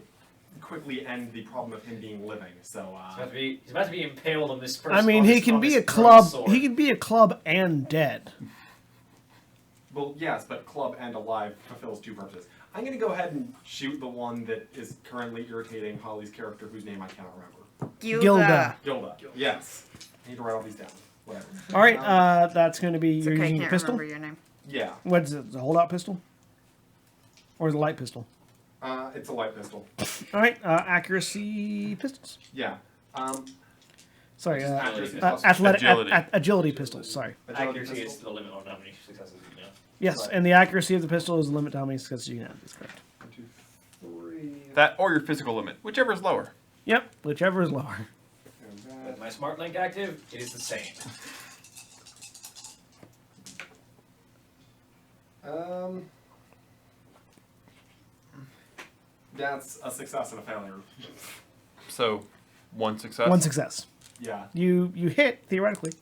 quickly end the problem of him being living. So He's about to be impaled on this person. I mean, on he this- can on be this a club. sword. He can be a club and dead. well, yes, but club and alive fulfills 2 purposes. I'm going to go ahead and shoot the one that is currently irritating Holly's character, whose name I cannot remember. Gilda. Gilda. Yes. I need to write all these down. Whatever. All right, that's going to be It's you're okay, I using your can't pistol. remember your name. Yeah. What's it? The holdout pistol? Or the light pistol? It's a light pistol. All right. Accuracy pistols. Yeah. Sorry. Accuracy Athletic Agility. agility pistols. Sorry. Accuracy is the limit on how many successes you can have. Yes, Right. and the accuracy of the pistol is the limit to how many successes you can have. That's correct. 1, 2, 3. That or your physical limit, whichever is lower. Yep. Whichever is lower. With my smart link active, it is the same. That's a success and a failure. So, one success. One success. Yeah. You hit theoretically.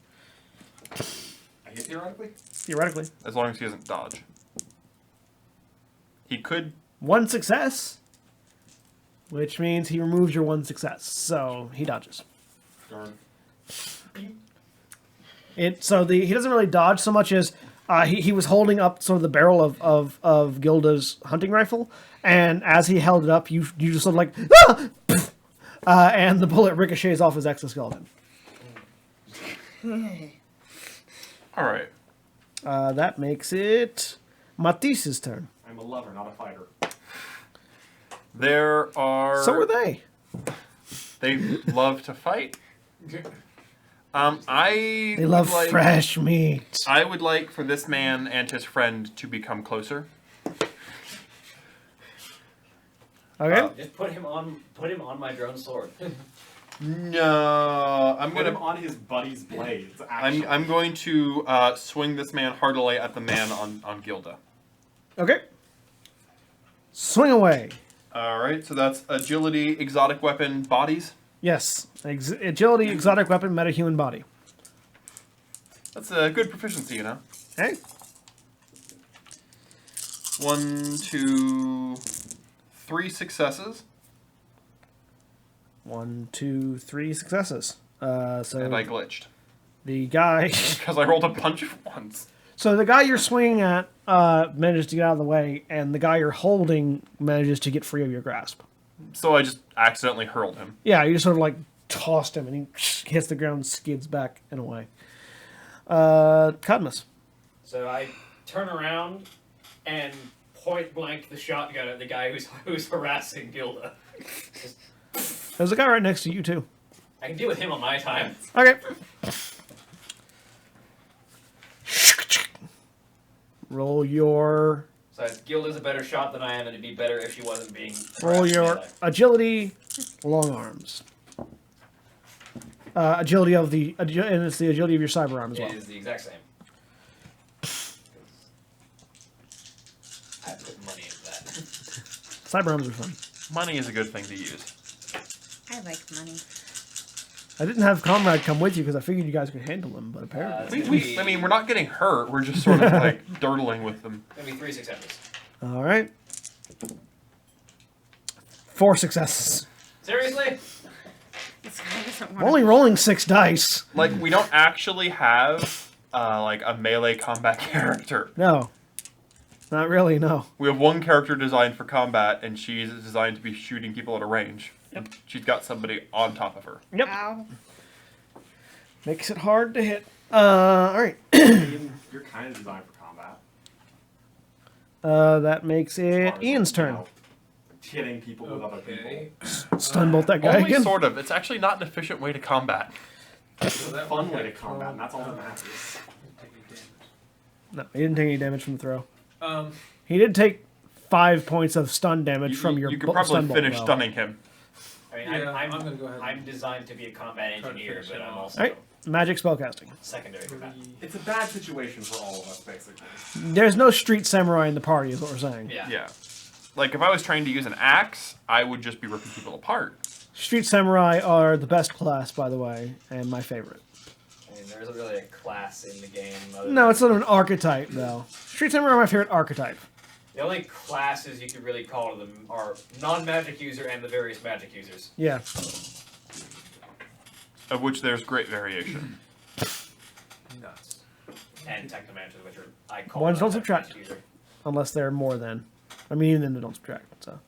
I hit theoretically? Theoretically. As long as he doesn't dodge. He could. One success, which means he removes your one success, so he dodges. Darn. He doesn't really dodge so much as he was holding up sort of the barrel of Gilda's hunting rifle, and as he held it up, you just sort of like and the bullet ricochets off his exoskeleton. All right. That makes it Matisse's turn. I'm a lover, not a fighter. There are. So are they. They love to fight. I. They love would like, fresh meat. I would like for this man and his friend to become closer. Okay. Just put him on my drone sword. No, I'm Put him gonna. on his buddy's blades, actually. I'm going to swing this man heartily at the man on Gilda. Okay. Swing away. All right, so that's agility, exotic weapon, bodies. Yes. Agility, exotic weapon, metahuman body. That's a good proficiency, you know. Hey. 1, 2, 3 successes, 1, 2, 3 successes. So and I glitched the guy. because I rolled a bunch of ones. So the guy you're swinging at manages to get out of the way, and the guy you're holding manages to get free of your grasp. So I just accidentally hurled him. Yeah, you just sort of like tossed him, and he hits the ground, skids back and away. Cadmus. So I turn around and point blank the shotgun at the guy who's harassing Gilda. Just, There's a guy right next to you too. I can deal with him on my time. Okay. Roll your So Gilda's a better shot than I am, and it'd be better if she wasn't being. roll harassed your melee. agility, long arms. Agility of the and it's the agility of your cyber arm as well. It is the exact same. I put money into that. Cyber arms are fun. Money is a good thing to use. I like money. I didn't have Comrade come with you because I figured you guys could handle them, but apparently. I mean, we're not getting hurt. We're just sort of like durdling with them. Maybe 3 successes. All right. 4 successes. Seriously? This guy doesn't I'm want only rolling 6 dice. Like, we don't actually have like a melee combat character. No. Not really, no. We have one character designed for combat, and she's designed to be shooting people at a range. Yep. She's got somebody on top of her. Yep. Ow. Makes it hard to hit. All right. You're kind of designed for combat. That makes it Ian's turn. Hitting people with other people. Okay. Stun that guy Only again. sort of. It's actually not an efficient way to combat. So that Fun one way to guy combat, and that's all that didn't matters. take any damage. No, he didn't take any damage from the throw. Um, He did take 5 points of stun damage from your You could stun probably bolt, finish though. stunning him. I mean, Yeah, I'm I'm gonna go ahead and I'm designed to be a combat try to engineer, finish but him I'm off. also All right. Magic spellcasting. secondary combat. It's a bad situation for all of us, basically. There's no street samurai in the party, is what we're saying. Yeah. Yeah. Like, if I was trying to use an axe, I would just be ripping people apart. Street samurai are the best class, by the way, and my favorite. I mean, there isn't really a class in the game. No, it's sort of an archetype, though. Street samurai are my favorite archetype. The only classes you could really call them are non-magic user and the various magic users. Yeah. Of which there's great variation. nuts. And technomancers, which are I call Ones don't non-magic subtract. magic user. Unless they're more than. I mean, even then they don't subtract, so.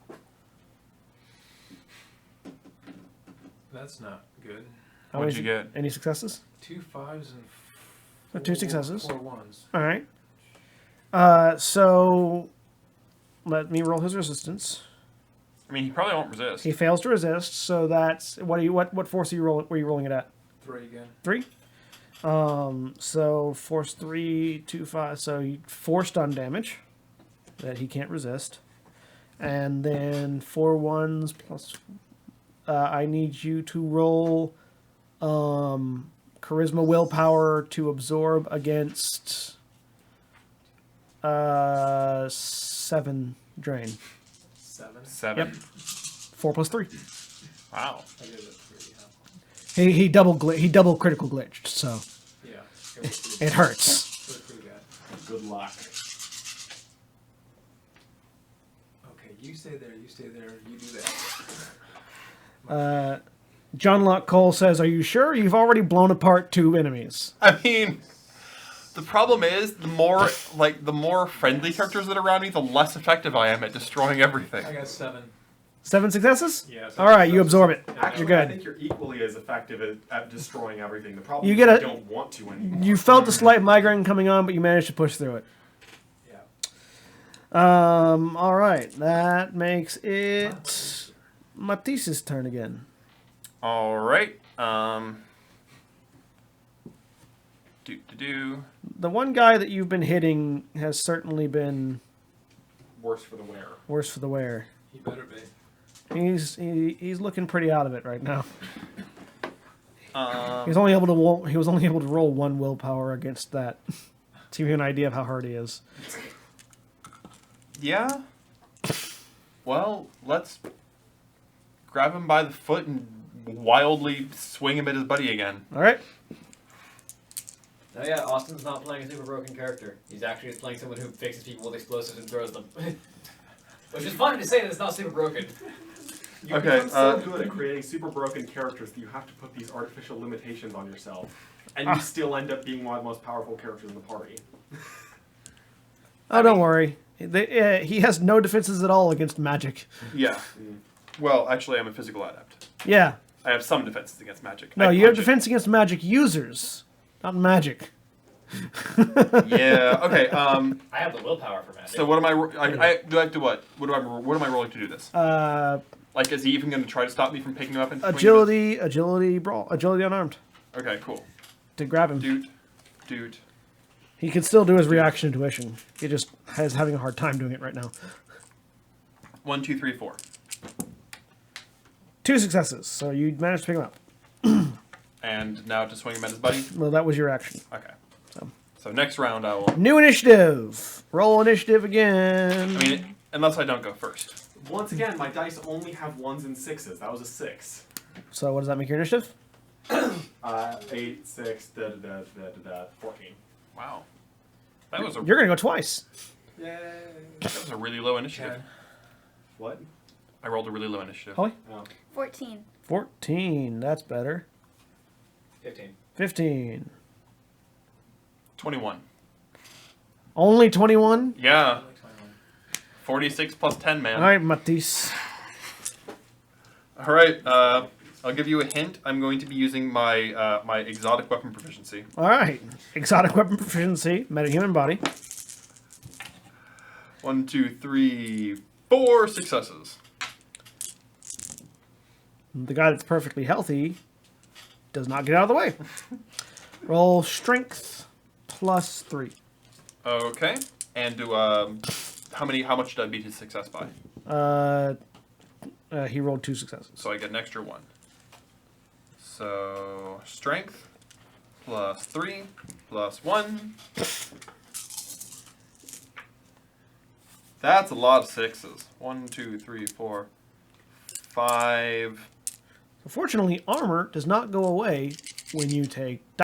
That's not good. How What'd many you get? Any successes? 2 5s and So 2 successes. 4 1s. All right. So let me roll his resistance. I mean, he probably won't resist. He fails to resist, so that's what force are you rolling? Were you rolling it at? 3 again. 3. So force 3, 2, 5. So 4 stun damage that he can't resist, and then 4 ones plus. I need you to roll charisma willpower to absorb against 7 drain. 7. Yep. 4 plus 3. Wow. I did it 3, huh? He double critical glitched, so Yeah. It was pretty, it hurts. it was pretty bad. Good luck. Okay, you stay there, you do that. John Locke Cole says, "Are you sure? You've already blown apart 2 enemies." I mean, the problem is the more friendly characters that are around me, the less effective I am at destroying everything. I got 7. 7 successes? Yeah. All right, you absorb it. Actually, You're I good. think you're equally as effective at destroying everything. The problem You is get you a- don't want to anymore. You felt a slight migraine coming on, but you managed to push through it. Yeah. All right, that makes it Matisse's turn again. All right. The one guy that you've been hitting has certainly been Worse for the wear. worse for the wear. He better be. He's looking pretty out of it right now. Um, He was only able to roll 1 willpower against that. To give you an idea of how hard he is. yeah. Well, let's grab him by the foot and wildly swing him at his buddy again. All right. Oh yeah, Austin's not playing a super broken character. He's actually just playing someone who fixes people with explosives and throws them. Which is funny to say that it's not super broken. You've Okay, become so good at creating super broken characters that you have to put these artificial limitations on yourself. And you still end up being one of the most powerful characters in the party. Oh, don't worry. He has no defenses at all against magic. Yeah. Well, actually, I'm a physical adept. Yeah. I have some defenses against magic. No, I you have punch it. defense against magic users, not magic. Yeah. Okay. I have the willpower for magic. So what am I? Do I have to what? What am I rolling to do this? Like, is he even going to try to stop me from picking him up and swinging agility, brawl, agility unarmed it? Okay. Cool. to grab him. Dude. He can still do his reaction intuition. He just is having a hard time doing it right now. 1, 2, 3, 4. 2 successes, so you managed to pick him up. And now to swing him at his buddy. Well, that was your action. Okay. So next round I will. New initiative. Roll initiative again. I mean, unless I don't go first. Once again, my dice only have 1s and 6s. That was a 6. So what does that make your initiative? 8, 6, 14. Wow. That was a You're gonna go twice. Yay! that was a really low initiative. What? I rolled a really low initiative. Holly? Oh. 14. 14. That's better. 15. 15. 21. Only 21. Yeah. 46 plus 10, man. All right, Matisse. All right. I'll give you a hint. I'm going to be using my my exotic weapon proficiency. All right. Exotic weapon proficiency. Metahuman body. 1, 2, 3, 4 successes. The guy that's perfectly healthy does not get out of the way. Roll strength plus 3. Okay. And do how much did I beat his success by? He rolled 2 successes. So I get an extra 1. So strength plus 3 plus 1. That's a lot of 6s. 1, 2, 3, 4, 5. Fortunately, armor does not go away when you take